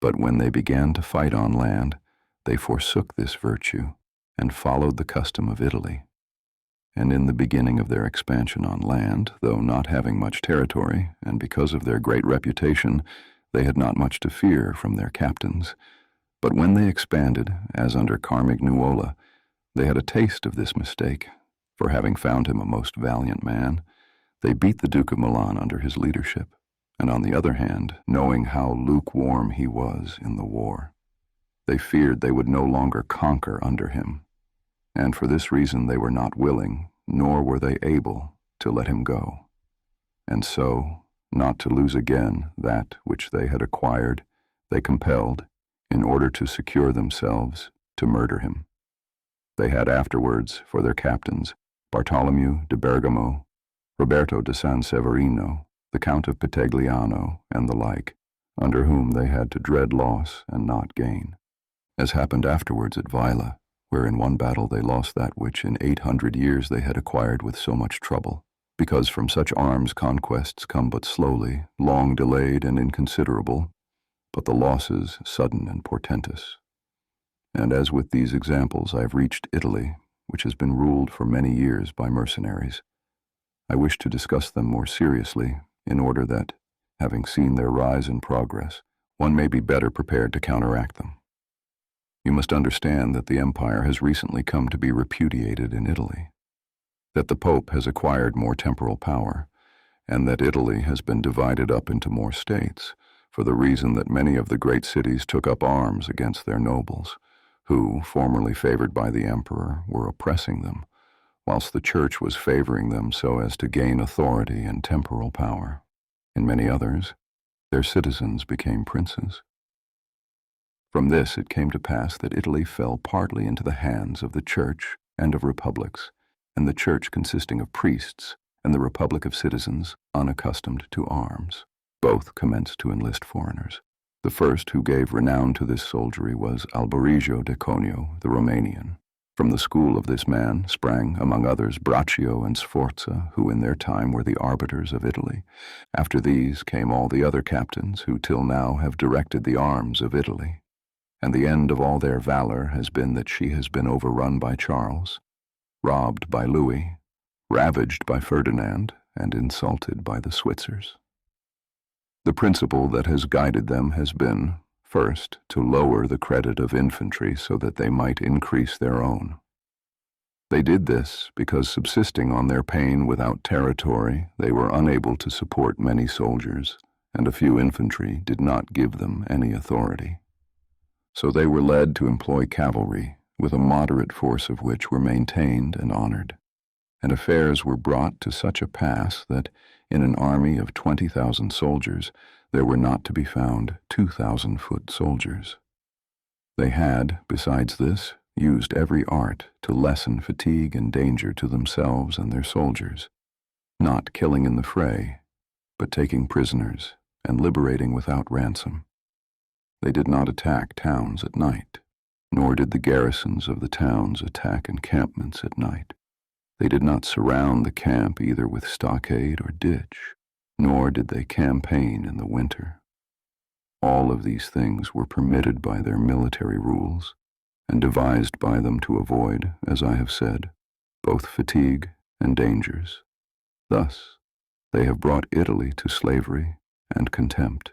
But when they began to fight on land, they forsook this virtue and followed the custom of Italy. And in the beginning of their expansion on land, though not having much territory, and because of their great reputation, they had not much to fear from their captains. But when they expanded, as under Carmignuola, they had a taste of this mistake, for having found him a most valiant man, they beat the Duke of Milan under his leadership, and on the other hand, knowing how lukewarm he was in the war, they feared they would no longer conquer under him, and for this reason they were not willing, nor were they able, to let him go. And so, not to lose again that which they had acquired, they compelled, in order to secure themselves, to murder him. They had afterwards, for their captains, Bartolomeo de Bergamo, Roberto de San Severino, the Count of Pitigliano, and the like, under whom they had to dread loss and not gain, as happened afterwards at Vaila, where in one battle they lost that which in 800 years they had acquired with so much trouble, because from such arms conquests come but slowly, long delayed and inconsiderable, but the losses sudden and portentous. And as with these examples I have reached Italy, which has been ruled for many years by mercenaries, I wish to discuss them more seriously, in order that, having seen their rise and progress, one may be better prepared to counteract them. You must understand that the empire has recently come to be repudiated in Italy, that the Pope has acquired more temporal power, and that Italy has been divided up into more states, for the reason that many of the great cities took up arms against their nobles, who, formerly favored by the emperor, were oppressing them, whilst the church was favoring them so as to gain authority and temporal power. In many others, their citizens became princes. From this it came to pass that Italy fell partly into the hands of the church and of republics, and the church consisting of priests, and the republic of citizens unaccustomed to arms. Both commenced to enlist foreigners. The first who gave renown to this soldiery was Alberigo de Conio, the Romanian. From the school of this man sprang, among others, Braccio and Sforza, who in their time were the arbiters of Italy. After these came all the other captains who till now have directed the arms of Italy. And the end of all their valor has been that she has been overrun by Charles, robbed by Louis, ravaged by Ferdinand, and insulted by the Switzers. The principle that has guided them has been, first, to lower the credit of infantry so that they might increase their own. They did this because, subsisting on their pain without territory, they were unable to support many soldiers, and a few infantry did not give them any authority. So they were led to employ cavalry, with a moderate force of which were maintained and honored, and affairs were brought to such a pass that, in an army of 20,000 soldiers, there were not to be found 2,000 foot soldiers. They had, besides this, used every art to lessen fatigue and danger to themselves and their soldiers, not killing in the fray, but taking prisoners and liberating without ransom. They did not attack towns at night, nor did the garrisons of the towns attack encampments at night. They did not surround the camp either with stockade or ditch, nor did they campaign in the winter. All of these things were permitted by their military rules, and devised by them to avoid, as I have said, both fatigue and dangers. Thus, they have brought Italy to slavery and contempt.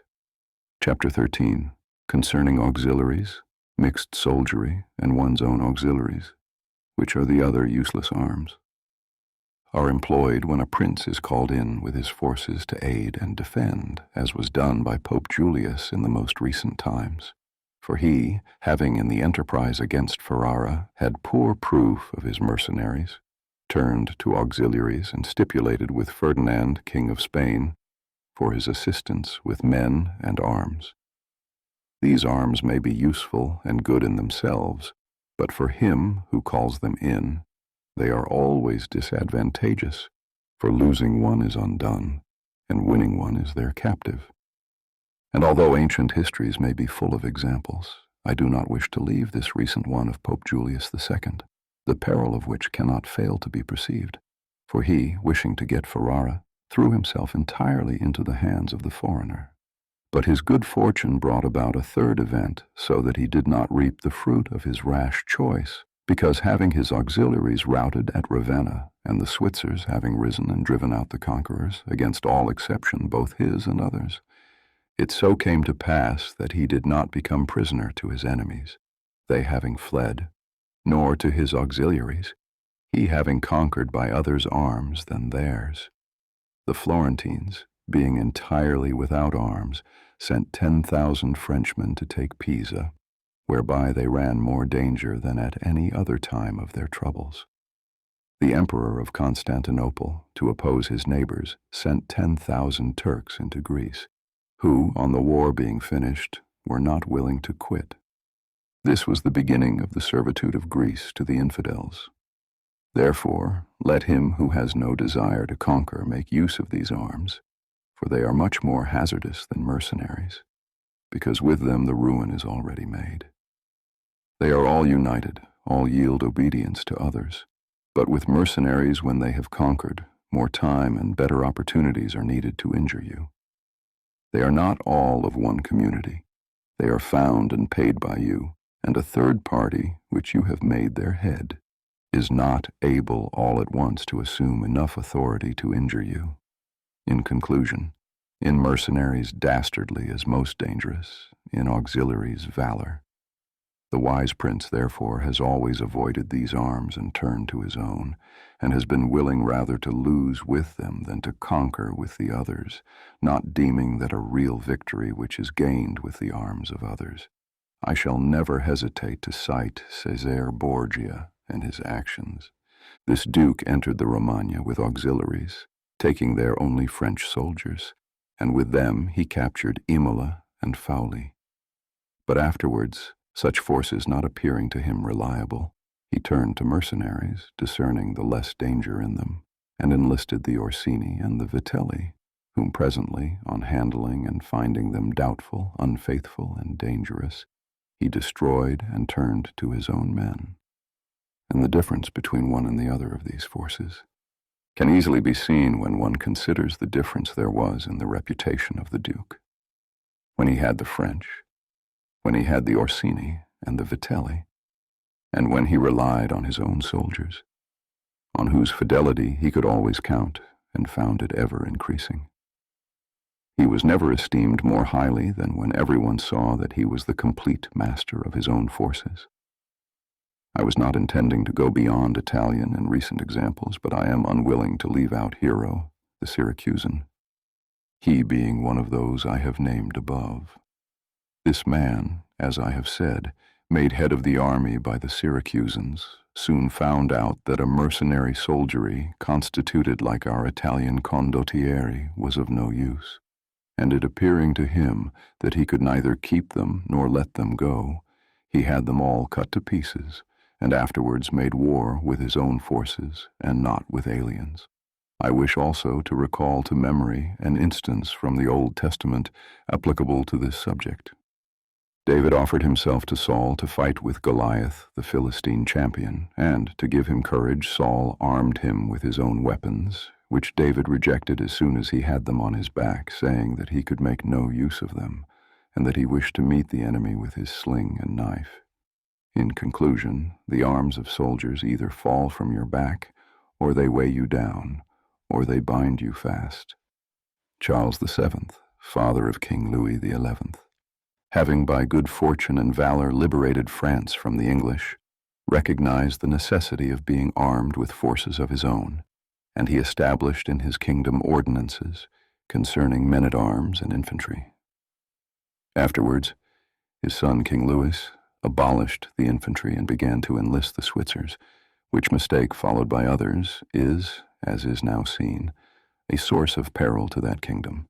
Chapter 13, concerning auxiliaries, mixed soldiery, and one's own auxiliaries, which are the other useless arms, are employed when a prince is called in with his forces to aid and defend, as was done by Pope Julius in the most recent times. For he, having in the enterprise against Ferrara had poor proof of his mercenaries, turned to auxiliaries and stipulated with Ferdinand, King of Spain, for his assistance with men and arms. These arms may be useful and good in themselves, but for him who calls them in, they are always disadvantageous, for losing one is undone, and winning one is their captive. And although ancient histories may be full of examples, I do not wish to leave this recent one of Pope Julius II, the peril of which cannot fail to be perceived, for he, wishing to get Ferrara, threw himself entirely into the hands of the foreigner. But his good fortune brought about a third event, so that he did not reap the fruit of his rash choice, because having his auxiliaries routed at Ravenna, and the Switzers having risen and driven out the conquerors, against all exception both his and others, it so came to pass that he did not become prisoner to his enemies, they having fled, nor to his auxiliaries, he having conquered by others' arms than theirs. The Florentines, being entirely without arms, sent 10,000 Frenchmen to take Pisa, whereby they ran more danger than at any other time of their troubles. The Emperor of Constantinople, to oppose his neighbors, sent 10,000 Turks into Greece, who, on the war being finished, were not willing to quit. This was the beginning of the servitude of Greece to the infidels. Therefore, let him who has no desire to conquer make use of these arms, for they are much more hazardous than mercenaries, because with them the ruin is already made. They are all united, all yield obedience to others, but with mercenaries when they have conquered, more time and better opportunities are needed to injure you. They are not all of one community. They are found and paid by you, and a third party, which you have made their head, is not able all at once to assume enough authority to injure you. In conclusion, in mercenaries dastardly is most dangerous, in auxiliaries valor. The wise prince, therefore, has always avoided these arms and turned to his own, and has been willing rather to lose with them than to conquer with the others, not deeming that a real victory which is gained with the arms of others. I shall never hesitate to cite Cesare Borgia and his actions. This duke entered the Romagna with auxiliaries, taking there only French soldiers, and with them he captured Imola and Fauli. But afterwards, such forces not appearing to him reliable, he turned to mercenaries, discerning the less danger in them, and enlisted the Orsini and the Vitelli, whom presently, on handling and finding them doubtful, unfaithful, and dangerous, he destroyed and turned to his own men. And the difference between one and the other of these forces can easily be seen when one considers the difference there was in the reputation of the Duke. When he had the French, when he had the Orsini and the Vitelli, and when he relied on his own soldiers, on whose fidelity he could always count and found it ever increasing. He was never esteemed more highly than when everyone saw that he was the complete master of his own forces. I was not intending to go beyond Italian and recent examples, but I am unwilling to leave out Hero, the Syracusan, he being one of those I have named above. This man, as I have said, made head of the army by the Syracusans, soon found out that a mercenary soldiery constituted like our Italian condottieri was of no use, and it appearing to him that he could neither keep them nor let them go, he had them all cut to pieces, and afterwards made war with his own forces and not with aliens. I wish also to recall to memory an instance from the Old Testament applicable to this subject. David offered himself to Saul to fight with Goliath, the Philistine champion, and to give him courage, Saul armed him with his own weapons, which David rejected as soon as he had them on his back, saying that he could make no use of them, and that he wished to meet the enemy with his sling and knife. In conclusion, the arms of soldiers either fall from your back, or they weigh you down, or they bind you fast. Charles VII, father of King Louis XI, having by good fortune and valor liberated France from the English, recognized the necessity of being armed with forces of his own, and he established in his kingdom ordinances concerning men-at-arms and infantry. Afterwards, his son King Louis abolished the infantry and began to enlist the Switzers, which mistake, followed by others, is, as is now seen, a source of peril to that kingdom,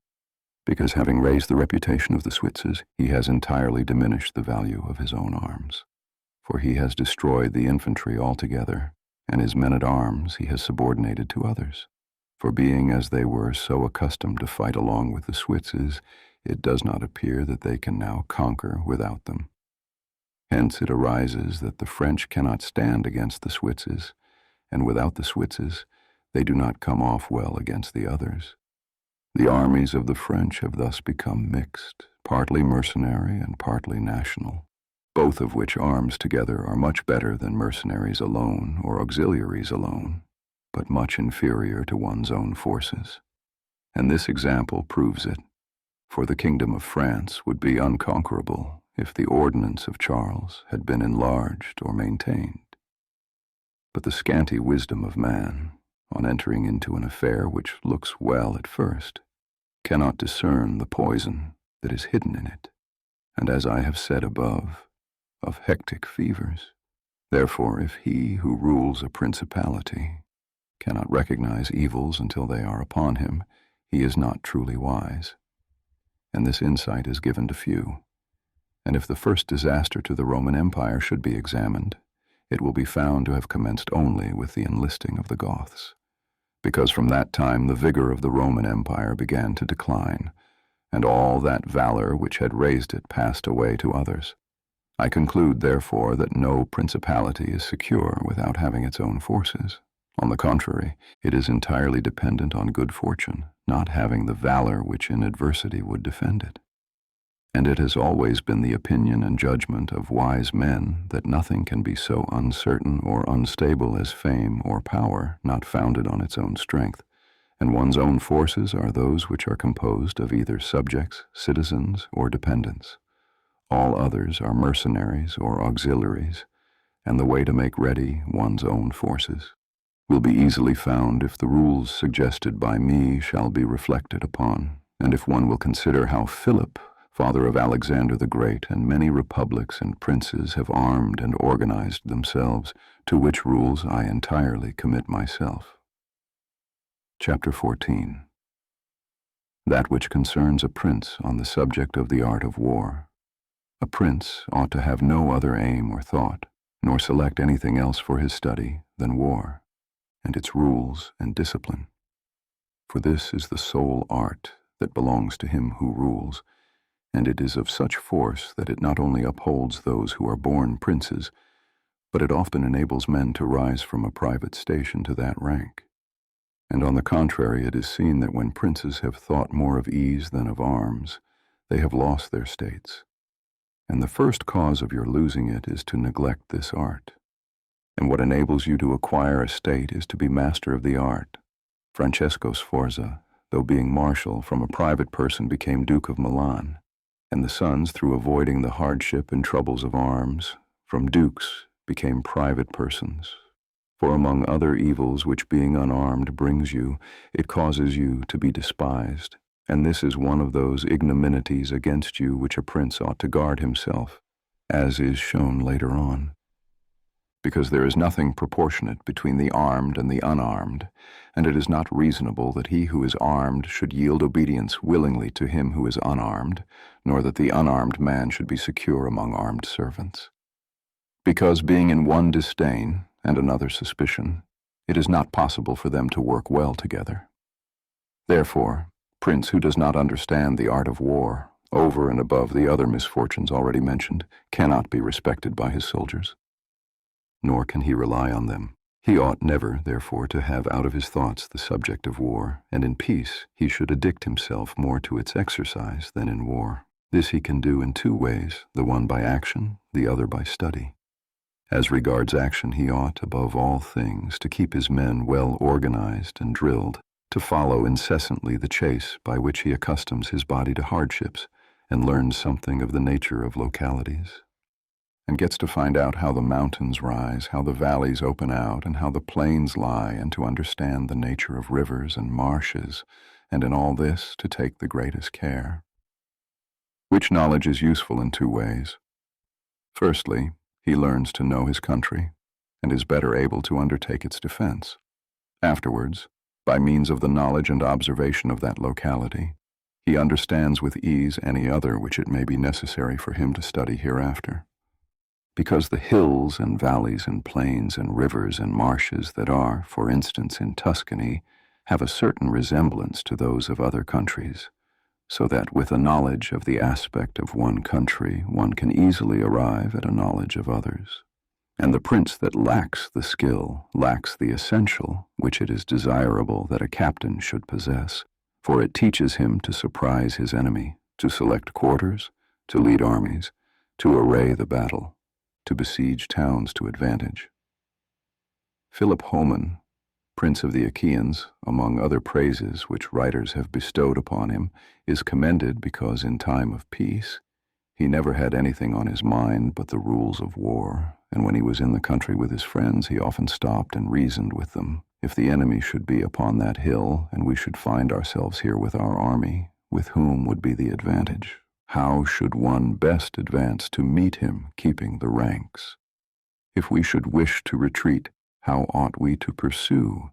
because having raised the reputation of the Switzers, he has entirely diminished the value of his own arms. For he has destroyed the infantry altogether, and his men-at-arms he has subordinated to others. For being as they were so accustomed to fight along with the Switzers, it does not appear that they can now conquer without them. Hence it arises that the French cannot stand against the Switzers, and without the Switzers they do not come off well against the others. The armies of the French have thus become mixed, partly mercenary and partly national, both of which arms together are much better than mercenaries alone or auxiliaries alone, but much inferior to one's own forces. And this example proves it, for the kingdom of France would be unconquerable if the ordinance of Charles had been enlarged or maintained. But the scanty wisdom of man, on entering into an affair which looks well at first, cannot discern the poison that is hidden in it, and as I have said above, of hectic fevers. Therefore, if he who rules a principality cannot recognize evils until they are upon him, he is not truly wise. And this insight is given to few. And if the first disaster to the Roman Empire should be examined, it will be found to have commenced only with the enlisting of the Goths, because from that time the vigor of the Roman Empire began to decline, and all that valor which had raised it passed away to others. I conclude, therefore, that no principality is secure without having its own forces. On the contrary, it is entirely dependent on good fortune, not having the valor which in adversity would defend it. And it has always been the opinion and judgment of wise men that nothing can be so uncertain or unstable as fame or power not founded on its own strength, and one's own forces are those which are composed of either subjects, citizens, or dependents. All others are mercenaries or auxiliaries, and the way to make ready one's own forces will be easily found if the rules suggested by me shall be reflected upon, and if one will consider how Philip, father of Alexander the Great, and many republics and princes have armed and organized themselves, to which rules I entirely commit myself. Chapter 14. That which concerns a prince on the subject of the art of war. A prince ought to have no other aim or thought, nor select anything else for his study than war, and its rules and discipline. For this is the sole art that belongs to him who rules, and it is of such force that it not only upholds those who are born princes, but it often enables men to rise from a private station to that rank. And on the contrary, it is seen that when princes have thought more of ease than of arms, they have lost their states. And the first cause of your losing it is to neglect this art. And what enables you to acquire a state is to be master of the art. Francesco Sforza, though being marshal, from a private person became Duke of Milan, and the sons, through avoiding the hardship and troubles of arms, from dukes became private persons. For among other evils which being unarmed brings you, it causes you to be despised, and this is one of those ignominities against you which a prince ought to guard himself, as is shown later on. Because there is nothing proportionate between the armed and the unarmed, and it is not reasonable that he who is armed should yield obedience willingly to him who is unarmed, nor that the unarmed man should be secure among armed servants. Because being in one disdain and another suspicion, it is not possible for them to work well together. Therefore, prince who does not understand the art of war, over and above the other misfortunes already mentioned, cannot be respected by his soldiers, nor can he rely on them. He ought never, therefore, to have out of his thoughts the subject of war, and in peace he should addict himself more to its exercise than in war. This he can do in two ways, the one by action, the other by study. As regards action, he ought, above all things, to keep his men well organized and drilled, to follow incessantly the chase by which he accustoms his body to hardships, and learns something of the nature of localities, and gets to find out how the mountains rise, how the valleys open out, and how the plains lie, and to understand the nature of rivers and marshes, and in all this to take the greatest care. Which knowledge is useful in two ways. Firstly, he learns to know his country, and is better able to undertake its defense. Afterwards, by means of the knowledge and observation of that locality, he understands with ease any other which it may be necessary for him to study hereafter. Because the hills and valleys and plains and rivers and marshes that are, for instance, in Tuscany, have a certain resemblance to those of other countries, so that with a knowledge of the aspect of one country one can easily arrive at a knowledge of others. And the prince that lacks the skill lacks the essential which it is desirable that a captain should possess, for it teaches him to surprise his enemy, to select quarters, to lead armies, to array the battle, to besiege towns to advantage. Philip Homan, Prince of the Achaeans, among other praises which writers have bestowed upon him, is commended because in time of peace he never had anything on his mind but the rules of war, and when he was in the country with his friends he often stopped and reasoned with them. If the enemy should be upon that hill, and we should find ourselves here with our army, with whom would be the advantage? How should one best advance to meet him, keeping the ranks? If we should wish to retreat, how ought we to pursue?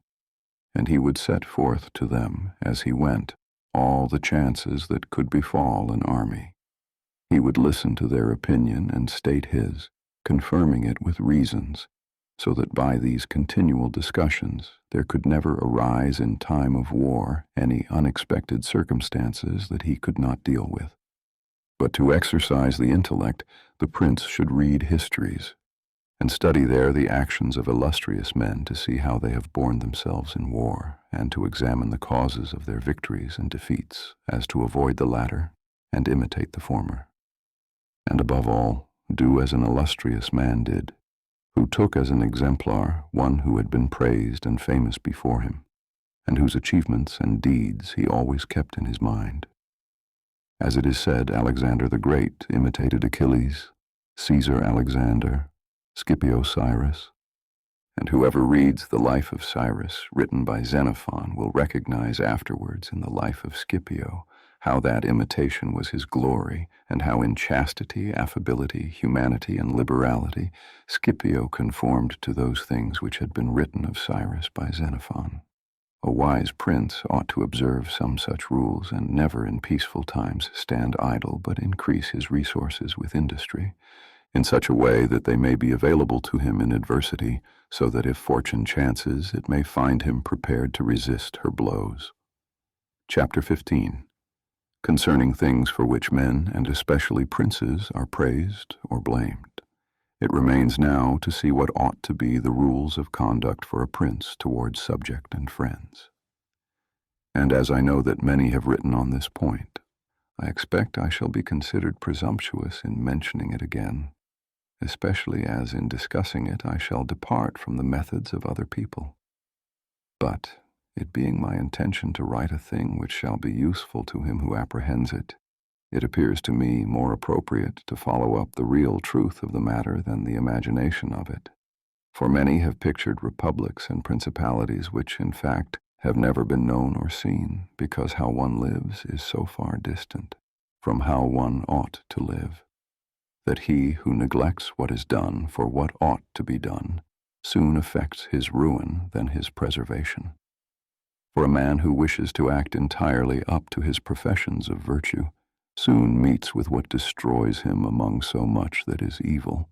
And he would set forth to them, as he went, all the chances that could befall an army. He would listen to their opinion and state his, confirming it with reasons, so that by these continual discussions there could never arise in time of war any unexpected circumstances that he could not deal with. But to exercise the intellect, the prince should read histories, and study there the actions of illustrious men to see how they have borne themselves in war, and to examine the causes of their victories and defeats, as to avoid the latter and imitate the former. And above all, do as an illustrious man did, who took as an exemplar one who had been praised and famous before him, and whose achievements and deeds he always kept in his mind. As it is said, Alexander the Great imitated Achilles, Caesar Alexander, Scipio Cyrus, and whoever reads the life of Cyrus, written by Xenophon, will recognize afterwards in the life of Scipio how that imitation was his glory, and how in chastity, affability, humanity, and liberality Scipio conformed to those things which had been written of Cyrus by Xenophon. A wise prince ought to observe some such rules, and never in peaceful times stand idle, but increase his resources with industry, in such a way that they may be available to him in adversity, so that if fortune chances, it may find him prepared to resist her blows. Chapter 15. Concerning things for which men, and especially princes, are praised or blamed. It remains now to see what ought to be the rules of conduct for a prince towards subject and friends. And as I know that many have written on this point, I expect I shall be considered presumptuous in mentioning it again, especially as in discussing it I shall depart from the methods of other people. But, it being my intention to write a thing which shall be useful to him who apprehends it, it appears to me more appropriate to follow up the real truth of the matter than the imagination of it. For many have pictured republics and principalities which, in fact, have never been known or seen, because how one lives is so far distant from how one ought to live, that he who neglects what is done for what ought to be done soon effects his ruin than his preservation. For a man who wishes to act entirely up to his professions of virtue soon meets with what destroys him among so much that is evil.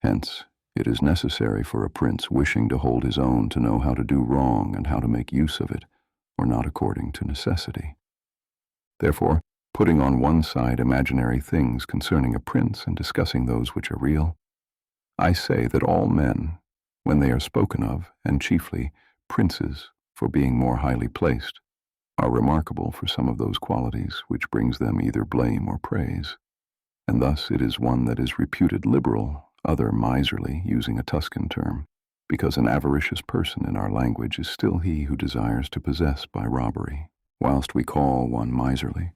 Hence, it is necessary for a prince wishing to hold his own to know how to do wrong and how to make use of it, or not according to necessity. Therefore, putting on one side imaginary things concerning a prince and discussing those which are real, I say that all men, when they are spoken of, and chiefly princes, for being more highly placed, are remarkable for some of those qualities which brings them either blame or praise. And thus it is one that is reputed liberal, other miserly, using a Tuscan term, because an avaricious person in our language is still he who desires to possess by robbery, whilst we call one miserly,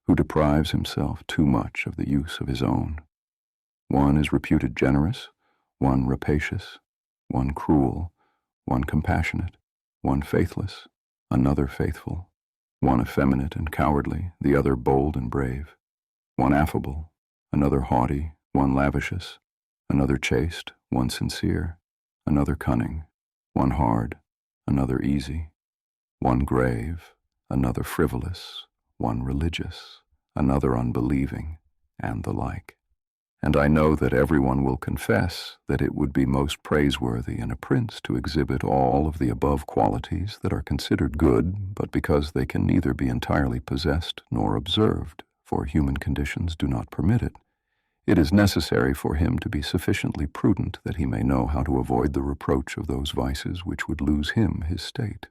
who deprives himself too much of the use of his own. One is reputed generous, one rapacious, one cruel, one compassionate, one faithless, another faithful, one effeminate and cowardly, the other bold and brave, one affable, another haughty, one lavicious, another chaste, one sincere, another cunning, one hard, another easy, one grave, another frivolous, one religious, another unbelieving, and the like. And I know that everyone will confess that it would be most praiseworthy in a prince to exhibit all of the above qualities that are considered good, but because they can neither be entirely possessed nor observed, for human conditions do not permit it, it is necessary for him to be sufficiently prudent that he may know how to avoid the reproach of those vices which would lose him his state,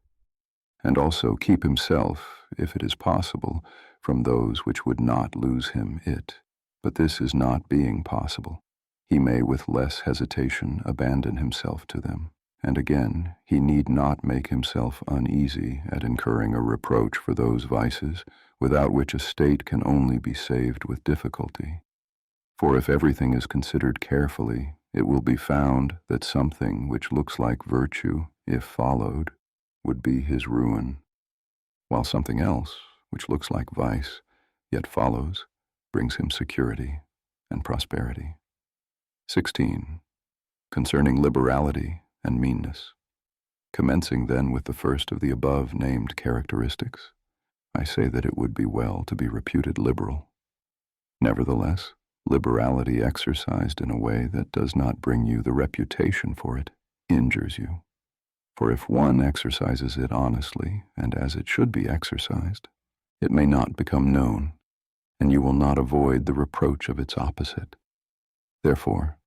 and also keep himself, if it is possible, from those which would not lose him it. But this is not being possible. He may with less hesitation abandon himself to them, and again, he need not make himself uneasy at incurring a reproach for those vices without which a state can only be saved with difficulty. For if everything is considered carefully, it will be found that something which looks like virtue, if followed, would be his ruin, while something else, which looks like vice, yet follows, brings him security and prosperity. 16. Concerning liberality and meanness. Commencing then with the first of the above-named characteristics, I say that it would be well to be reputed liberal. Nevertheless, liberality exercised in a way that does not bring you the reputation for it injures you. For if one exercises it honestly and as it should be exercised, it may not become known, and you will not avoid the reproach of its opposite. Therefore,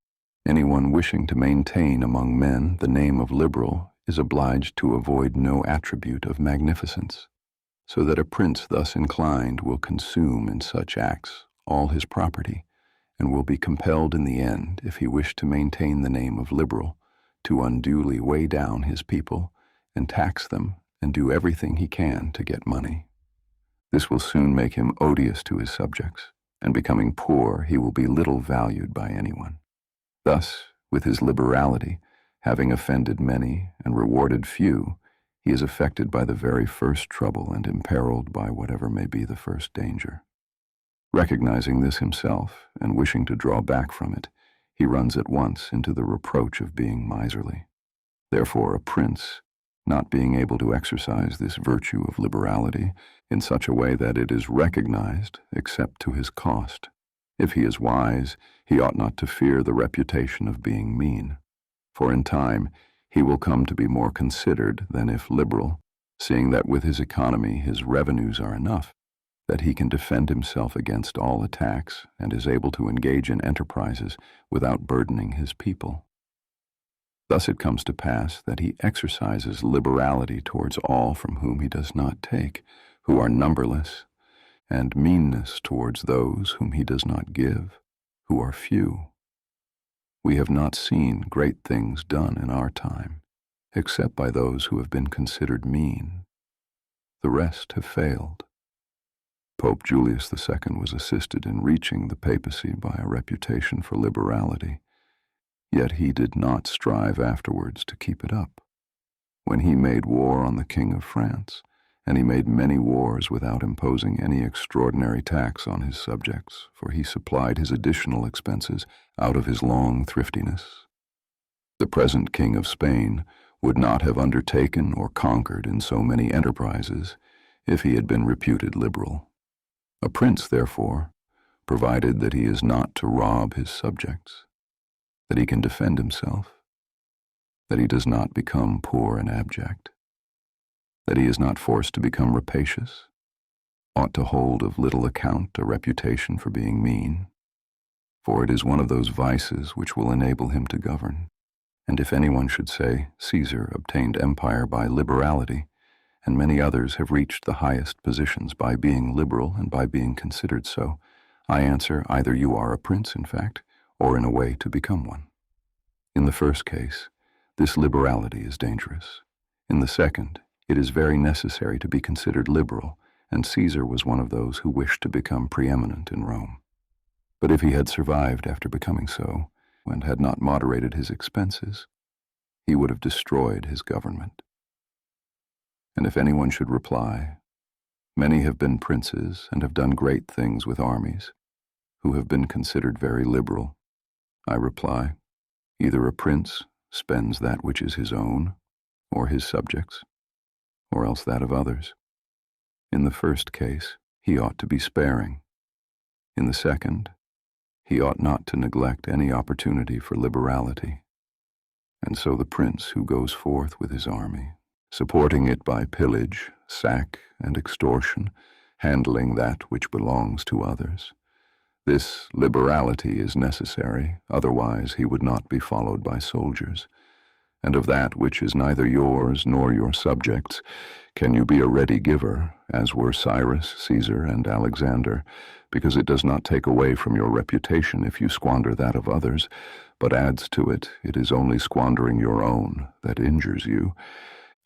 anyone wishing to maintain among men the name of liberal is obliged to avoid no attribute of magnificence, so that a prince thus inclined will consume in such acts all his property, and will be compelled in the end, if he wish to maintain the name of liberal, to unduly weigh down his people and tax them and do everything he can to get money. This will soon make him odious to his subjects, and becoming poor, he will be little valued by anyone. Thus, with his liberality, having offended many and rewarded few, he is affected by the very first trouble and imperiled by whatever may be the first danger. Recognizing this himself and wishing to draw back from it, he runs at once into the reproach of being miserly. Therefore, a prince, not being able to exercise this virtue of liberality in such a way that it is recognized except to his cost, if he is wise, he ought not to fear the reputation of being mean, for in time he will come to be more considered than if liberal, seeing that with his economy his revenues are enough, that he can defend himself against all attacks and is able to engage in enterprises without burdening his people. Thus it comes to pass that he exercises liberality towards all from whom he does not take, who are numberless, and meanness towards those whom he does not give, who are few. We have not seen great things done in our time, except by those who have been considered mean. The rest have failed. Pope Julius II was assisted in reaching the papacy by a reputation for liberality, yet he did not strive afterwards to keep it up. When he made war on the King of France, and he made many wars without imposing any extraordinary tax on his subjects, for he supplied his additional expenses out of his long thriftiness. The present King of Spain would not have undertaken or conquered in so many enterprises if he had been reputed liberal. A prince, therefore, provided that he is not to rob his subjects, that he can defend himself, that he does not become poor and abject, that he is not forced to become rapacious, ought to hold of little account a reputation for being mean, for it is one of those vices which will enable him to govern. And if anyone should say, Caesar obtained empire by liberality, and many others have reached the highest positions by being liberal and by being considered so, I answer, either you are a prince, in fact, or in a way to become one. In the first case, this liberality is dangerous. In the second, it is very necessary to be considered liberal, and Caesar was one of those who wished to become preeminent in Rome. But if he had survived after becoming so, and had not moderated his expenses, he would have destroyed his government. And if anyone should reply, many have been princes and have done great things with armies, who have been considered very liberal, I reply, either a prince spends that which is his own, or his subjects, or else that of others. In the first case, he ought to be sparing. In the second, he ought not to neglect any opportunity for liberality. And so the prince who goes forth with his army, supporting it by pillage, sack, and extortion, handling that which belongs to others, this liberality is necessary, otherwise he would not be followed by soldiers. And of that which is neither yours nor your subjects, can you be a ready giver, as were Cyrus, Caesar, and Alexander, because it does not take away from your reputation if you squander that of others, but adds to it, it is only squandering your own that injures you.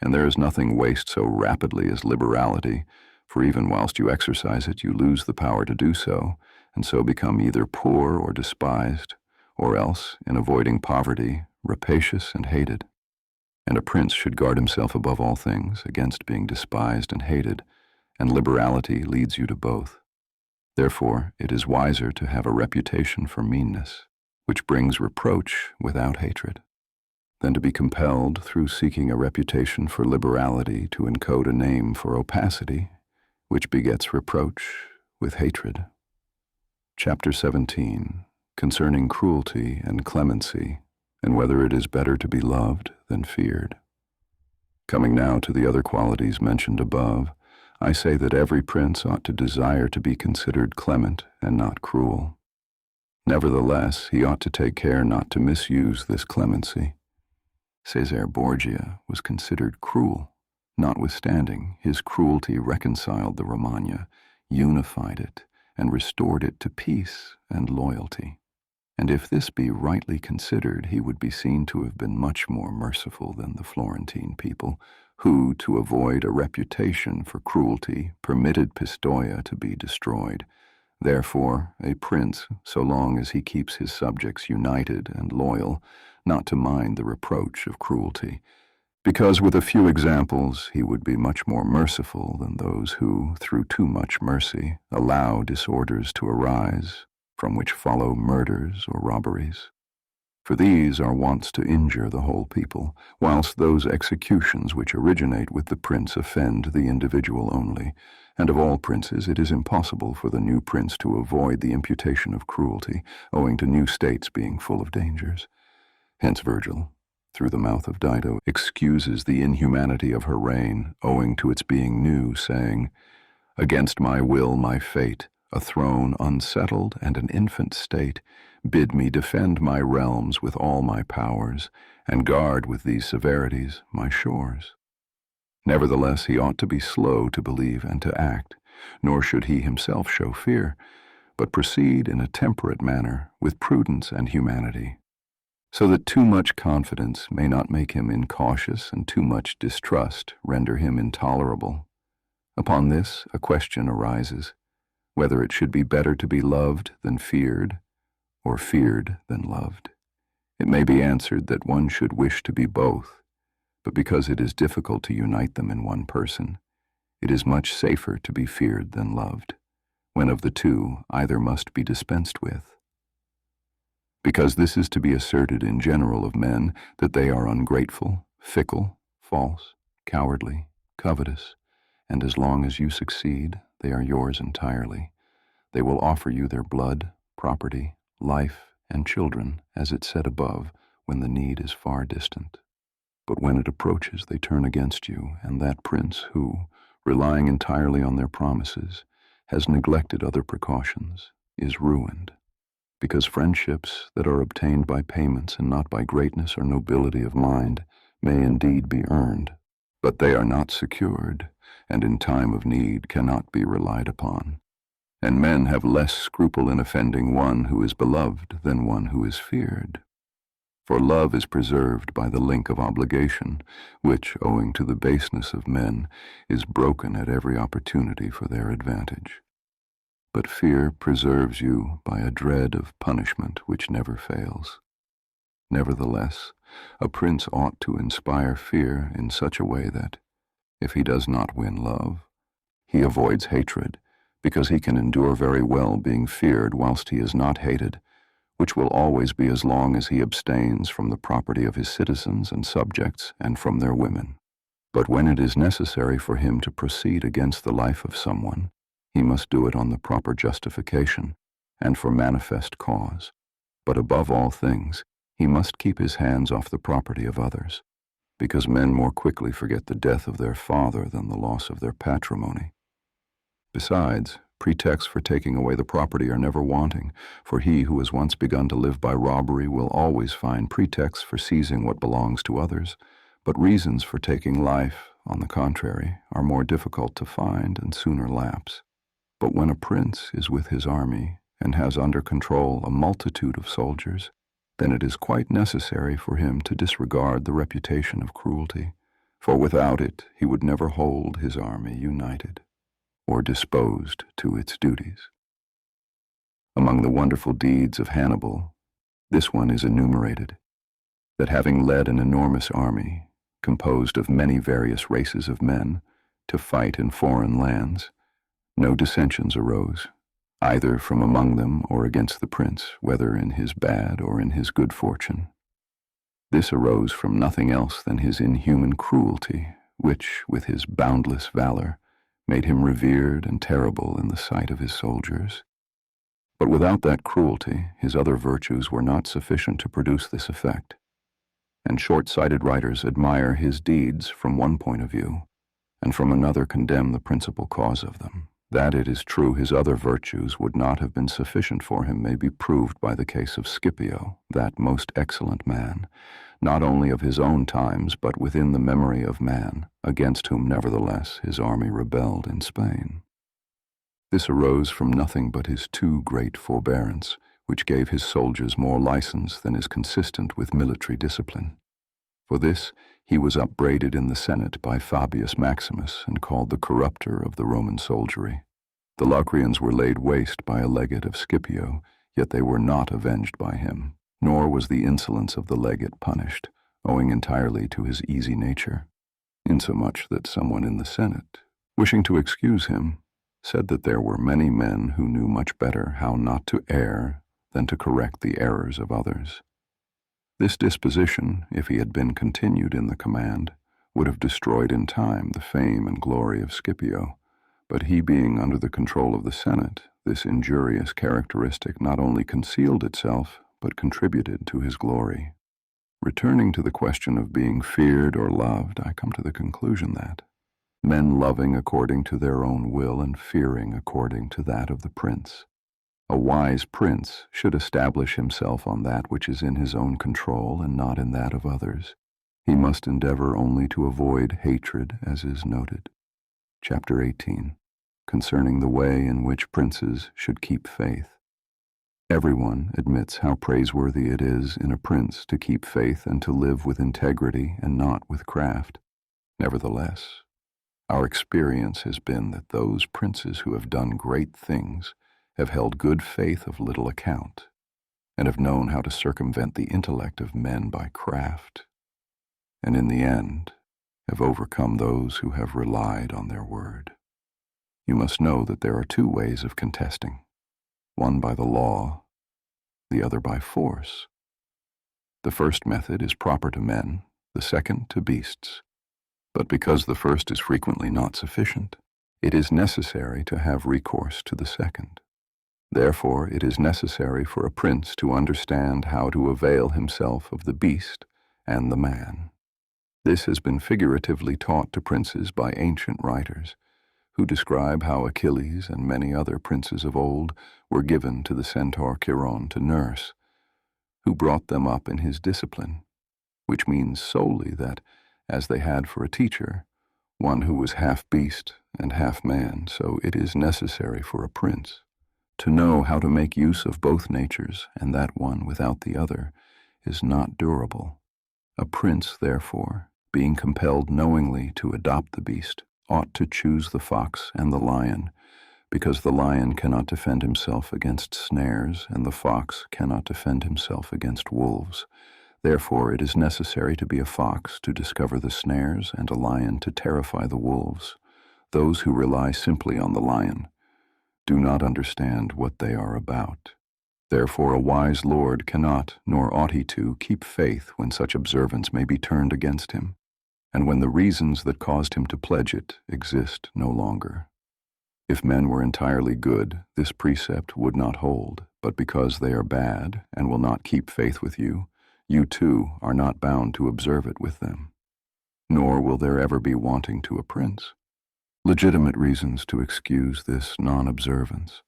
And there is nothing waste so rapidly as liberality, for even whilst you exercise it, you lose the power to do so, and so become either poor or despised, or else, in avoiding poverty, rapacious and hated. And a prince should guard himself above all things against being despised and hated, and liberality leads you to both. Therefore, it is wiser to have a reputation for meanness, which brings reproach without hatred, than to be compelled, through seeking a reputation for liberality, to encode a name for opacity, which begets reproach with hatred. Chapter 17, concerning cruelty and clemency, and whether it is better to be loved than feared. Coming now to the other qualities mentioned above, I say that every prince ought to desire to be considered clement and not cruel. Nevertheless, he ought to take care not to misuse this clemency. Caesar Borgia was considered cruel. Notwithstanding, his cruelty reconciled the Romagna, unified it, and restored it to peace and loyalty. And if this be rightly considered, he would be seen to have been much more merciful than the Florentine people, who, to avoid a reputation for cruelty, permitted Pistoia to be destroyed. Therefore, a prince, so long as he keeps his subjects united and loyal, not to mind the reproach of cruelty, because with a few examples he would be much more merciful than those who, through too much mercy, allow disorders to arise, from which follow murders or robberies. For these are wont to injure the whole people, whilst those executions which originate with the prince offend the individual only, and of all princes it is impossible for the new prince to avoid the imputation of cruelty, owing to new states being full of dangers. Hence Virgil, through the mouth of Dido, excuses the inhumanity of her reign, owing to its being new, saying, "Against my will, my fate, a throne unsettled and an infant state, bid me defend my realms with all my powers, and guard with these severities my shores." Nevertheless, he ought to be slow to believe and to act, nor should he himself show fear, but proceed in a temperate manner, with prudence and humanity, so that too much confidence may not make him incautious, and too much distrust render him intolerable. Upon this, a question arises, whether it should be better to be loved than feared, or feared than loved. It may be answered that one should wish to be both, but because it is difficult to unite them in one person, it is much safer to be feared than loved, when of the two either must be dispensed with. Because this is to be asserted in general of men, that they are ungrateful, fickle, false, cowardly, covetous, and as long as you succeed, they are yours entirely. They will offer you their blood, property, life, and children, as it said above, when the need is far distant. But when it approaches, they turn against you, and that prince who, relying entirely on their promises, has neglected other precautions, is ruined. Because friendships that are obtained by payments and not by greatness or nobility of mind may indeed be earned, but they are not secured, and in time of need cannot be relied upon. And men have less scruple in offending one who is beloved than one who is feared. For love is preserved by the link of obligation, which, owing to the baseness of men, is broken at every opportunity for their advantage. But fear preserves you by a dread of punishment which never fails. Nevertheless, a prince ought to inspire fear in such a way that, if he does not win love, he avoids hatred, because he can endure very well being feared whilst he is not hated, which will always be as long as he abstains from the property of his citizens and subjects and from their women. But when it is necessary for him to proceed against the life of someone, he must do it on the proper justification and for manifest cause. But above all things, he must keep his hands off the property of others, because men more quickly forget the death of their father than the loss of their patrimony. Besides, pretexts for taking away the property are never wanting, for he who has once begun to live by robbery will always find pretexts for seizing what belongs to others, but reasons for taking life, on the contrary, are more difficult to find and sooner lapse. But when a prince is with his army and has under control a multitude of soldiers, then it is quite necessary for him to disregard the reputation of cruelty, for without it he would never hold his army united or disposed to its duties. Among the wonderful deeds of Hannibal, this one is enumerated, that having led an enormous army, composed of many various races of men, to fight in foreign lands, no dissensions arose, either from among them or against the prince, whether in his bad or in his good fortune. This arose from nothing else than his inhuman cruelty, which, with his boundless valor, made him revered and terrible in the sight of his soldiers. But without that cruelty, his other virtues were not sufficient to produce this effect, and short-sighted writers admire his deeds from one point of view, and from another condemn the principal cause of them. That it is true his other virtues would not have been sufficient for him may be proved by the case of Scipio, that most excellent man, not only of his own times, but within the memory of man, against whom nevertheless his army rebelled in Spain. This arose from nothing but his too great forbearance, which gave his soldiers more license than is consistent with military discipline. For this He was upbraided in the Senate by Fabius Maximus and called the corrupter of the Roman soldiery. The Locrians were laid waste by a legate of Scipio, yet they were not avenged by him, nor was the insolence of the legate punished, owing entirely to his easy nature, insomuch that someone in the Senate, wishing to excuse him, said that there were many men who knew much better how not to err than to correct the errors of others. This disposition, if he had been continued in the command, would have destroyed in time the fame and glory of Scipio, but he being under the control of the Senate, this injurious characteristic not only concealed itself, but contributed to his glory. Returning to the question of being feared or loved, I come to the conclusion that men loving according to their own will and fearing according to that of the prince. A wise prince should establish himself on that which is in his own control and not in that of others. He must endeavor only to avoid hatred, as is noted. Chapter 18, concerning the way in which princes should keep faith. Everyone admits how praiseworthy it is in a prince to keep faith and to live with integrity and not with craft. Nevertheless, our experience has been that those princes who have done great things have held good faith of little account, and have known how to circumvent the intellect of men by craft, and in the end have overcome those who have relied on their word. You must know that there are two ways of contesting, one by the law, the other by force. The first method is proper to men, the second to beasts. But because the first is frequently not sufficient, it is necessary to have recourse to the second. Therefore, it is necessary for a prince to understand how to avail himself of the beast and the man. This has been figuratively taught to princes by ancient writers, who describe how Achilles and many other princes of old were given to the centaur Chiron to nurse, who brought them up in his discipline, which means solely that, as they had for a teacher one who was half beast and half man, so it is necessary for a prince to know how to make use of both natures, and that one without the other is not durable. A prince, therefore, being compelled knowingly to adopt the beast, ought to choose the fox and the lion, because the lion cannot defend himself against snares, and the fox cannot defend himself against wolves. Therefore it is necessary to be a fox to discover the snares, and a lion to terrify the wolves. Those who rely simply on the lion do not understand what they are about. Therefore a wise lord cannot, nor ought he to, keep faith when such observance may be turned against him, and when the reasons that caused him to pledge it exist no longer. If men were entirely good, this precept would not hold, but because they are bad and will not keep faith with you, you too are not bound to observe it with them. Nor will there ever be wanting to a prince legitimate reasons to excuse this non-observance.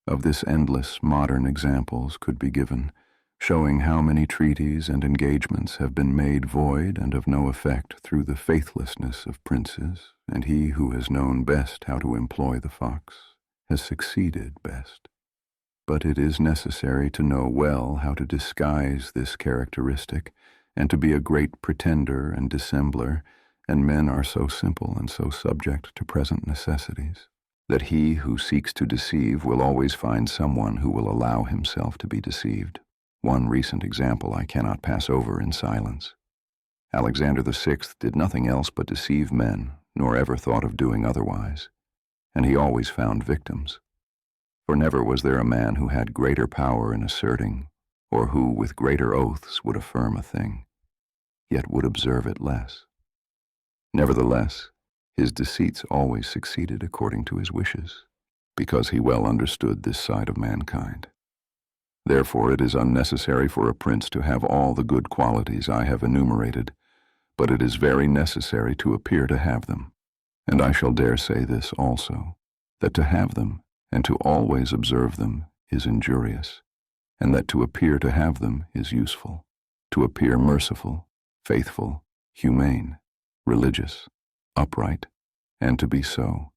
Of this endless modern examples could be given, showing how many treaties and engagements have been made void and of no effect through the faithlessness of princes, and he who has known best how to employ the fox has succeeded best. But it is necessary to know well how to disguise this characteristic, and to be a great pretender and dissembler, and men are so simple and so subject to present necessities, that he who seeks to deceive will always find someone who will allow himself to be deceived. One recent example I cannot pass over in silence. Alexander VI did nothing else but deceive men, nor ever thought of doing otherwise, and he always found victims. For never was there a man who had greater power in asserting, or who with greater oaths would affirm a thing, yet would observe it less. Nevertheless, his deceits always succeeded according to his wishes, because he well understood this side of mankind. Therefore it is unnecessary for a prince to have all the good qualities I have enumerated, but it is very necessary to appear to have them. And I shall dare say this also, that to have them and to always observe them is injurious, and that to appear to have them is useful, to appear merciful, faithful, humane, religious, upright, and to be so,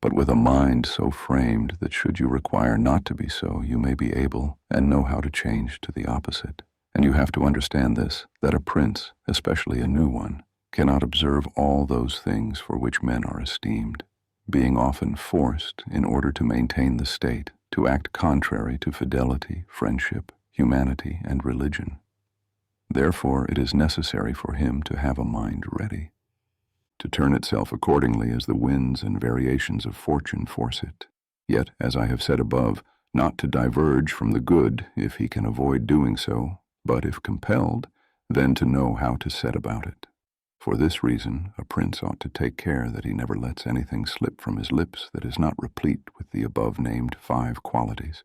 but with a mind so framed that should you require not to be so, you may be able and know how to change to the opposite, And you have to understand this, that a prince, especially a new one, cannot observe all those things for which men are esteemed, being often forced, in order to maintain the state, to act contrary to fidelity, friendship, humanity, and religion. Therefore, it is necessary for him to have a mind ready, to turn itself accordingly as the winds and variations of fortune force it. Yet, as I have said above, not to diverge from the good if he can avoid doing so, but if compelled, then to know how to set about it. For this reason, a prince ought to take care that he never lets anything slip from his lips that is not replete with the above-named 5 qualities,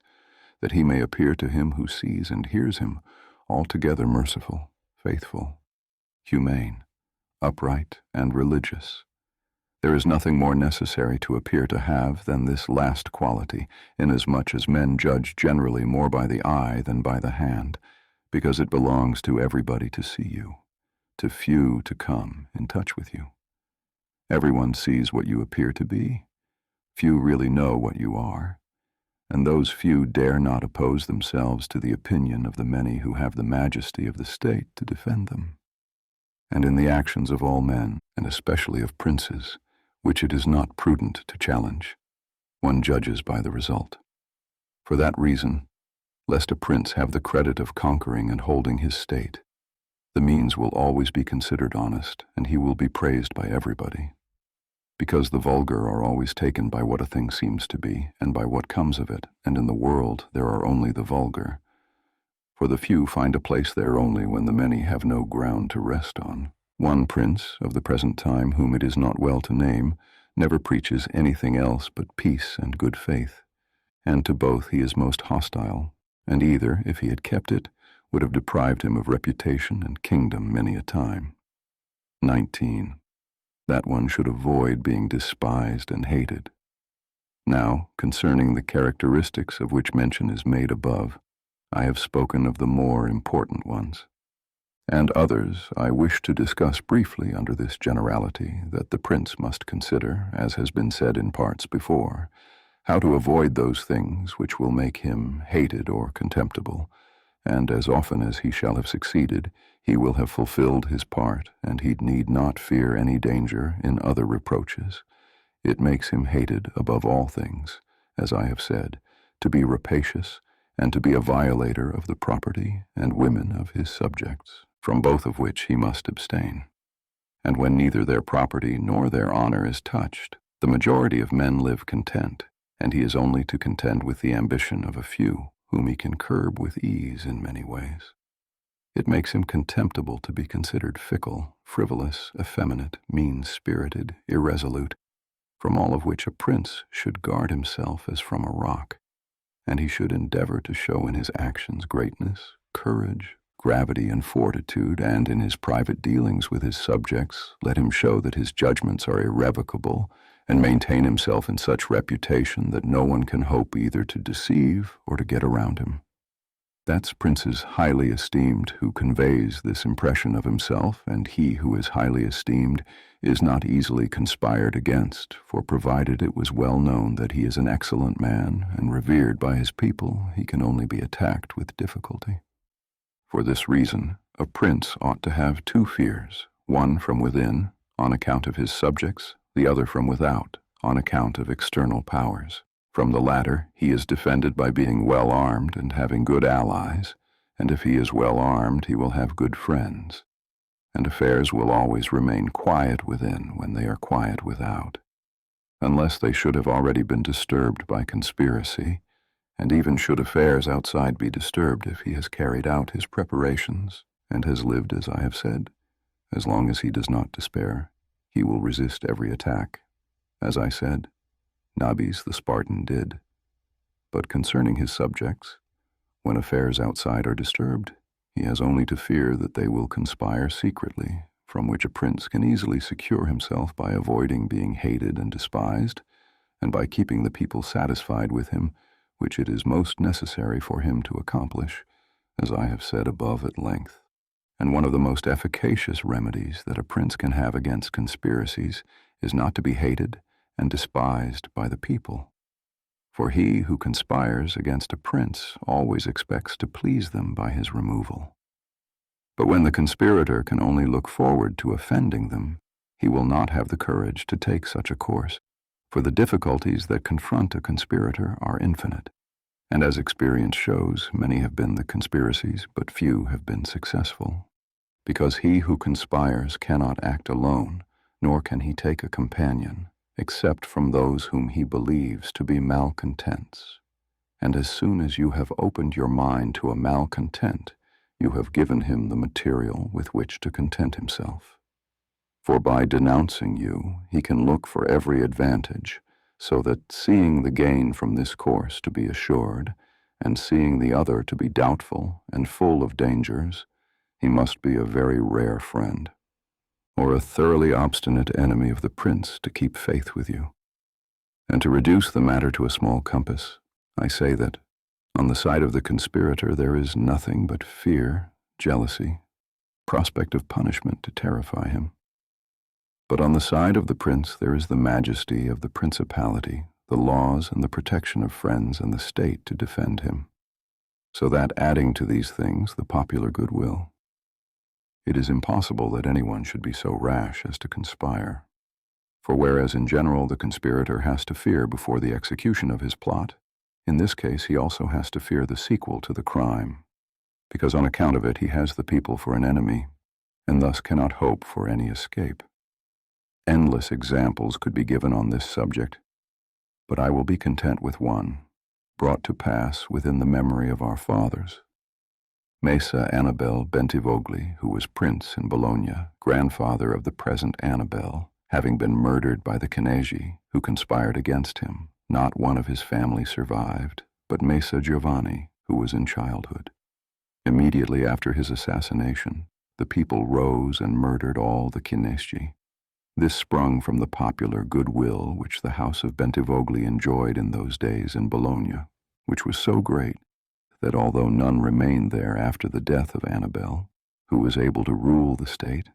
that he may appear to him who sees and hears him altogether merciful, faithful, humane, upright, and religious. There is nothing more necessary to appear to have than this last quality, inasmuch as men judge generally more by the eye than by the hand, because it belongs to everybody to see you, to few to come in touch with you. Everyone sees what you appear to be. Few really know what you are, and those few dare not oppose themselves to the opinion of the many who have the majesty of the state to defend them. And in the actions of all men, and especially of princes, which it is not prudent to challenge, one judges by the result. For that reason, lest a prince have the credit of conquering and holding his state, the means will always be considered honest, and he will be praised by everybody. Because the vulgar are always taken by what a thing seems to be, and by what comes of it, and in the world there are only the vulgar. For the few find a place there only when the many have no ground to rest on. One prince of the present time, whom it is not well to name, never preaches anything else but peace and good faith, and to both he is most hostile, and either, if he had kept it, would have deprived him of reputation and kingdom many a time. 19. That one should avoid being despised and hated. Now, concerning the characteristics of which mention is made above, I have spoken of the more important ones, and others I wish to discuss briefly under this generality that the prince must consider, as has been said in parts before, how to avoid those things which will make him hated or contemptible, and as often as he shall have succeeded, he will have fulfilled his part, and he need not fear any danger in other reproaches. It makes him hated above all things, as I have said, to be rapacious, and to be a violator of the property and women of his subjects, from both of which he must abstain. And when neither their property nor their honor is touched, the majority of men live content, and he is only to contend with the ambition of a few, whom he can curb with ease in many ways. It makes him contemptible to be considered fickle, frivolous, effeminate, mean-spirited, irresolute, from all of which a prince should guard himself as from a rock, and he should endeavor to show in his actions greatness, courage, gravity, and fortitude, and in his private dealings with his subjects let him show that his judgments are irrevocable, and maintain himself in such reputation that no one can hope either to deceive or to get around him. That's prince is highly esteemed who conveys this impression of himself, and he who is highly esteemed is not easily conspired against, for provided it was well known that he is an excellent man and revered by his people, he can only be attacked with difficulty. For this reason, a prince ought to have 2 fears, one from within, on account of his subjects, the other from without, on account of external powers. From the latter, he is defended by being well armed and having good allies, and if he is well armed, he will have good friends, and affairs will always remain quiet within when they are quiet without, unless they should have already been disturbed by conspiracy, and even should affairs outside be disturbed if he has carried out his preparations and has lived as I have said, as long as he does not despair, he will resist every attack, as I said, Nabis the Spartan did. But concerning his subjects, when affairs outside are disturbed, he has only to fear that they will conspire secretly, from which a prince can easily secure himself by avoiding being hated and despised, and by keeping the people satisfied with him, which it is most necessary for him to accomplish, as I have said above at length. And one of the most efficacious remedies that a prince can have against conspiracies is not to be hated and despised by the people. For he who conspires against a prince always expects to please them by his removal. But when the conspirator can only look forward to offending them, he will not have the courage to take such a course, for the difficulties that confront a conspirator are infinite. And as experience shows, many have been the conspiracies, but few have been successful. Because he who conspires cannot act alone, nor can he take a companion, except from those whom he believes to be malcontents. And as soon as you have opened your mind to a malcontent, you have given him the material with which to content himself. For by denouncing you, he can look for every advantage, so that, seeing the gain from this course to be assured, and seeing the other to be doubtful and full of dangers, he must be a very rare friend, or a thoroughly obstinate enemy of the prince to keep faith with you. And to reduce the matter to a small compass, I say that, on the side of the conspirator there is nothing but fear, jealousy, prospect of punishment to terrify him. But on the side of the prince there is the majesty of the principality, the laws and the protection of friends and the state to defend him, so that, adding to these things the popular goodwill, it is impossible that anyone should be so rash as to conspire. For whereas in general the conspirator has to fear before the execution of his plot, in this case he also has to fear the sequel to the crime, because on account of it he has the people for an enemy, and thus cannot hope for any escape. Endless examples could be given on this subject, but I will be content with one, brought to pass within the memory of our fathers. Messer Annibale Bentivogli, who was prince in Bologna, grandfather of the present Annibale, having been murdered by the Canesi, who conspired against him, not one of his family survived, but Messer Giovanni, who was in childhood. Immediately after his assassination, the people rose and murdered all the Canesi. This sprung from the popular goodwill which the house of Bentivogli enjoyed in those days in Bologna, which was so great that although none remained there after the death of Annibale, who was able to rule the state,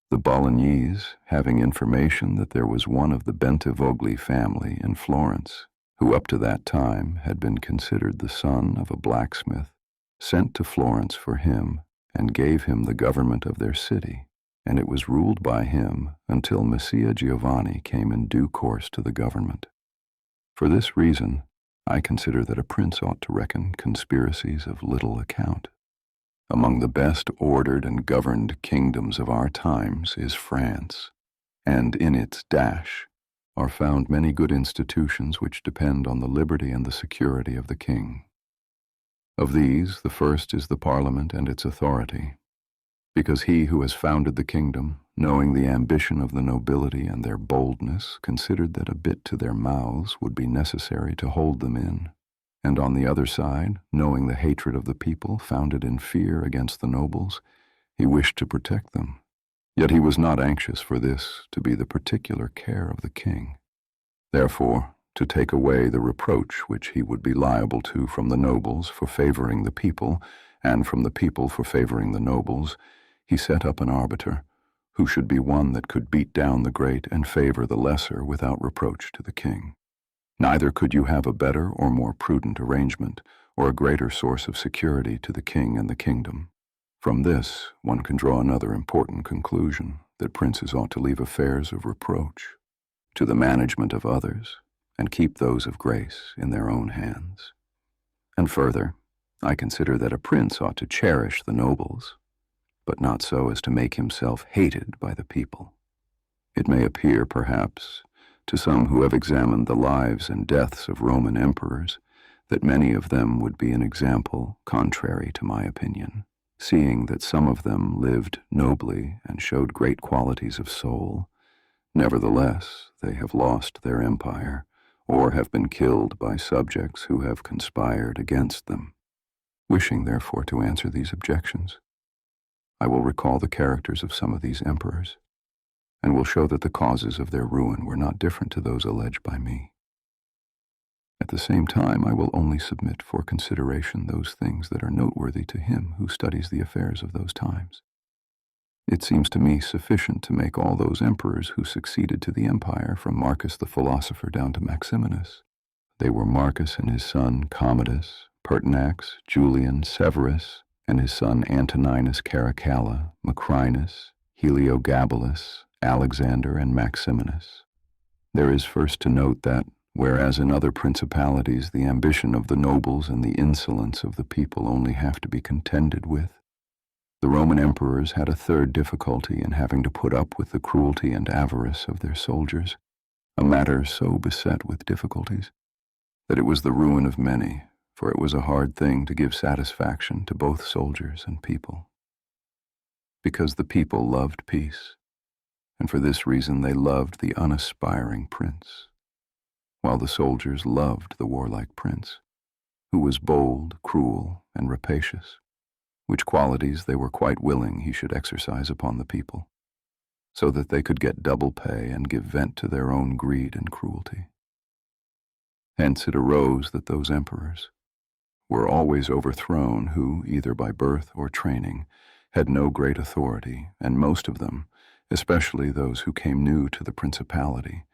the Bolognese, having information that there was one of the Bentivogli family in Florence, who up to that time had been considered the son of a blacksmith, sent to Florence for him and gave him the government of their city, and it was ruled by him until Messer Giovanni came in due course to the government. For this reason, I consider that a prince ought to reckon conspiracies of little account. Among the best ordered and governed kingdoms of our times is France, and in its dash are found many good institutions which depend on the liberty and the security of the king. Of these, the first is the Parliament and its authority, because he who has founded the kingdom, knowing the ambition of the nobility and their boldness, considered that a bit to their mouths would be necessary to hold them in, and on the other side, knowing the hatred of the people founded in fear against the nobles, he wished to protect them. Yet he was not anxious for this to be the particular care of the king. Therefore, to take away the reproach which he would be liable to from the nobles for favoring the people, and from the people for favoring the nobles, he set up an arbiter, who should be one that could beat down the great and favor the lesser without reproach to the king. Neither could you have a better or more prudent arrangement, or a greater source of security to the king and the kingdom. From this, one can draw another important conclusion, that princes ought to leave affairs of reproach to the management of others, and keep those of grace in their own hands. And further, I consider that a prince ought to cherish the nobles, but not so as to make himself hated by the people. It may appear, perhaps, to some who have examined the lives and deaths of Roman emperors, that many of them would be an example contrary to my opinion, seeing that some of them lived nobly and showed great qualities of soul. Nevertheless, they have lost their empire, or have been killed by subjects who have conspired against them. Wishing, therefore, to answer these objections, I will recall the characters of some of these emperors, and will show that the causes of their ruin were not different to those alleged by me. At the same time, I will only submit for consideration those things that are noteworthy to him who studies the affairs of those times. It seems to me sufficient to make all those emperors who succeeded to the empire, from Marcus the philosopher down to Maximinus. They were Marcus and his son Commodus, Pertinax, Julian, Severus, and his son Antoninus Caracalla, Macrinus, Heliogabalus, Alexander, and Maximinus. There is first to note that, whereas in other principalities the ambition of the nobles and the insolence of the people only have to be contended with, the Roman emperors had a third difficulty in having to put up with the cruelty and avarice of their soldiers, a matter so beset with difficulties that it was the ruin of many, for it was a hard thing to give satisfaction to both soldiers and people. Because the people loved peace, and for this reason they loved the unaspiring prince, while the soldiers loved the warlike prince, who was bold, cruel, and rapacious, which qualities they were quite willing he should exercise upon the people, so that they could get double pay and give vent to their own greed and cruelty. Hence it arose that those emperors were always overthrown who, either by birth or training, had no great authority, and most of them, especially those who came new to the principality,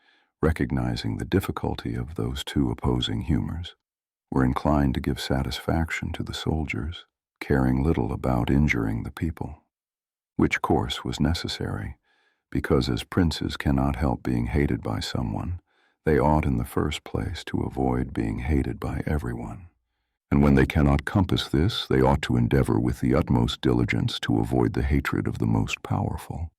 recognizing the difficulty of those two opposing humors, were inclined to give satisfaction to the soldiers, caring little about injuring the people, which course was necessary, because as princes cannot help being hated by someone, they ought in the first place to avoid being hated by everyone. And when they cannot compass this, they ought to endeavor with the utmost diligence to avoid the hatred of the most powerful.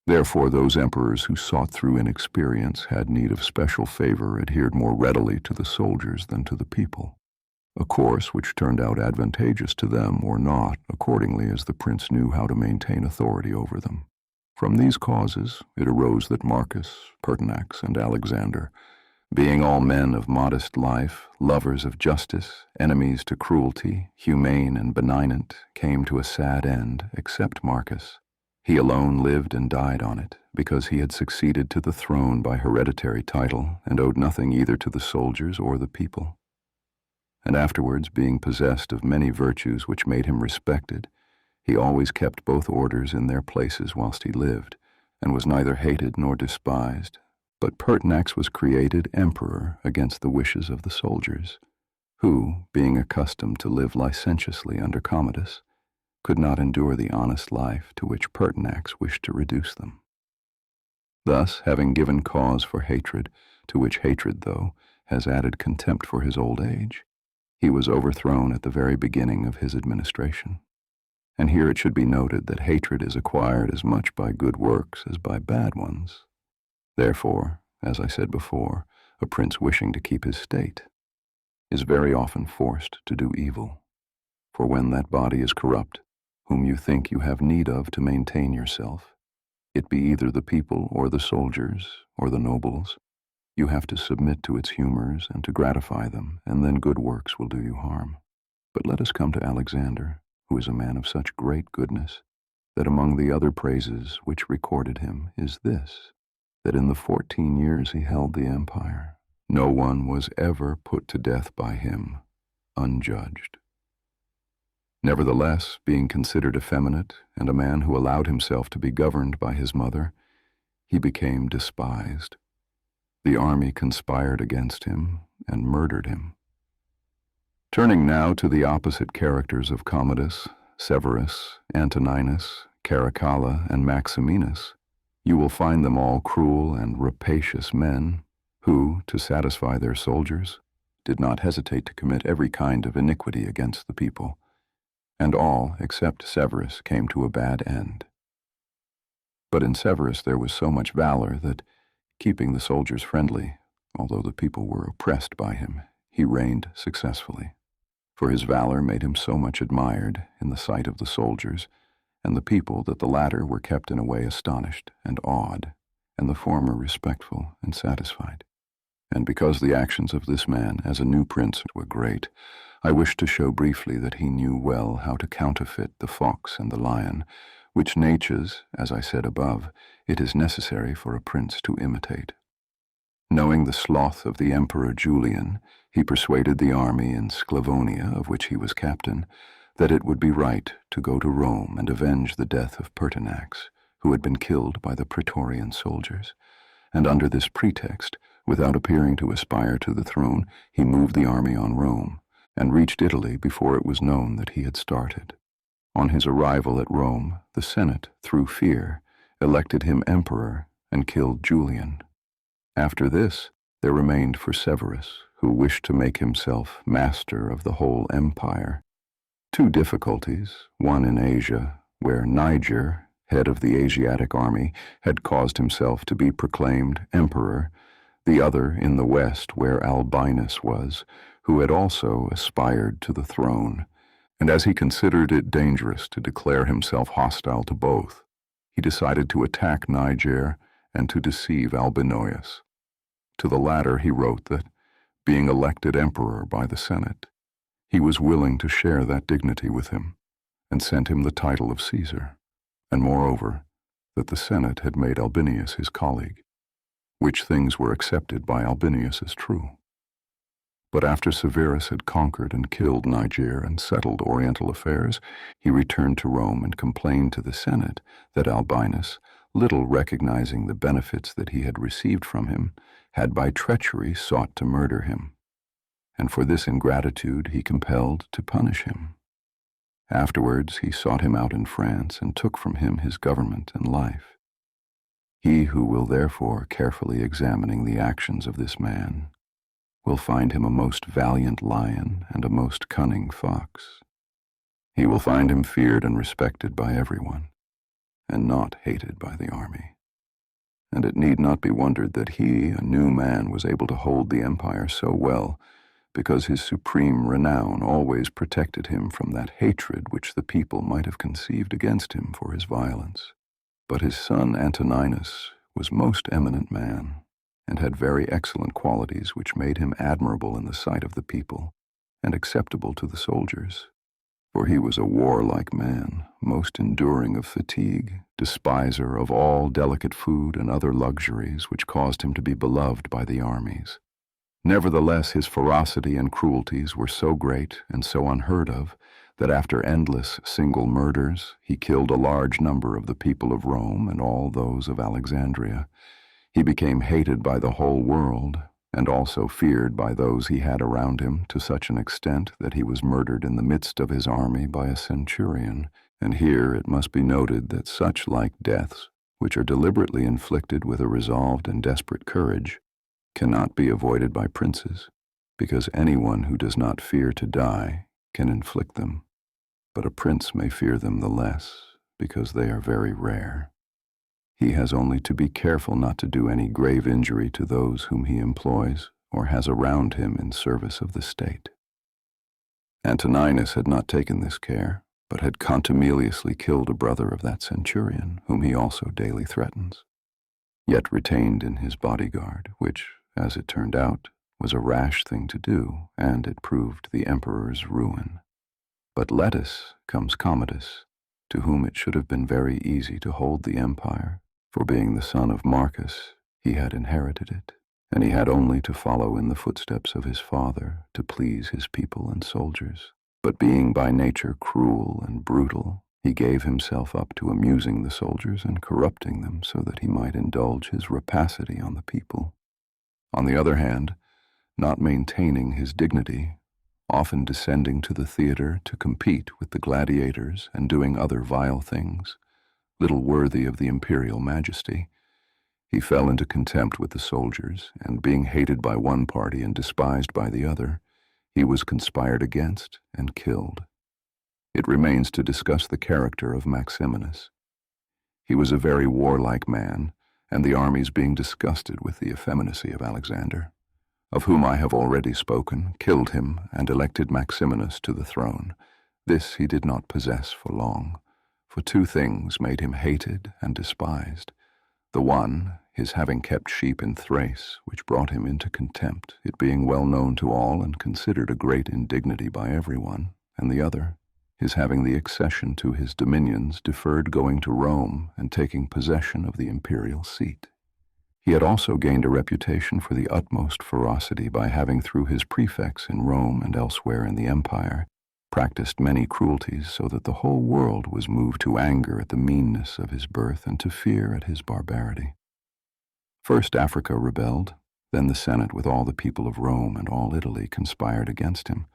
Therefore those emperors who sought through inexperience had need of special favor adhered more readily to the soldiers than to the people, a course which turned out advantageous to them or not, accordingly as the prince knew how to maintain authority over them. From these causes it arose that Marcus, Pertinax, and Alexander, being all men of modest life, lovers of justice, enemies to cruelty, humane and benignant, came to a sad end, except Marcus. He alone lived and died on it, because he had succeeded to the throne by hereditary title, and owed nothing either to the soldiers or the people. And afterwards, being possessed of many virtues which made him respected, he always kept both orders in their places whilst he lived, and was neither hated nor despised. But Pertinax was created emperor against the wishes of the soldiers, who, being accustomed to live licentiously under Commodus, could not endure the honest life to which Pertinax wished to reduce them. Thus, having given cause for hatred, to which hatred, though, has added contempt for his old age, he was overthrown at the very beginning of his administration. And here it should be noted that hatred is acquired as much by good works as by bad ones. Therefore, as I said before, a prince wishing to keep his state is very often forced to do evil. For when that body is corrupt, whom you think you have need of to maintain yourself, it be either the people or the soldiers or the nobles, you have to submit to its humors and to gratify them, and then good works will do you harm. But let us come to Alexander, who is a man of such great goodness, that among the other praises which recorded him is this, that in the 14 years he held the empire, no one was ever put to death by him, unjudged. Nevertheless, being considered effeminate, and a man who allowed himself to be governed by his mother, he became despised. The army conspired against him and murdered him. Turning now to the opposite characters of Commodus, Severus, Antoninus, Caracalla, and Maximinus, you will find them all cruel and rapacious men, who, to satisfy their soldiers, did not hesitate to commit every kind of iniquity against the people, and all, except Severus, came to a bad end. But in Severus there was so much valor that, keeping the soldiers friendly, although the people were oppressed by him, he reigned successfully. For his valor made him so much admired in the sight of the soldiers and the people that the latter were kept in a way astonished and awed, and the former respectful and satisfied. And because the actions of this man as a new prince were great, I wish to show briefly that he knew well how to counterfeit the fox and the lion, which natures, as I said above, it is necessary for a prince to imitate. Knowing the sloth of the Emperor Julian, he persuaded the army in Sclavonia, of which he was captain, that it would be right to go to Rome and avenge the death of Pertinax, who had been killed by the Praetorian soldiers, and under this pretext, without appearing to aspire to the throne, he moved the army on Rome, and reached Italy before it was known that he had started. On his arrival at Rome, the Senate, through fear, elected him emperor and killed Julian. After this, there remained for Severus, who wished to make himself master of the whole empire. Two difficulties, one in Asia, where Niger, head of the Asiatic army, had caused himself to be proclaimed emperor, the other in the west, where Albinus was, who had also aspired to the throne. And as he considered it dangerous to declare himself hostile to both, he decided to attack Niger and to deceive Albinus. To the latter he wrote that, being elected emperor by the Senate, he was willing to share that dignity with him, and sent him the title of Caesar, and moreover, that the Senate had made Albinus his colleague, which things were accepted by Albinus as true. But after Severus had conquered and killed Niger and settled Oriental affairs, he returned to Rome and complained to the Senate that Albinus, little recognizing the benefits that he had received from him, had by treachery sought to murder him, and for this ingratitude he compelled to punish him. Afterwards he sought him out in France and took from him his government and life. He who will therefore, carefully examining the actions of this man, will find him a most valiant lion and a most cunning fox. He will find him feared and respected by everyone, and not hated by the army. And it need not be wondered that he, a new man, was able to hold the empire so well, because his supreme renown always protected him from that hatred which the people might have conceived against him for his violence. But his son Antoninus was most eminent man, and had very excellent qualities which made him admirable in the sight of the people, and acceptable to the soldiers. For he was a warlike man, most enduring of fatigue, despiser of all delicate food and other luxuries which caused him to be beloved by the armies. Nevertheless, his ferocity and cruelties were so great and so unheard of that after endless single murders, he killed a large number of the people of Rome and all those of Alexandria. He became hated by the whole world, and also feared by those he had around him to such an extent that he was murdered in the midst of his army by a centurion. And here it must be noted that such like deaths, which are deliberately inflicted with a resolved and desperate courage, cannot be avoided by princes, because anyone who does not fear to die can inflict them, but a prince may fear them the less, because they are very rare. He has only to be careful not to do any grave injury to those whom he employs or has around him in service of the state. Antoninus had not taken this care, but had contumeliously killed a brother of that centurion, whom he also daily threatens, yet retained in his bodyguard, which, as it turned out, was a rash thing to do, and it proved the emperor's ruin. But Letus comes Commodus, to whom it should have been very easy to hold the empire, for being the son of Marcus, he had inherited it, and he had only to follow in the footsteps of his father to please his people and soldiers. But being by nature cruel and brutal, he gave himself up to amusing the soldiers and corrupting them so that he might indulge his rapacity on the people. On the other hand, not maintaining his dignity, often descending to the theater to compete with the gladiators and doing other vile things, little worthy of the imperial majesty, he fell into contempt with the soldiers, and being hated by one party and despised by the other, he was conspired against and killed. It remains to discuss the character of Maximinus. He was a very warlike man, and the armies being disgusted with the effeminacy of Alexander, of whom I have already spoken, killed him and elected Maximinus to the throne. This he did not possess for long, for two things made him hated and despised. The one, his having kept sheep in Thrace, which brought him into contempt, it being well known to all and considered a great indignity by everyone, and the other, his having the accession to his dominions deferred going to Rome and taking possession of the imperial seat. He had also gained a reputation for the utmost ferocity by having, through his prefects in Rome and elsewhere in the empire, practiced many cruelties, so that the whole world was moved to anger at the meanness of his birth and to fear at his barbarity. First Africa rebelled, then the Senate with all the people of Rome and all Italy conspired against him,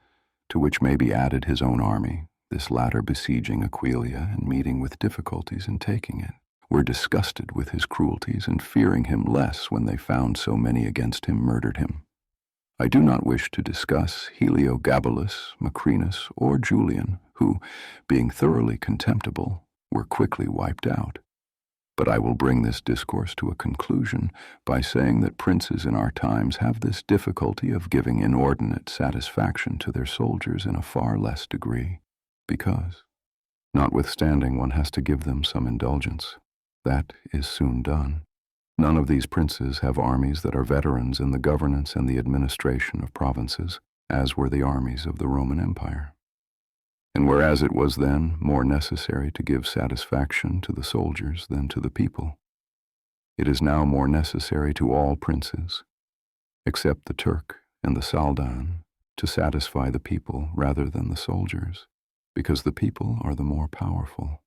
to which may be added his own army, this latter besieging Aquileia and meeting with difficulties in taking it, were disgusted with his cruelties and fearing him less when they found so many against him murdered him. I do not wish to discuss Heliogabalus, Macrinus, or Julian, who, being thoroughly contemptible, were quickly wiped out. But I will bring this discourse to a conclusion by saying that princes in our times have this difficulty of giving inordinate satisfaction to their soldiers in a far less degree, because, notwithstanding one has to give them some indulgence, that is soon done. None of these princes have armies that are veterans in the governance and the administration of provinces, as were the armies of the Roman Empire. And whereas it was then more necessary to give satisfaction to the soldiers than to the people, it is now more necessary to all princes, except the Turk and the Saldan, to satisfy the people rather than the soldiers, because the people are the more powerful.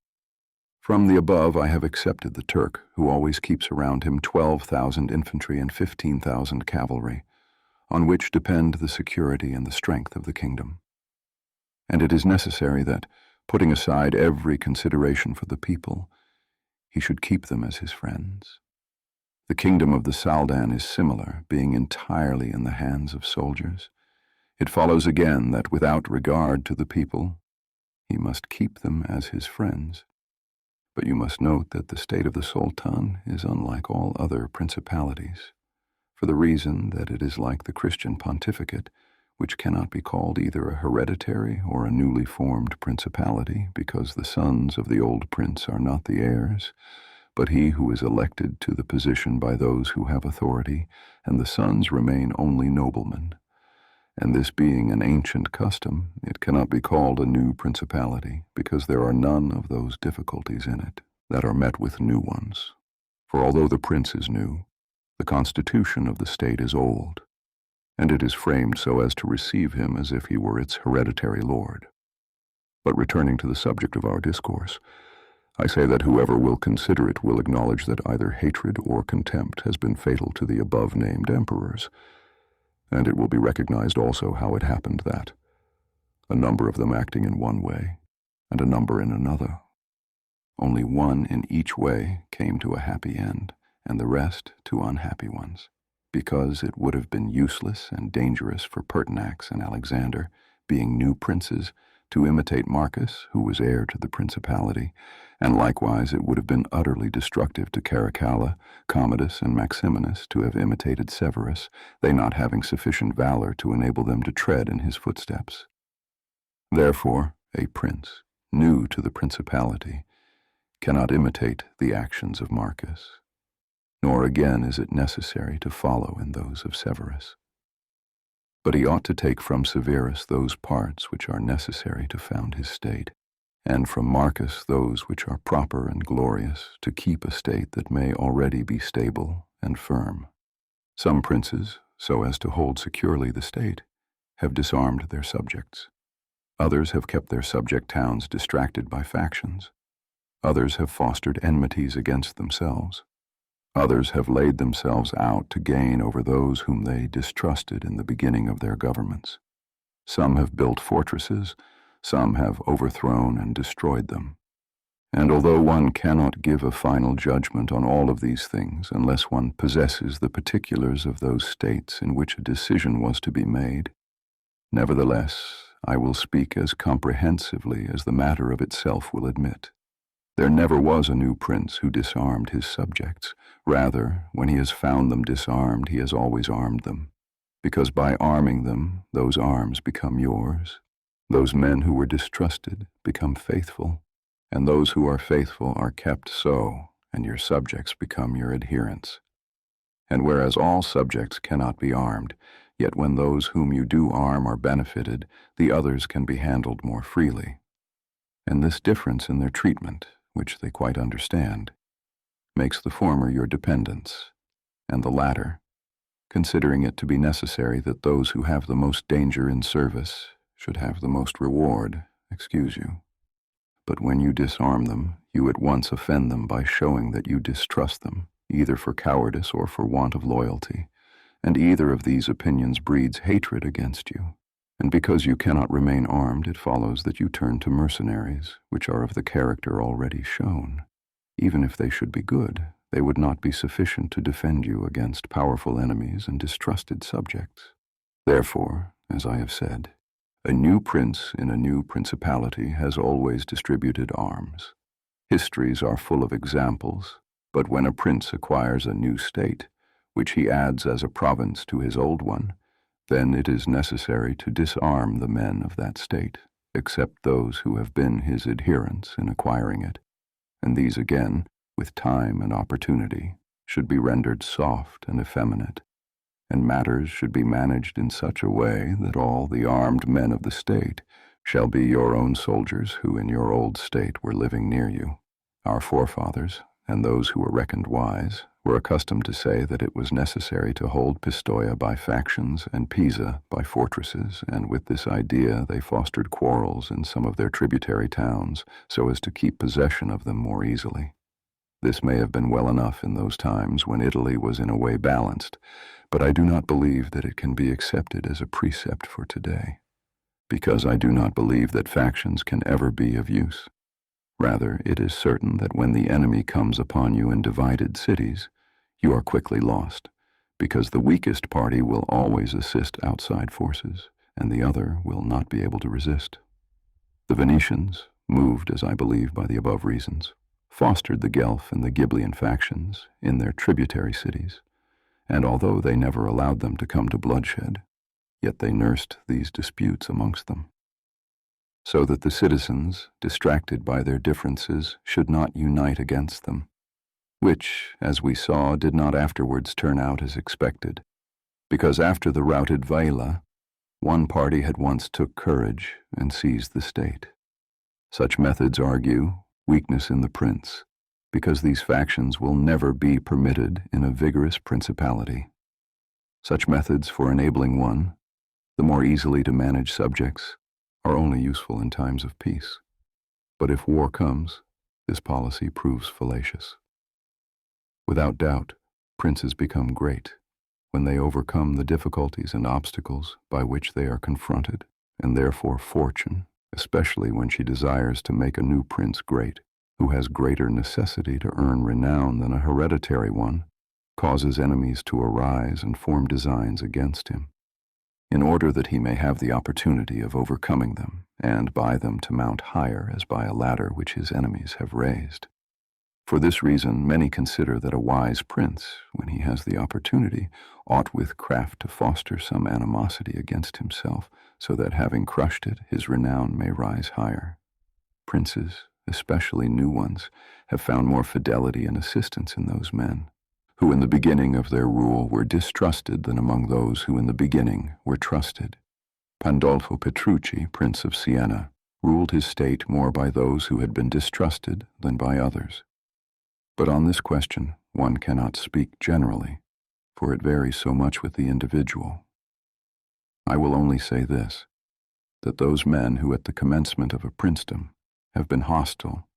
From the above I have accepted the Turk, who always keeps around him 12,000 infantry and 15,000 cavalry, on which depend the security and the strength of the kingdom. And it is necessary that, putting aside every consideration for the people, he should keep them as his friends. The kingdom of the Saldan is similar, being entirely in the hands of soldiers. It follows again that without regard to the people, he must keep them as his friends. But you must note that the state of the Sultan is unlike all other principalities, for the reason that it is like the Christian pontificate, which cannot be called either a hereditary or a newly formed principality, because the sons of the old prince are not the heirs, but he who is elected to the position by those who have authority, and the sons remain only noblemen. And this being an ancient custom, it cannot be called a new principality, because there are none of those difficulties in it that are met with new ones. For although the prince is new, the constitution of the state is old, and it is framed so as to receive him as if he were its hereditary lord. But returning to the subject of our discourse, I say that whoever will consider it will acknowledge that either hatred or contempt has been fatal to the above-named emperors, and it will be recognized also how it happened that, a number of them acting in one way, and a number in another, only one in each way came to a happy end, and the rest to unhappy ones, because it would have been useless and dangerous for Pertinax and Alexander, being new princes, to imitate Marcus, who was heir to the principality, and likewise it would have been utterly destructive to Caracalla, Commodus, and Maximinus to have imitated Severus, they not having sufficient valor to enable them to tread in his footsteps. Therefore, a prince, new to the principality, cannot imitate the actions of Marcus, nor again is it necessary to follow in those of Severus. But he ought to take from Severus those parts which are necessary to found his state, and from Marcus those which are proper and glorious to keep a state that may already be stable and firm. Some princes, so as to hold securely the state, have disarmed their subjects. Others have kept their subject towns distracted by factions. Others have fostered enmities against themselves. Others have laid themselves out to gain over those whom they distrusted in the beginning of their governments. Some have built fortresses, some have overthrown and destroyed them. And although one cannot give a final judgment on all of these things unless one possesses the particulars of those states in which a decision was to be made, nevertheless, I will speak as comprehensively as the matter of itself will admit. There never was a new prince who disarmed his subjects. Rather, when he has found them disarmed, he has always armed them, because by arming them, those arms become yours. Those men who were distrusted become faithful, and those who are faithful are kept so, and your subjects become your adherents. And whereas all subjects cannot be armed, yet when those whom you do arm are benefited, the others can be handled more freely. And this difference in their treatment, which they quite understand, makes the former your dependents, and the latter, considering it to be necessary that those who have the most danger in service should have the most reward, excuse you. But when you disarm them, you at once offend them by showing that you distrust them, either for cowardice or for want of loyalty, and either of these opinions breeds hatred against you. And because you cannot remain armed, it follows that you turn to mercenaries, which are of the character already shown. Even if they should be good, they would not be sufficient to defend you against powerful enemies and distrusted subjects. Therefore, as I have said, a new prince in a new principality has always distributed arms. Histories are full of examples, but when a prince acquires a new state, which he adds as a province to his old one, then it is necessary to disarm the men of that state, except those who have been his adherents in acquiring it, and these again, with time and opportunity, should be rendered soft and effeminate, and matters should be managed in such a way that all the armed men of the state shall be your own soldiers who in your old state were living near you. Our forefathers, and those who were reckoned wise, were accustomed to say that it was necessary to hold Pistoia by factions and Pisa by fortresses, and with this idea they fostered quarrels in some of their tributary towns so as to keep possession of them more easily. This may have been well enough in those times when Italy was in a way balanced, but I do not believe that it can be accepted as a precept for today, because I do not believe that factions can ever be of use. Rather, it is certain that when the enemy comes upon you in divided cities, you are quickly lost, because the weakest party will always assist outside forces, and the other will not be able to resist. The Venetians, moved, as I believe, by the above reasons, fostered the Guelph and the Ghibelline factions in their tributary cities, and although they never allowed them to come to bloodshed, yet they nursed these disputes amongst them, so that the citizens, distracted by their differences, should not unite against them, which, as we saw, did not afterwards turn out as expected, because after the routed Vaila, one party had once took courage and seized the state. Such methods argue weakness in the prince, because these factions will never be permitted in a vigorous principality. Such methods for enabling one, the more easily to manage subjects, are only useful in times of peace. But if war comes, this policy proves fallacious. Without doubt, princes become great when they overcome the difficulties and obstacles by which they are confronted, and therefore fortune, especially when she desires to make a new prince great, who has greater necessity to earn renown than a hereditary one, causes enemies to arise and form designs against him, in order that he may have the opportunity of overcoming them, and by them to mount higher as by a ladder which his enemies have raised. For this reason, many consider that a wise prince, when he has the opportunity, ought with craft to foster some animosity against himself, so that, having crushed it, his renown may rise higher. Princes, especially new ones, have found more fidelity and assistance in those men, who in the beginning of their rule were distrusted than among those who in the beginning were trusted. Pandolfo Petrucci, Prince of Siena, ruled his state more by those who had been distrusted than by others. But on this question, one cannot speak generally, for it varies so much with the individual. I will only say this, that those men who at the commencement of a princedom have been hostile,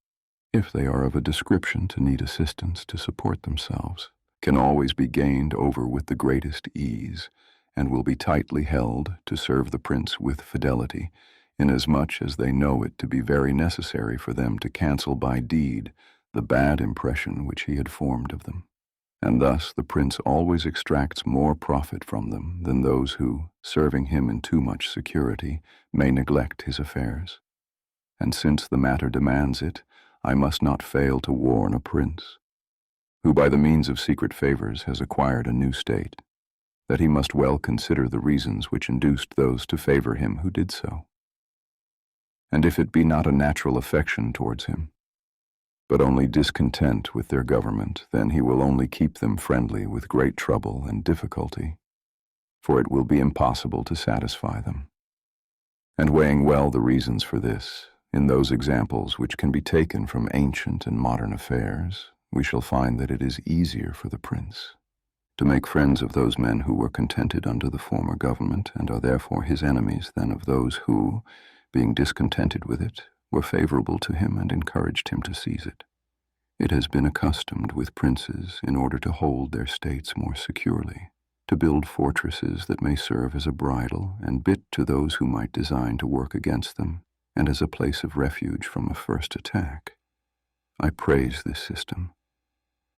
if they are of a description to need assistance to support themselves, can always be gained over with the greatest ease, and will be tightly held to serve the prince with fidelity, inasmuch as they know it to be very necessary for them to cancel by deed the bad impression which he had formed of them. And thus the prince always extracts more profit from them than those who, serving him in too much security, may neglect his affairs. And since the matter demands it, I must not fail to warn a prince, who by the means of secret favors has acquired a new state, that he must well consider the reasons which induced those to favor him who did so. And if it be not a natural affection towards him, but only discontent with their government, then he will only keep them friendly with great trouble and difficulty, for it will be impossible to satisfy them. And weighing well the reasons for this, in those examples which can be taken from ancient and modern affairs, we shall find that it is easier for the prince to make friends of those men who were contented under the former government and are therefore his enemies than of those who, being discontented with it, were favorable to him and encouraged him to seize it. It has been accustomed with princes, in order to hold their states more securely, to build fortresses that may serve as a bridle and bit to those who might design to work against them, and as a place of refuge from a first attack. I praise this system,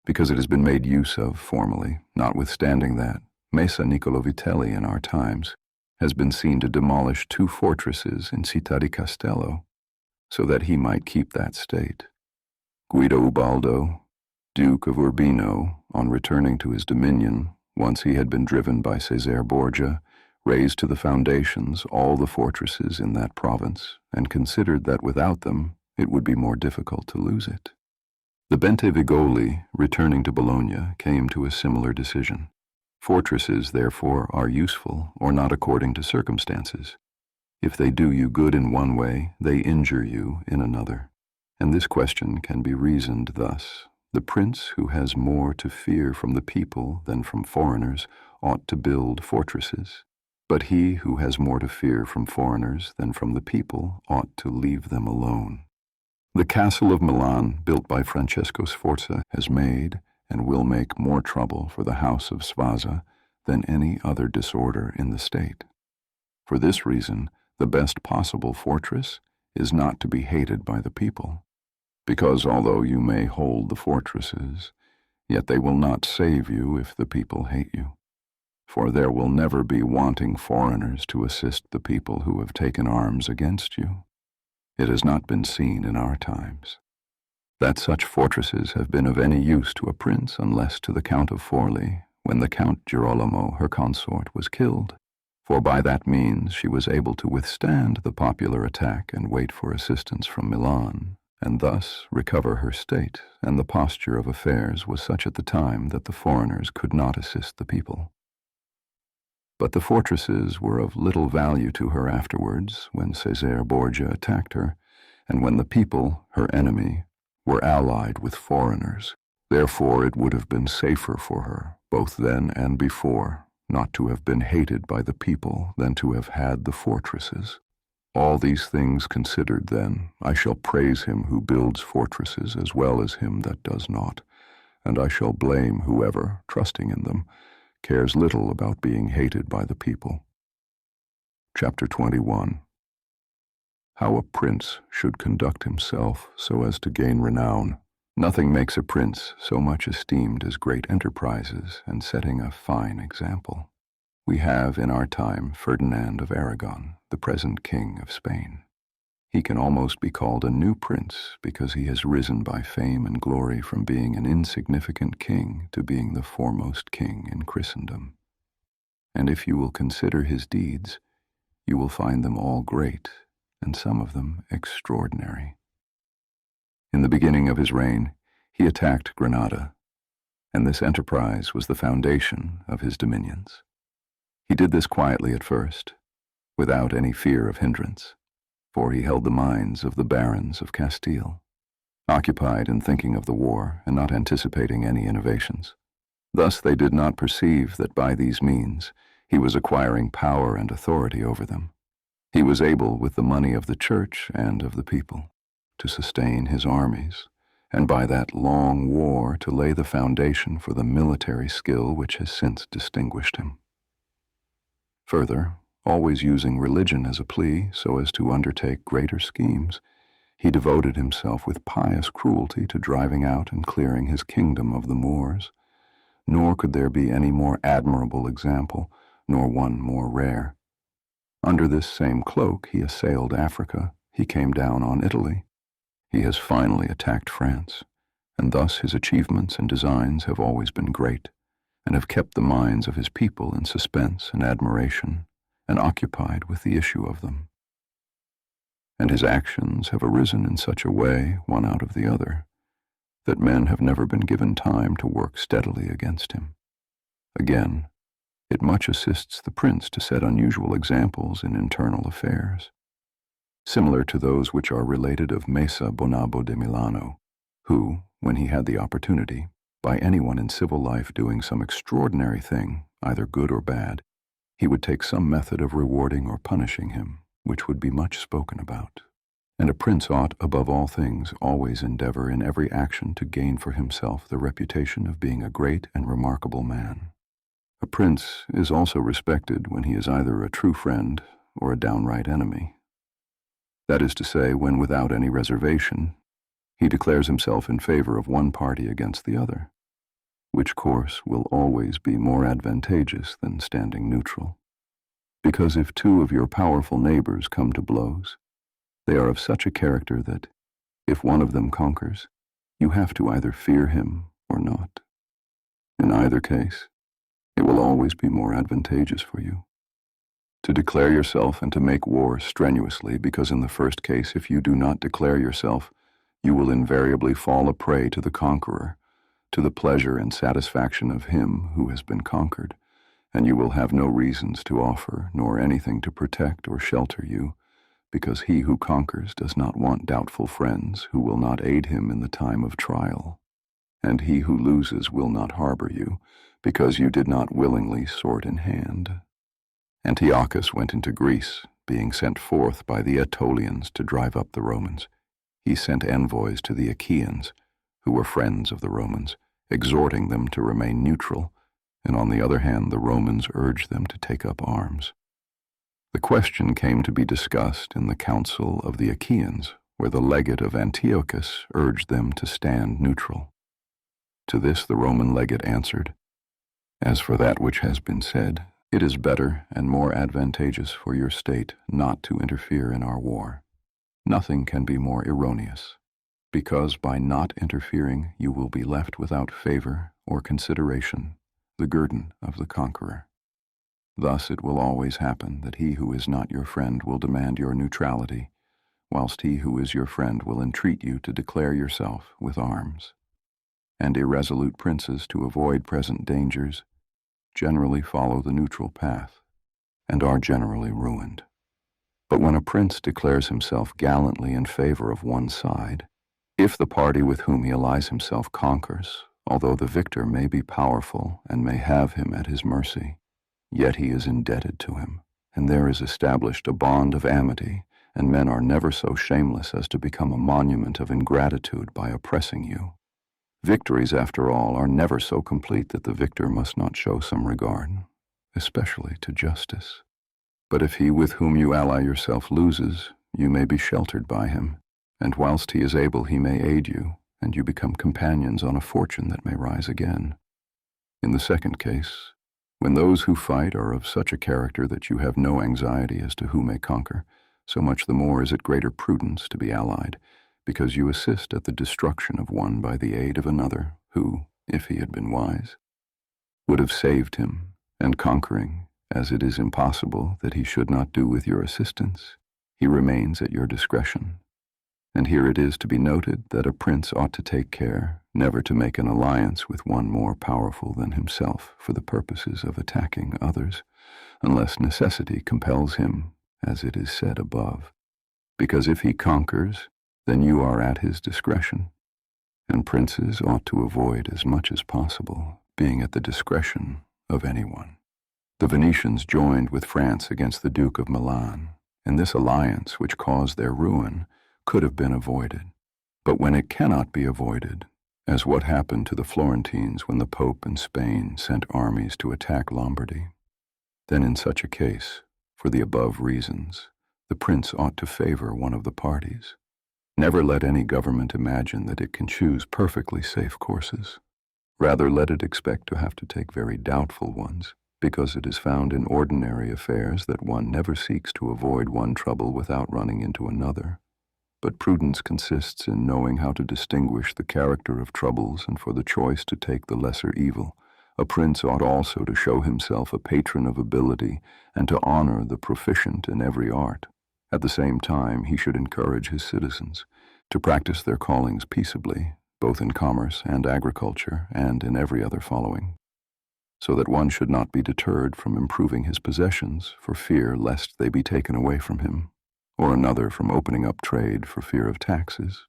because it has been made use of formally, notwithstanding that Messer Niccolò Vitelli in our times has been seen to demolish 2 fortresses in Città di Castello, so that he might keep that state. Guido Ubaldo, Duke of Urbino, on returning to his dominion, once he had been driven by Cesare Borgia, razed to the foundations all the fortresses in that province, and considered that without them it would be more difficult to lose it. The Bentevigoli, returning to Bologna, came to a similar decision. Fortresses, therefore, are useful or not according to circumstances. If they do you good in one way, they injure you in another. And this question can be reasoned thus. The prince who has more to fear from the people than from foreigners ought to build fortresses, but he who has more to fear from foreigners than from the people ought to leave them alone. The castle of Milan, built by Francesco Sforza, has made and will make more trouble for the house of Sforza than any other disorder in the state. For this reason, the best possible fortress is not to be hated by the people, because although you may hold the fortresses, yet they will not save you if the people hate you. For there will never be wanting foreigners to assist the people who have taken arms against you. It has not been seen in our times that such fortresses have been of any use to a prince unless to the Count of Forli, when the Count Girolamo, her consort, was killed, for by that means she was able to withstand the popular attack and wait for assistance from Milan, and thus recover her state, and the posture of affairs was such at the time that the foreigners could not assist the people. But the fortresses were of little value to her afterwards, when Cesare Borgia attacked her, and when the people, her enemy, were allied with foreigners. Therefore it would have been safer for her, both then and before, not to have been hated by the people than to have had the fortresses. All these things considered, then, I shall praise him who builds fortresses as well as him that does not, and I shall blame whoever, trusting in them, cares little about being hated by the people. Chapter 21. How a prince should conduct himself so as to gain renown. Nothing makes a prince so much esteemed as great enterprises and setting a fine example. We have in our time Ferdinand of Aragon, the present king of Spain. He can almost be called a new prince because he has risen by fame and glory from being an insignificant king to being the foremost king in Christendom. And if you will consider his deeds, you will find them all great, and some of them extraordinary. In the beginning of his reign, he attacked Granada, and this enterprise was the foundation of his dominions. He did this quietly at first, without any fear of hindrance, for he held the minds of the barons of Castile, occupied in thinking of the war and not anticipating any innovations. Thus they did not perceive that by these means he was acquiring power and authority over them. He was able, with the money of the church and of the people, to sustain his armies, and by that long war to lay the foundation for the military skill which has since distinguished him. Further, always using religion as a plea so as to undertake greater schemes, he devoted himself with pious cruelty to driving out and clearing his kingdom of the Moors, nor could there be any more admirable example, nor one more rare. Under this same cloak he assailed Africa, he came down on Italy, he has finally attacked France, and thus his achievements and designs have always been great, and have kept the minds of his people in suspense and admiration, and occupied with the issue of them. And his actions have arisen in such a way, one out of the other, that men have never been given time to work steadily against him. Again, it much assists the prince to set unusual examples in internal affairs, similar to those which are related of Messer Bonabo de Milano, who, when he had the opportunity, by anyone in civil life doing some extraordinary thing, either good or bad, he would take some method of rewarding or punishing him, which would be much spoken about. And a prince ought, above all things, always endeavor in every action to gain for himself the reputation of being a great and remarkable man. A prince is also respected when he is either a true friend or a downright enemy. That is to say, when without any reservation, he declares himself in favor of one party against the other, which course will always be more advantageous than standing neutral. Because if two of your powerful neighbors come to blows, they are of such a character that, if one of them conquers, you have to either fear him or not. In either case, it will always be more advantageous for you to declare yourself and to make war strenuously, because in the first case, if you do not declare yourself, you will invariably fall a prey to the conqueror, to the pleasure and satisfaction of him who has been conquered, and you will have no reasons to offer, nor anything to protect or shelter you, because he who conquers does not want doubtful friends who will not aid him in the time of trial, and he who loses will not harbor you, because you did not willingly sword in hand. Antiochus went into Greece, being sent forth by the Aetolians to drive up the Romans. He sent envoys to the Achaeans, who were friends of the Romans, exhorting them to remain neutral, and on the other hand the Romans urged them to take up arms. The question came to be discussed in the council of the Achaeans, where the legate of Antiochus urged them to stand neutral. To this the Roman legate answered, "As for that which has been said, it is better and more advantageous for your state not to interfere in our war. Nothing can be more erroneous, because by not interfering you will be left without favor or consideration, the guerdon of the conqueror. Thus it will always happen that he who is not your friend will demand your neutrality, whilst he who is your friend will entreat you to declare yourself with arms. And irresolute princes, to avoid present dangers, generally follow the neutral path, and are generally ruined. But when a prince declares himself gallantly in favor of one side, if the party with whom he allies himself conquers, although the victor may be powerful and may have him at his mercy, yet he is indebted to him, and there is established a bond of amity, and men are never so shameless as to become a monument of ingratitude by oppressing you. Victories, after all, are never so complete that the victor must not show some regard, especially to justice. But if he with whom you ally yourself loses, you may be sheltered by him, and whilst he is able he may aid you, and you become companions on a fortune that may rise again. In the second case, when those who fight are of such a character that you have no anxiety as to who may conquer, so much the more is it greater prudence to be allied, because you assist at the destruction of one by the aid of another, who, if he had been wise, would have saved him, and conquering, as it is impossible that he should not do with your assistance, he remains at your discretion. And here it is to be noted that a prince ought to take care never to make an alliance with one more powerful than himself for the purposes of attacking others, unless necessity compels him, as it is said above, because if he conquers, then you are at his discretion, and princes ought to avoid as much as possible being at the discretion of anyone. The Venetians joined with France against the Duke of Milan, and this alliance, which caused their ruin, could have been avoided. But when it cannot be avoided, as what happened to the Florentines when the Pope in Spain sent armies to attack Lombardy, then in such a case, for the above reasons, the prince ought to favor one of the parties. Never let any government imagine that it can choose perfectly safe courses. Rather let it expect to have to take very doubtful ones, because it is found in ordinary affairs that one never seeks to avoid one trouble without running into another. But prudence consists in knowing how to distinguish the character of troubles and for the choice to take the lesser evil. A prince ought also to show himself a patron of ability and to honor the proficient in every art. At the same time, he should encourage his citizens to practice their callings peaceably, both in commerce and agriculture and in every other following, so that one should not be deterred from improving his possessions for fear lest they be taken away from him, or another from opening up trade for fear of taxes.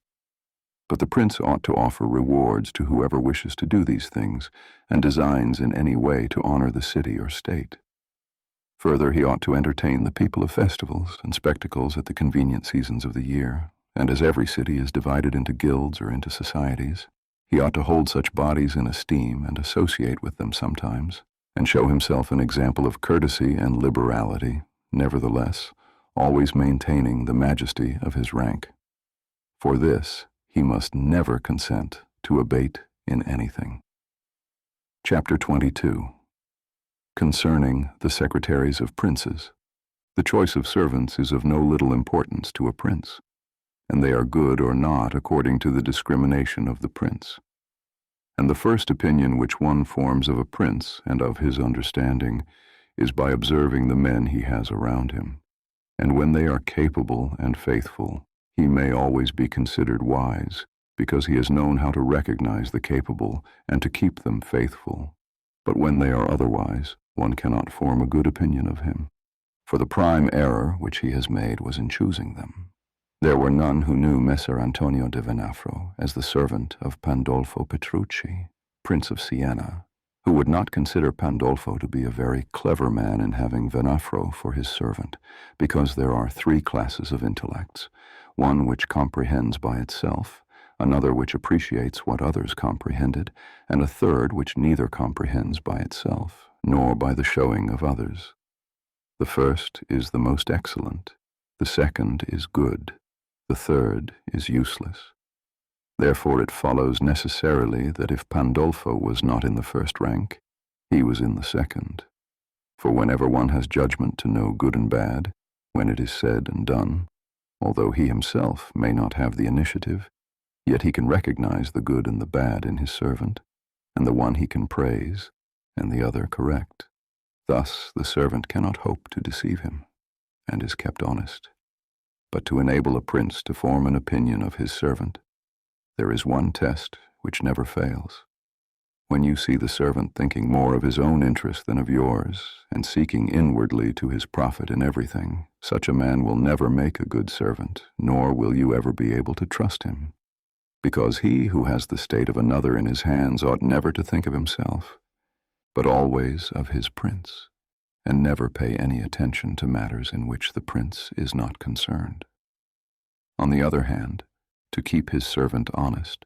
But the prince ought to offer rewards to whoever wishes to do these things and designs in any way to honor the city or state. Further, he ought to entertain the people of festivals and spectacles at the convenient seasons of the year, and as every city is divided into guilds or into societies, he ought to hold such bodies in esteem and associate with them sometimes, and show himself an example of courtesy and liberality, nevertheless, always maintaining the majesty of his rank. For this, he must never consent to abate in anything. Chapter 22. Concerning the secretaries of princes. The choice of servants is of no little importance to a prince, and they are good or not according to the discrimination of the prince. And the first opinion which one forms of a prince and of his understanding is by observing the men he has around him. And when they are capable and faithful, he may always be considered wise, because he has known how to recognize the capable and to keep them faithful. But when they are otherwise, one cannot form a good opinion of him, for the prime error which he has made was in choosing them. There were none who knew Messer Antonio de Venafro as the servant of Pandolfo Petrucci, Prince of Siena, who would not consider Pandolfo to be a very clever man in having Venafro for his servant, because there are three classes of intellects, one which comprehends by itself, another which appreciates what others comprehended, and a third which neither comprehends by itself, nor by the showing of others. The first is the most excellent, the second is good, the third is useless. Therefore it follows necessarily that if Pandolfo was not in the first rank, he was in the second. For whenever one has judgment to know good and bad, when it is said and done, although he himself may not have the initiative, yet he can recognize the good and the bad in his servant, and the one he can praise, and the other correct. Thus the servant cannot hope to deceive him, and is kept honest. But to enable a prince to form an opinion of his servant, there is one test which never fails. When you see the servant thinking more of his own interest than of yours, and seeking inwardly to his profit in everything, such a man will never make a good servant, nor will you ever be able to trust him. Because he who has the state of another in his hands ought never to think of himself, but always of his prince, and never pay any attention to matters in which the prince is not concerned. On the other hand, to keep his servant honest,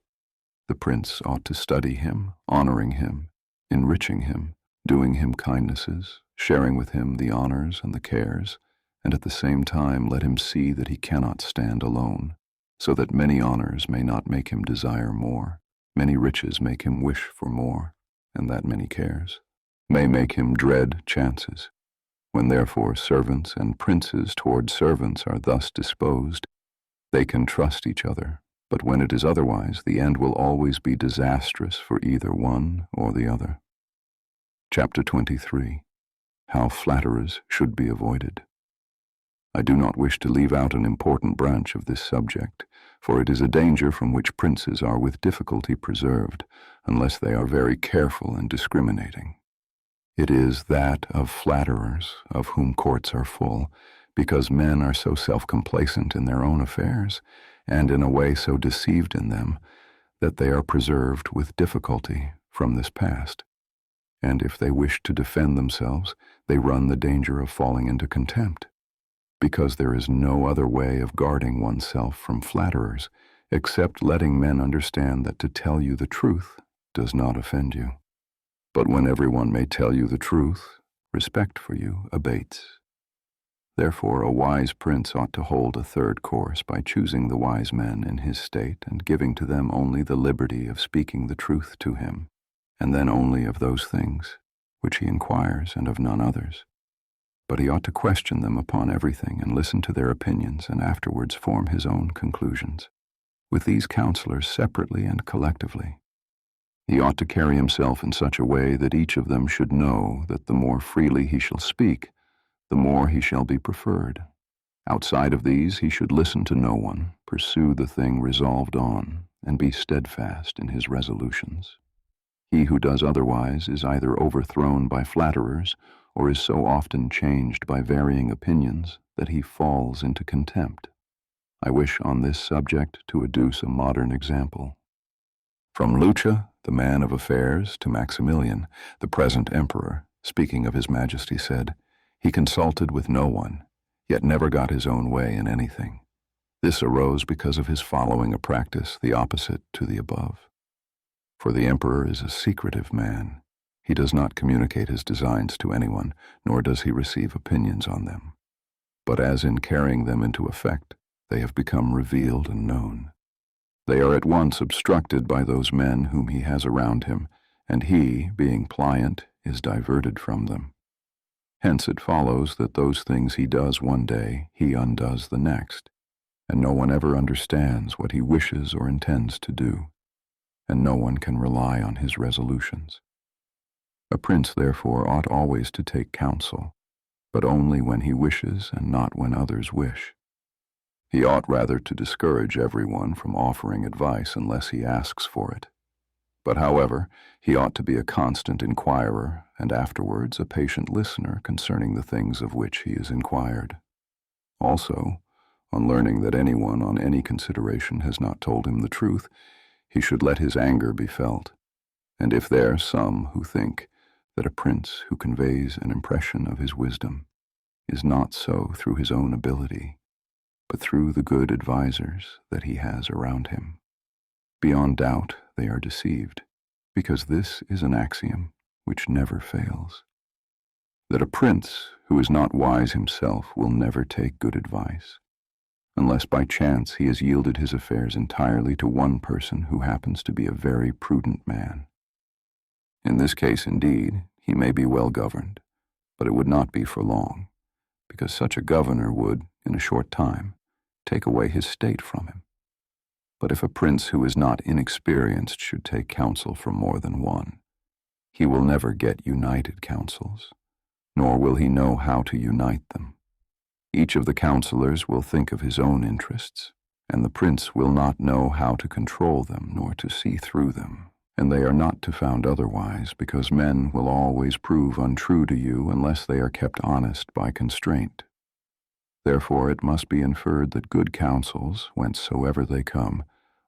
the prince ought to study him, honoring him, enriching him, doing him kindnesses, sharing with him the honors and the cares, and at the same time let him see that he cannot stand alone, so that many honors may not make him desire more, many riches make him wish for more, and that many cares may make him dread chances. When therefore servants and princes toward servants are thus disposed, they can trust each other, but when it is otherwise, the end will always be disastrous for either one or the other. Chapter 23. How flatterers should be avoided. I do not wish to leave out an important branch of this subject, for it is a danger from which princes are with difficulty preserved, unless they are very careful and discriminating. It is that of flatterers, of whom courts are full, because men are so self-complacent in their own affairs, and in a way so deceived in them, that they are preserved with difficulty from this past. And if they wish to defend themselves, they run the danger of falling into contempt, because there is no other way of guarding oneself from flatterers, except letting men understand that to tell you the truth does not offend you. But when everyone may tell you the truth, respect for you abates. Therefore, a wise prince ought to hold a third course by choosing the wise men in his state and giving to them only the liberty of speaking the truth to him, and then only of those things which he inquires and of none others. But he ought to question them upon everything and listen to their opinions and afterwards form his own conclusions, with these counselors separately and collectively. He ought to carry himself in such a way that each of them should know that the more freely he shall speak, the more he shall be preferred. Outside of these he should listen to no one, pursue the thing resolved on, and be steadfast in his resolutions. He who does otherwise is either overthrown by flatterers, or is so often changed by varying opinions that he falls into contempt. I wish on this subject to adduce a modern example. From Lucia, the man of affairs, to Maximilian, the present emperor, speaking of his majesty, said, "He consulted with no one, yet never got his own way in anything." This arose because of his following a practice the opposite to the above. For the emperor is a secretive man. He does not communicate his designs to anyone, nor does he receive opinions on them. But as in carrying them into effect, they have become revealed and known. They are at once obstructed by those men whom he has around him, and he, being pliant, is diverted from them. Hence it follows that those things he does one day, he undoes the next, and no one ever understands what he wishes or intends to do, and no one can rely on his resolutions. A prince, therefore, ought always to take counsel, but only when he wishes and not when others wish. He ought rather to discourage everyone from offering advice unless he asks for it. But however, he ought to be a constant inquirer and afterwards a patient listener concerning the things of which he is inquired. Also, on learning that anyone on any consideration has not told him the truth, he should let his anger be felt. And if there are some who think that a prince who conveys an impression of his wisdom is not so through his own ability, but through the good advisers that he has around him, beyond doubt they are deceived, because this is an axiom which never fails, that a prince who is not wise himself will never take good advice, unless by chance he has yielded his affairs entirely to one person who happens to be a very prudent man. In this case, indeed, he may be well governed, but it would not be for long, because such a governor would, in a short time, take away his state from him. But if a prince who is not inexperienced should take counsel from more than one, he will never get united counsels, nor will he know how to unite them. Each of the counselors will think of his own interests, and the prince will not know how to control them nor to see through them, and they are not to be found otherwise, because men will always prove untrue to you unless they are kept honest by constraint. Therefore it must be inferred that good counsels, whencesoever they come,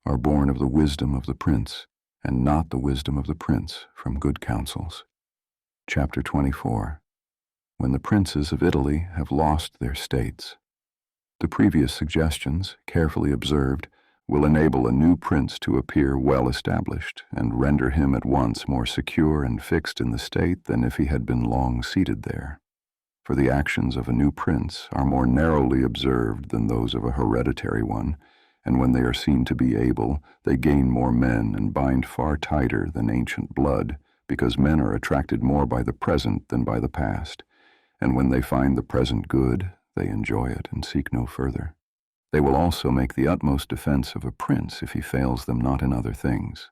are born of the wisdom of the prince, and not the wisdom of the prince from good counsels. Chapter 24. When the princes of Italy have lost their states. The previous suggestions, carefully observed, will enable a new prince to appear well established, and render him at once more secure and fixed in the state than if he had been long seated there. For the actions of a new prince are more narrowly observed than those of a hereditary one, and when they are seen to be able, they gain more men and bind far tighter than ancient blood, because men are attracted more by the present than by the past, and when they find the present good, they enjoy it and seek no further. They will also make the utmost defense of a prince if he fails them not in other things.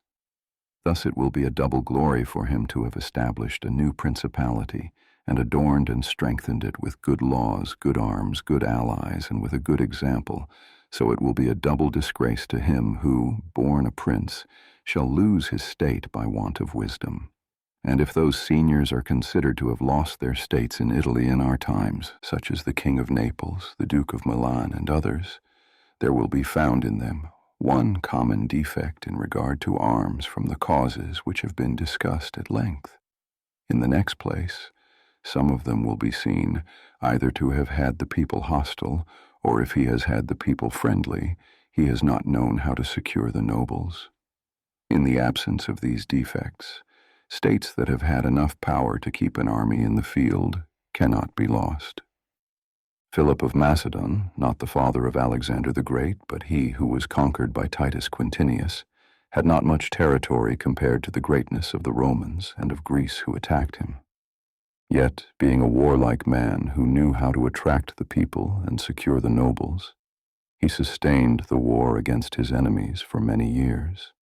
Thus it will be a double glory for him to have established a new principality, and adorned and strengthened it with good laws, good arms, good allies, and with a good example. So it will be a double disgrace to him who, born a prince, shall lose his state by want of wisdom. And if those seniors are considered to have lost their states in Italy in our times, such as the King of Naples, the Duke of Milan, and others, there will be found in them one common defect in regard to arms from the causes which have been discussed at length. In the next place, some of them will be seen either to have had the people hostile, or if he has had the people friendly, he has not known how to secure the nobles. In the absence of these defects, states that have had enough power to keep an army in the field cannot be lost. Philip of Macedon, not the father of Alexander the Great, but he who was conquered by Titus Quintinius, had not much territory compared to the greatness of the Romans and of Greece who attacked him. Yet, being a warlike man who knew how to attract the people and secure the nobles, he sustained the war against his enemies for many years,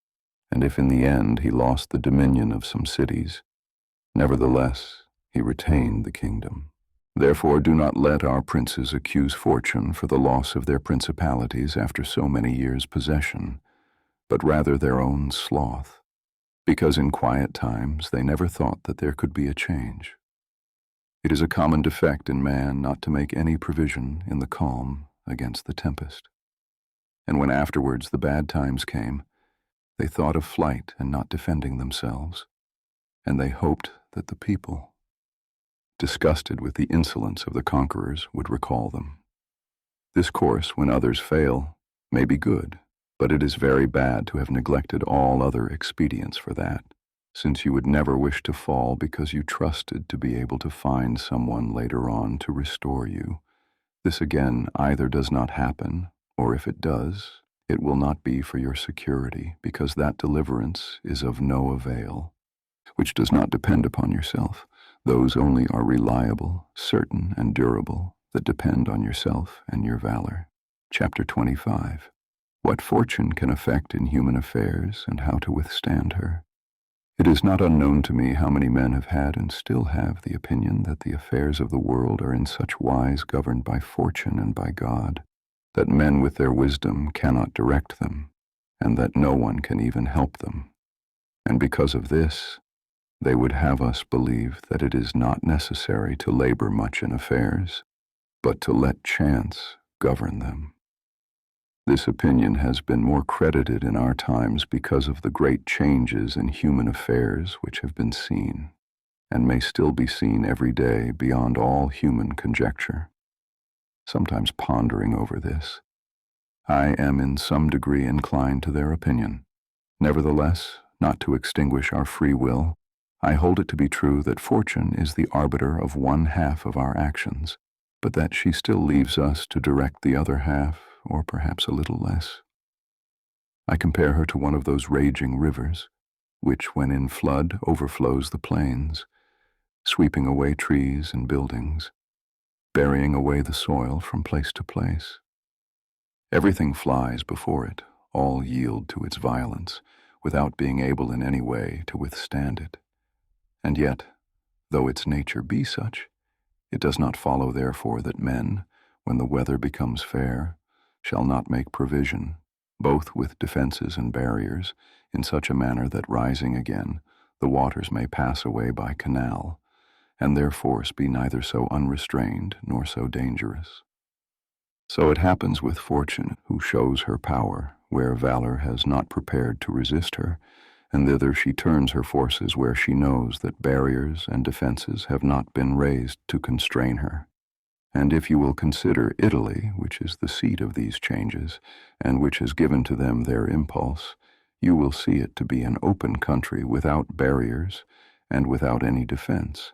and if in the end he lost the dominion of some cities, nevertheless he retained the kingdom. Therefore do not let our princes accuse fortune for the loss of their principalities after so many years' possession, but rather their own sloth, because in quiet times they never thought that there could be a change. It is a common defect in man not to make any provision in the calm against the tempest. And when afterwards the bad times came, they thought of flight and not defending themselves, and they hoped that the people, disgusted with the insolence of the conquerors, would recall them. This course, when others fail, may be good, but it is very bad to have neglected all other expedients for that. since you would never wish to fall because you trusted to be able to find someone later on to restore you. This again either does not happen, or if it does, it will not be for your security, because that deliverance is of no avail, which does not depend upon yourself. Those only are reliable, certain, and durable that depend on yourself and your valor. Chapter 25. What fortune can effect in human affairs, and how to withstand her. It is not unknown to me how many men have had and still have the opinion that the affairs of the world are in such wise governed by fortune and by God, that men with their wisdom cannot direct them, and that no one can even help them. And because of this, they would have us believe that it is not necessary to labor much in affairs, but to let chance govern them. This opinion has been more credited in our times because of the great changes in human affairs which have been seen, and may still be seen every day beyond all human conjecture. Sometimes pondering over this, I am in some degree inclined to their opinion. Nevertheless, not to extinguish our free will, I hold it to be true that fortune is the arbiter of one half of our actions, but that she still leaves us to direct the other half, or perhaps a little less. I compare her to one of those raging rivers, which when in flood overflows the plains, sweeping away trees and buildings, burying away the soil from place to place. Everything flies before it, all yield to its violence, without being able in any way to withstand it. And yet, though its nature be such, it does not follow therefore that men, when the weather becomes fair, shall not make provision, both with defenses and barriers, in such a manner that rising again, the waters may pass away by canal, and their force be neither so unrestrained nor so dangerous. So it happens with fortune, who shows her power where valor has not prepared to resist her, and thither she turns her forces where she knows that barriers and defenses have not been raised to constrain her. And if you will consider Italy, which is the seat of these changes, and which has given to them their impulse, you will see it to be an open country without barriers and without any defense.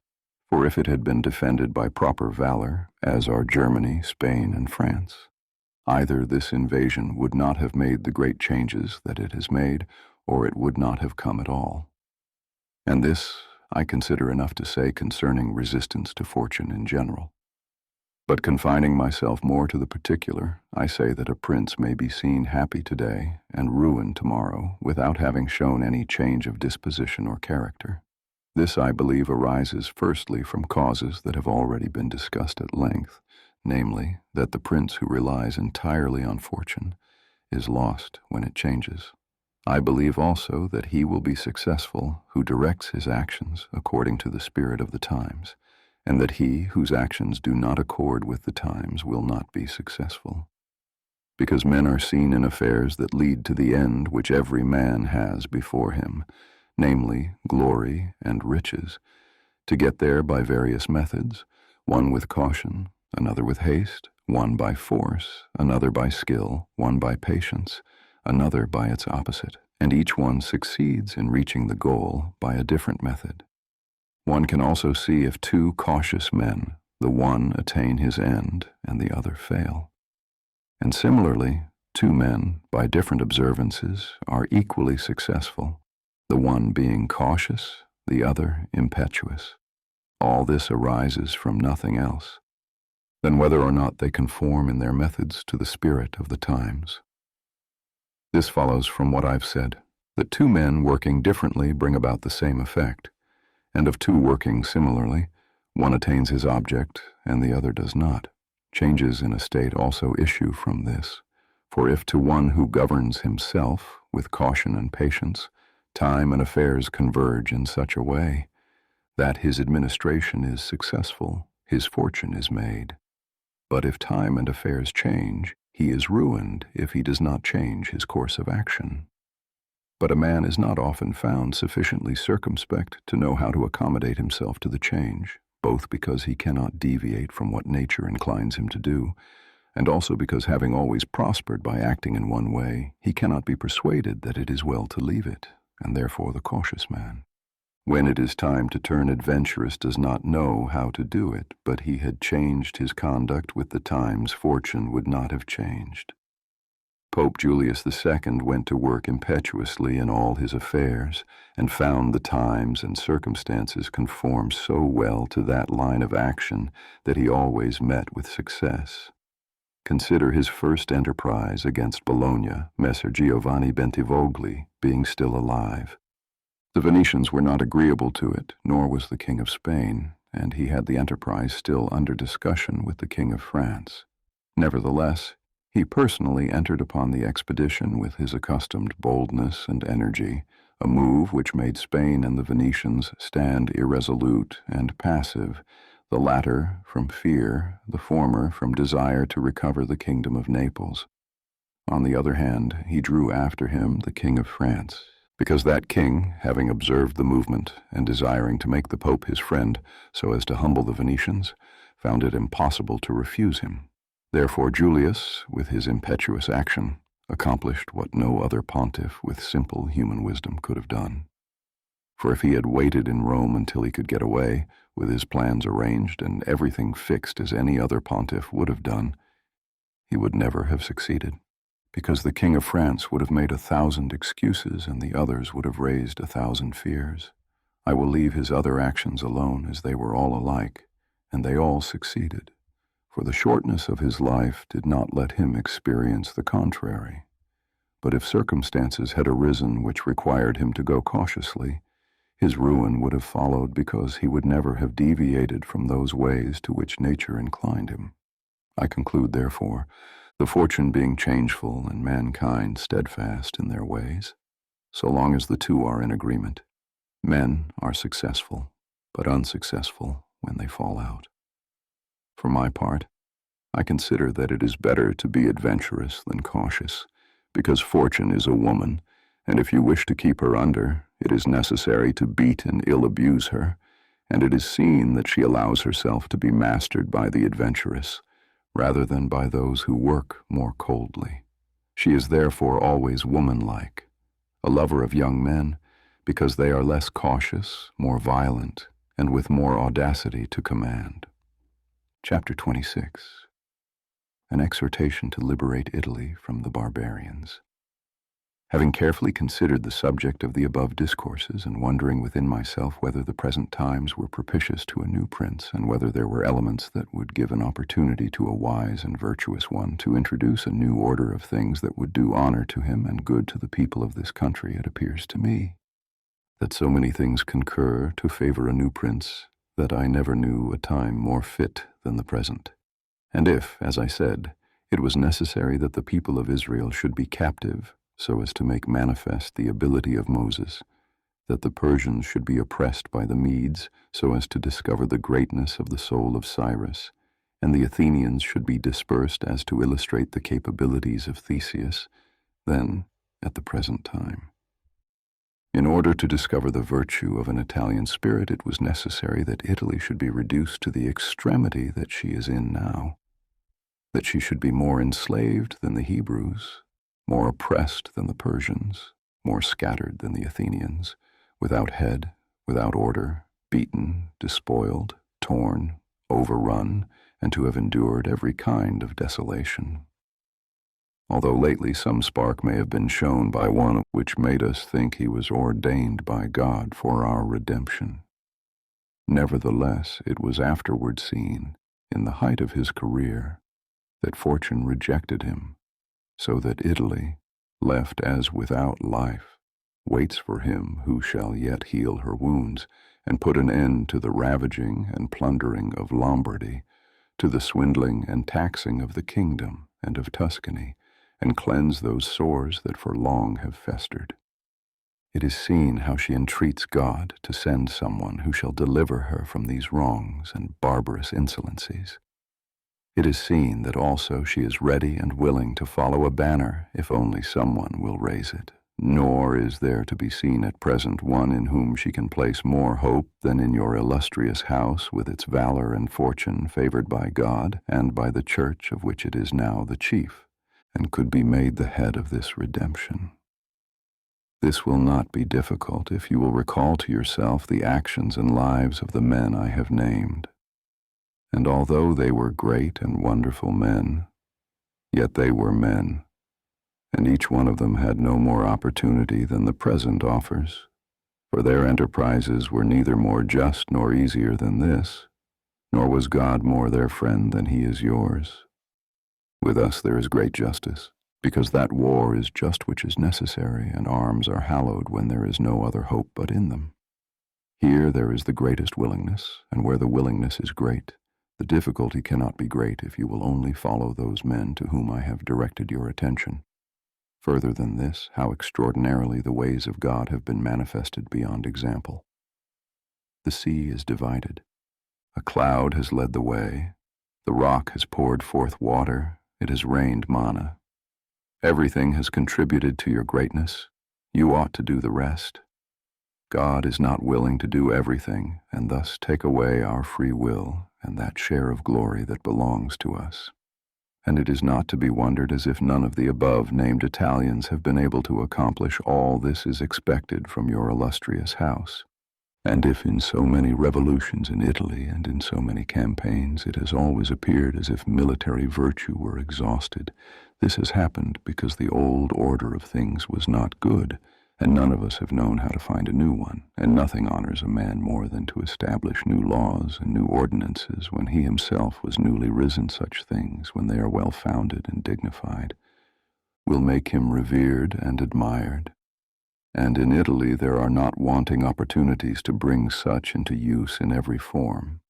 For if it had been defended by proper valor, as are Germany, Spain, and France, either this invasion would not have made the great changes that it has made, or it would not have come at all. And this I consider enough to say concerning resistance to fortune in general. But confining myself more to the particular, I say that a prince may be seen happy today and ruined tomorrow without having shown any change of disposition or character. This, I believe, arises firstly from causes that have already been discussed at length, namely, that the prince who relies entirely on fortune is lost when it changes. I believe also that he will be successful who directs his actions according to the spirit of the times, and that he whose actions do not accord with the times will not be successful. Because men are seen in affairs that lead to the end which every man has before him, namely glory and riches, to get there by various methods, one with caution, another with haste, one by force, another by skill, one by patience, another by its opposite, and each one succeeds in reaching the goal by a different method. One can also see if two cautious men, the one attain his end and the other fail. And similarly, two men, by different observances, are equally successful, the one being cautious, the other impetuous. All this arises from nothing else than whether or not they conform in their methods to the spirit of the times. This follows from what I've said, that two men working differently bring about the same effect, and of two working similarly, one attains his object and the other does not. Changes in a state also issue from this, for if to one who governs himself with caution and patience, time and affairs converge in such a way that his administration is successful, his fortune is made. But if time and affairs change, he is ruined if he does not change his course of action. But a man is not often found sufficiently circumspect to know how to accommodate himself to the change, both because he cannot deviate from what nature inclines him to do, and also because, having always prospered by acting in one way, he cannot be persuaded that it is well to leave it, and therefore the cautious man. When it is time to turn adventurous does not know how to do it, but he had changed his conduct with the times. Fortune would not have changed. Pope Julius II went to work impetuously in all his affairs, and found the times and circumstances conform so well to that line of action that he always met with success. Consider his first enterprise against Bologna, Messer Giovanni Bentivogli being still alive. The Venetians were not agreeable to it, nor was the King of Spain, and he had the enterprise still under discussion with the King of France. Nevertheless, he personally entered upon the expedition with his accustomed boldness and energy, a move which made Spain and the Venetians stand irresolute and passive, the latter from fear, the former from desire to recover the kingdom of Naples. On the other hand, he drew after him the King of France, because that king, having observed the movement and desiring to make the Pope his friend so as to humble the Venetians, found it impossible to refuse him. Therefore Julius, with his impetuous action, accomplished what no other pontiff with simple human wisdom could have done. For if he had waited in Rome until he could get away, with his plans arranged and everything fixed as any other pontiff would have done, he would never have succeeded, because the King of France would have made 1,000 excuses and the others would have raised 1,000 fears. I will leave his other actions alone, as they were all alike, and they all succeeded. For the shortness of his life did not let him experience the contrary. But if circumstances had arisen which required him to go cautiously, his ruin would have followed, because he would never have deviated from those ways to which nature inclined him. I conclude, therefore, the fortune being changeful and mankind steadfast in their ways, so long as the two are in agreement, men are successful, but unsuccessful when they fall out. For my part, I consider that it is better to be adventurous than cautious, because fortune is a woman, and if you wish to keep her under, it is necessary to beat and ill-abuse her, and it is seen that she allows herself to be mastered by the adventurous, rather than by those who work more coldly. She is therefore always womanlike, a lover of young men, because they are less cautious, more violent, and with more audacity to command. Chapter 26. An exhortation to liberate Italy from the barbarians. Having carefully considered the subject of the above discourses, and wondering within myself whether the present times were propitious to a new prince, and whether there were elements that would give an opportunity to a wise and virtuous one to introduce a new order of things that would do honor to him and good to the people of this country, it appears to me that so many things concur to favor a new prince that I never knew a time more fit than the present. And if, as I said, it was necessary that the people of Israel should be captive, so as to make manifest the ability of Moses, that the Persians should be oppressed by the Medes, so as to discover the greatness of the soul of Cyrus, and the Athenians should be dispersed as to illustrate the capabilities of Theseus, then, at the present time, in order to discover the virtue of an Italian spirit, it was necessary that Italy should be reduced to the extremity that she is in now, that she should be more enslaved than the Hebrews, more oppressed than the Persians, more scattered than the Athenians, without head, without order, beaten, despoiled, torn, overrun, and to have endured every kind of desolation. Although lately some spark may have been shown by one which made us think he was ordained by God for our redemption, nevertheless it was afterward seen, in the height of his career, that fortune rejected him, so that Italy, left as without life, waits for him who shall yet heal her wounds, and put an end to the ravaging and plundering of Lombardy, to the swindling and taxing of the kingdom and of Tuscany, and cleanse those sores that for long have festered. It is seen how she entreats God to send someone who shall deliver her from these wrongs and barbarous insolencies. It is seen that also she is ready and willing to follow a banner if only someone will raise it. Nor is there to be seen at present one in whom she can place more hope than in your illustrious house, with its valor and fortune favored by God and by the Church, of which it is now the chief, and could be made the head of this redemption. This will not be difficult if you will recall to yourself the actions and lives of the men I have named. And although they were great and wonderful men, yet they were men, and each one of them had no more opportunity than the present offers, for their enterprises were neither more just nor easier than this, nor was God more their friend than he is yours. With us there is great justice, because that war is just which is necessary, and arms are hallowed when there is no other hope but in them. Here there is the greatest willingness, and where the willingness is great, the difficulty cannot be great if you will only follow those men to whom I have directed your attention. Further than this, how extraordinarily the ways of God have been manifested beyond example. The sea is divided. A cloud has led the way. The rock has poured forth water. It has rained manna. Everything has contributed to your greatness. You ought to do the rest. God is not willing to do everything, and thus take away our free will and that share of glory that belongs to us. And it is not to be wondered as if none of the above-named Italians have been able to accomplish all this is expected from your illustrious house. And if in so many revolutions in Italy and in so many campaigns it has always appeared as if military virtue were exhausted, this has happened because the old order of things was not good, and none of us have known how to find a new one, and nothing honors a man more than to establish new laws and new ordinances when he himself was newly risen. Such things, when they are well founded and dignified, will make him revered and admired. And in Italy there are not wanting opportunities to bring such into use in every form.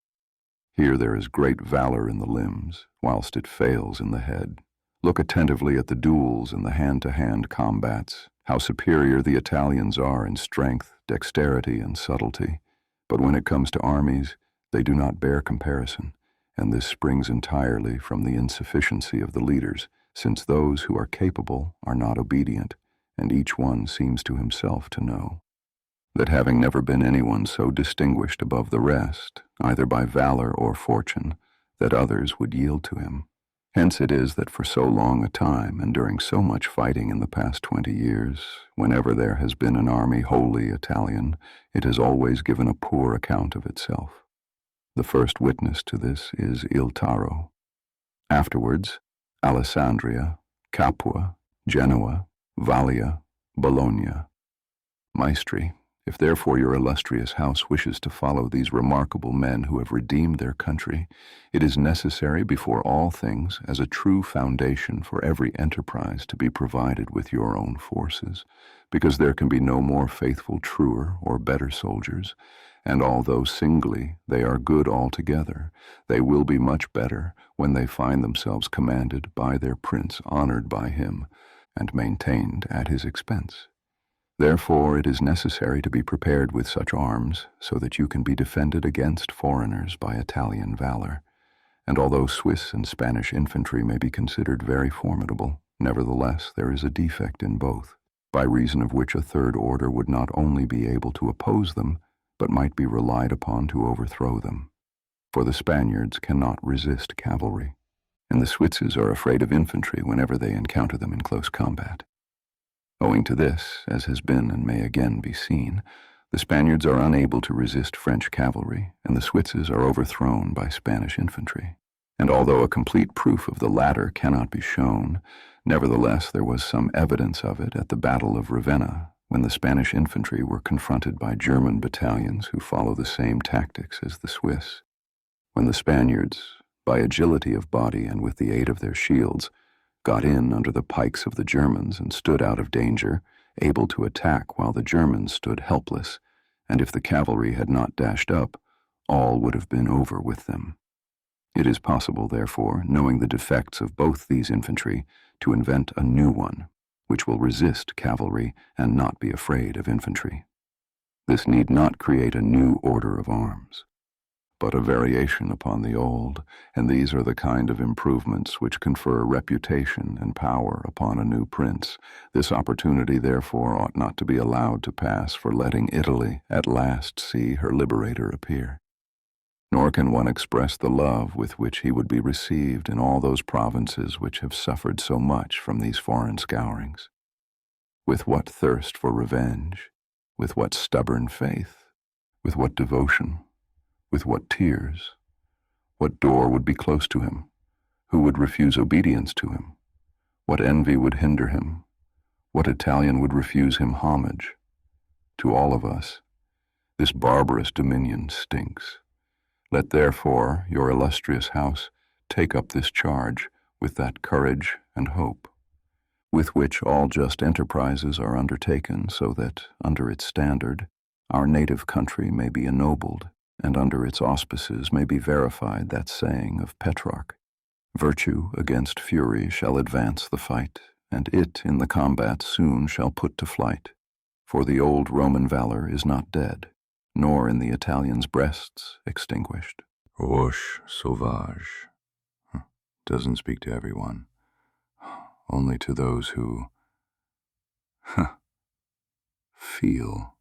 Here there is great valor in the limbs, whilst it fails in the head. Look attentively at the duels and the hand-to-hand combats, how superior the Italians are in strength, dexterity, and subtlety. But when it comes to armies, they do not bear comparison, and this springs entirely from the insufficiency of the leaders, since those who are capable are not obedient, and each one seems to himself to know that having never been anyone so distinguished above the rest, either by valor or fortune, that others would yield to him. Hence it is that for so long a time, and during so much fighting in the past 20 years, whenever there has been an army wholly Italian, it has always given a poor account of itself. The first witness to this is Il Taro. Afterwards, Alessandria, Capua, Genoa, Vallia, Bologna. Maestri, if therefore your illustrious house wishes to follow these remarkable men who have redeemed their country, it is necessary before all things, as a true foundation for every enterprise, to be provided with your own forces, because there can be no more faithful, truer, or better soldiers, and although singly they are good altogether, they will be much better when they find themselves commanded by their prince, honored by him, and maintained at his expense. Therefore it is necessary to be prepared with such arms, so that you can be defended against foreigners by Italian valor. And although Swiss and Spanish infantry may be considered very formidable, nevertheless there is a defect in both, by reason of which a third order would not only be able to oppose them, but might be relied upon to overthrow them. For the Spaniards cannot resist cavalry, and the Switzes are afraid of infantry whenever they encounter them in close combat. Owing to this, as has been and may again be seen, the Spaniards are unable to resist French cavalry, and the Switzes are overthrown by Spanish infantry. And although a complete proof of the latter cannot be shown, nevertheless there was some evidence of it at the Battle of Ravenna, when the Spanish infantry were confronted by German battalions who follow the same tactics as the Swiss. When the Spaniards, by agility of body and with the aid of their shields, got in under the pikes of the Germans and stood out of danger, able to attack while the Germans stood helpless, and if the cavalry had not dashed up, all would have been over with them. It is possible, therefore, knowing the defects of both these infantry, to invent a new one, which will resist cavalry and not be afraid of infantry. This need not create a new order of arms, but a variation upon the old, and these are the kind of improvements which confer reputation and power upon a new prince. This opportunity, therefore, ought not to be allowed to pass for letting Italy at last see her liberator appear. Nor can one express the love with which he would be received in all those provinces which have suffered so much from these foreign scourings. With what thirst for revenge? With what stubborn faith? With what devotion? With what tears? What door would be closed to him? Who would refuse obedience to him? What envy would hinder him? What Italian would refuse him homage? To all of us, this barbarous dominion stinks. Let therefore your illustrious house take up this charge with that courage and hope, with which all just enterprises are undertaken, so that, under its standard, our native country may be ennobled, and under its auspices may be verified that saying of Petrarch, "Virtue against fury shall advance the fight, and it in the combat soon shall put to flight. For the old Roman valor is not dead, nor in the Italians' breasts extinguished." Roche sauvage. Doesn't speak to everyone, only to those who feel.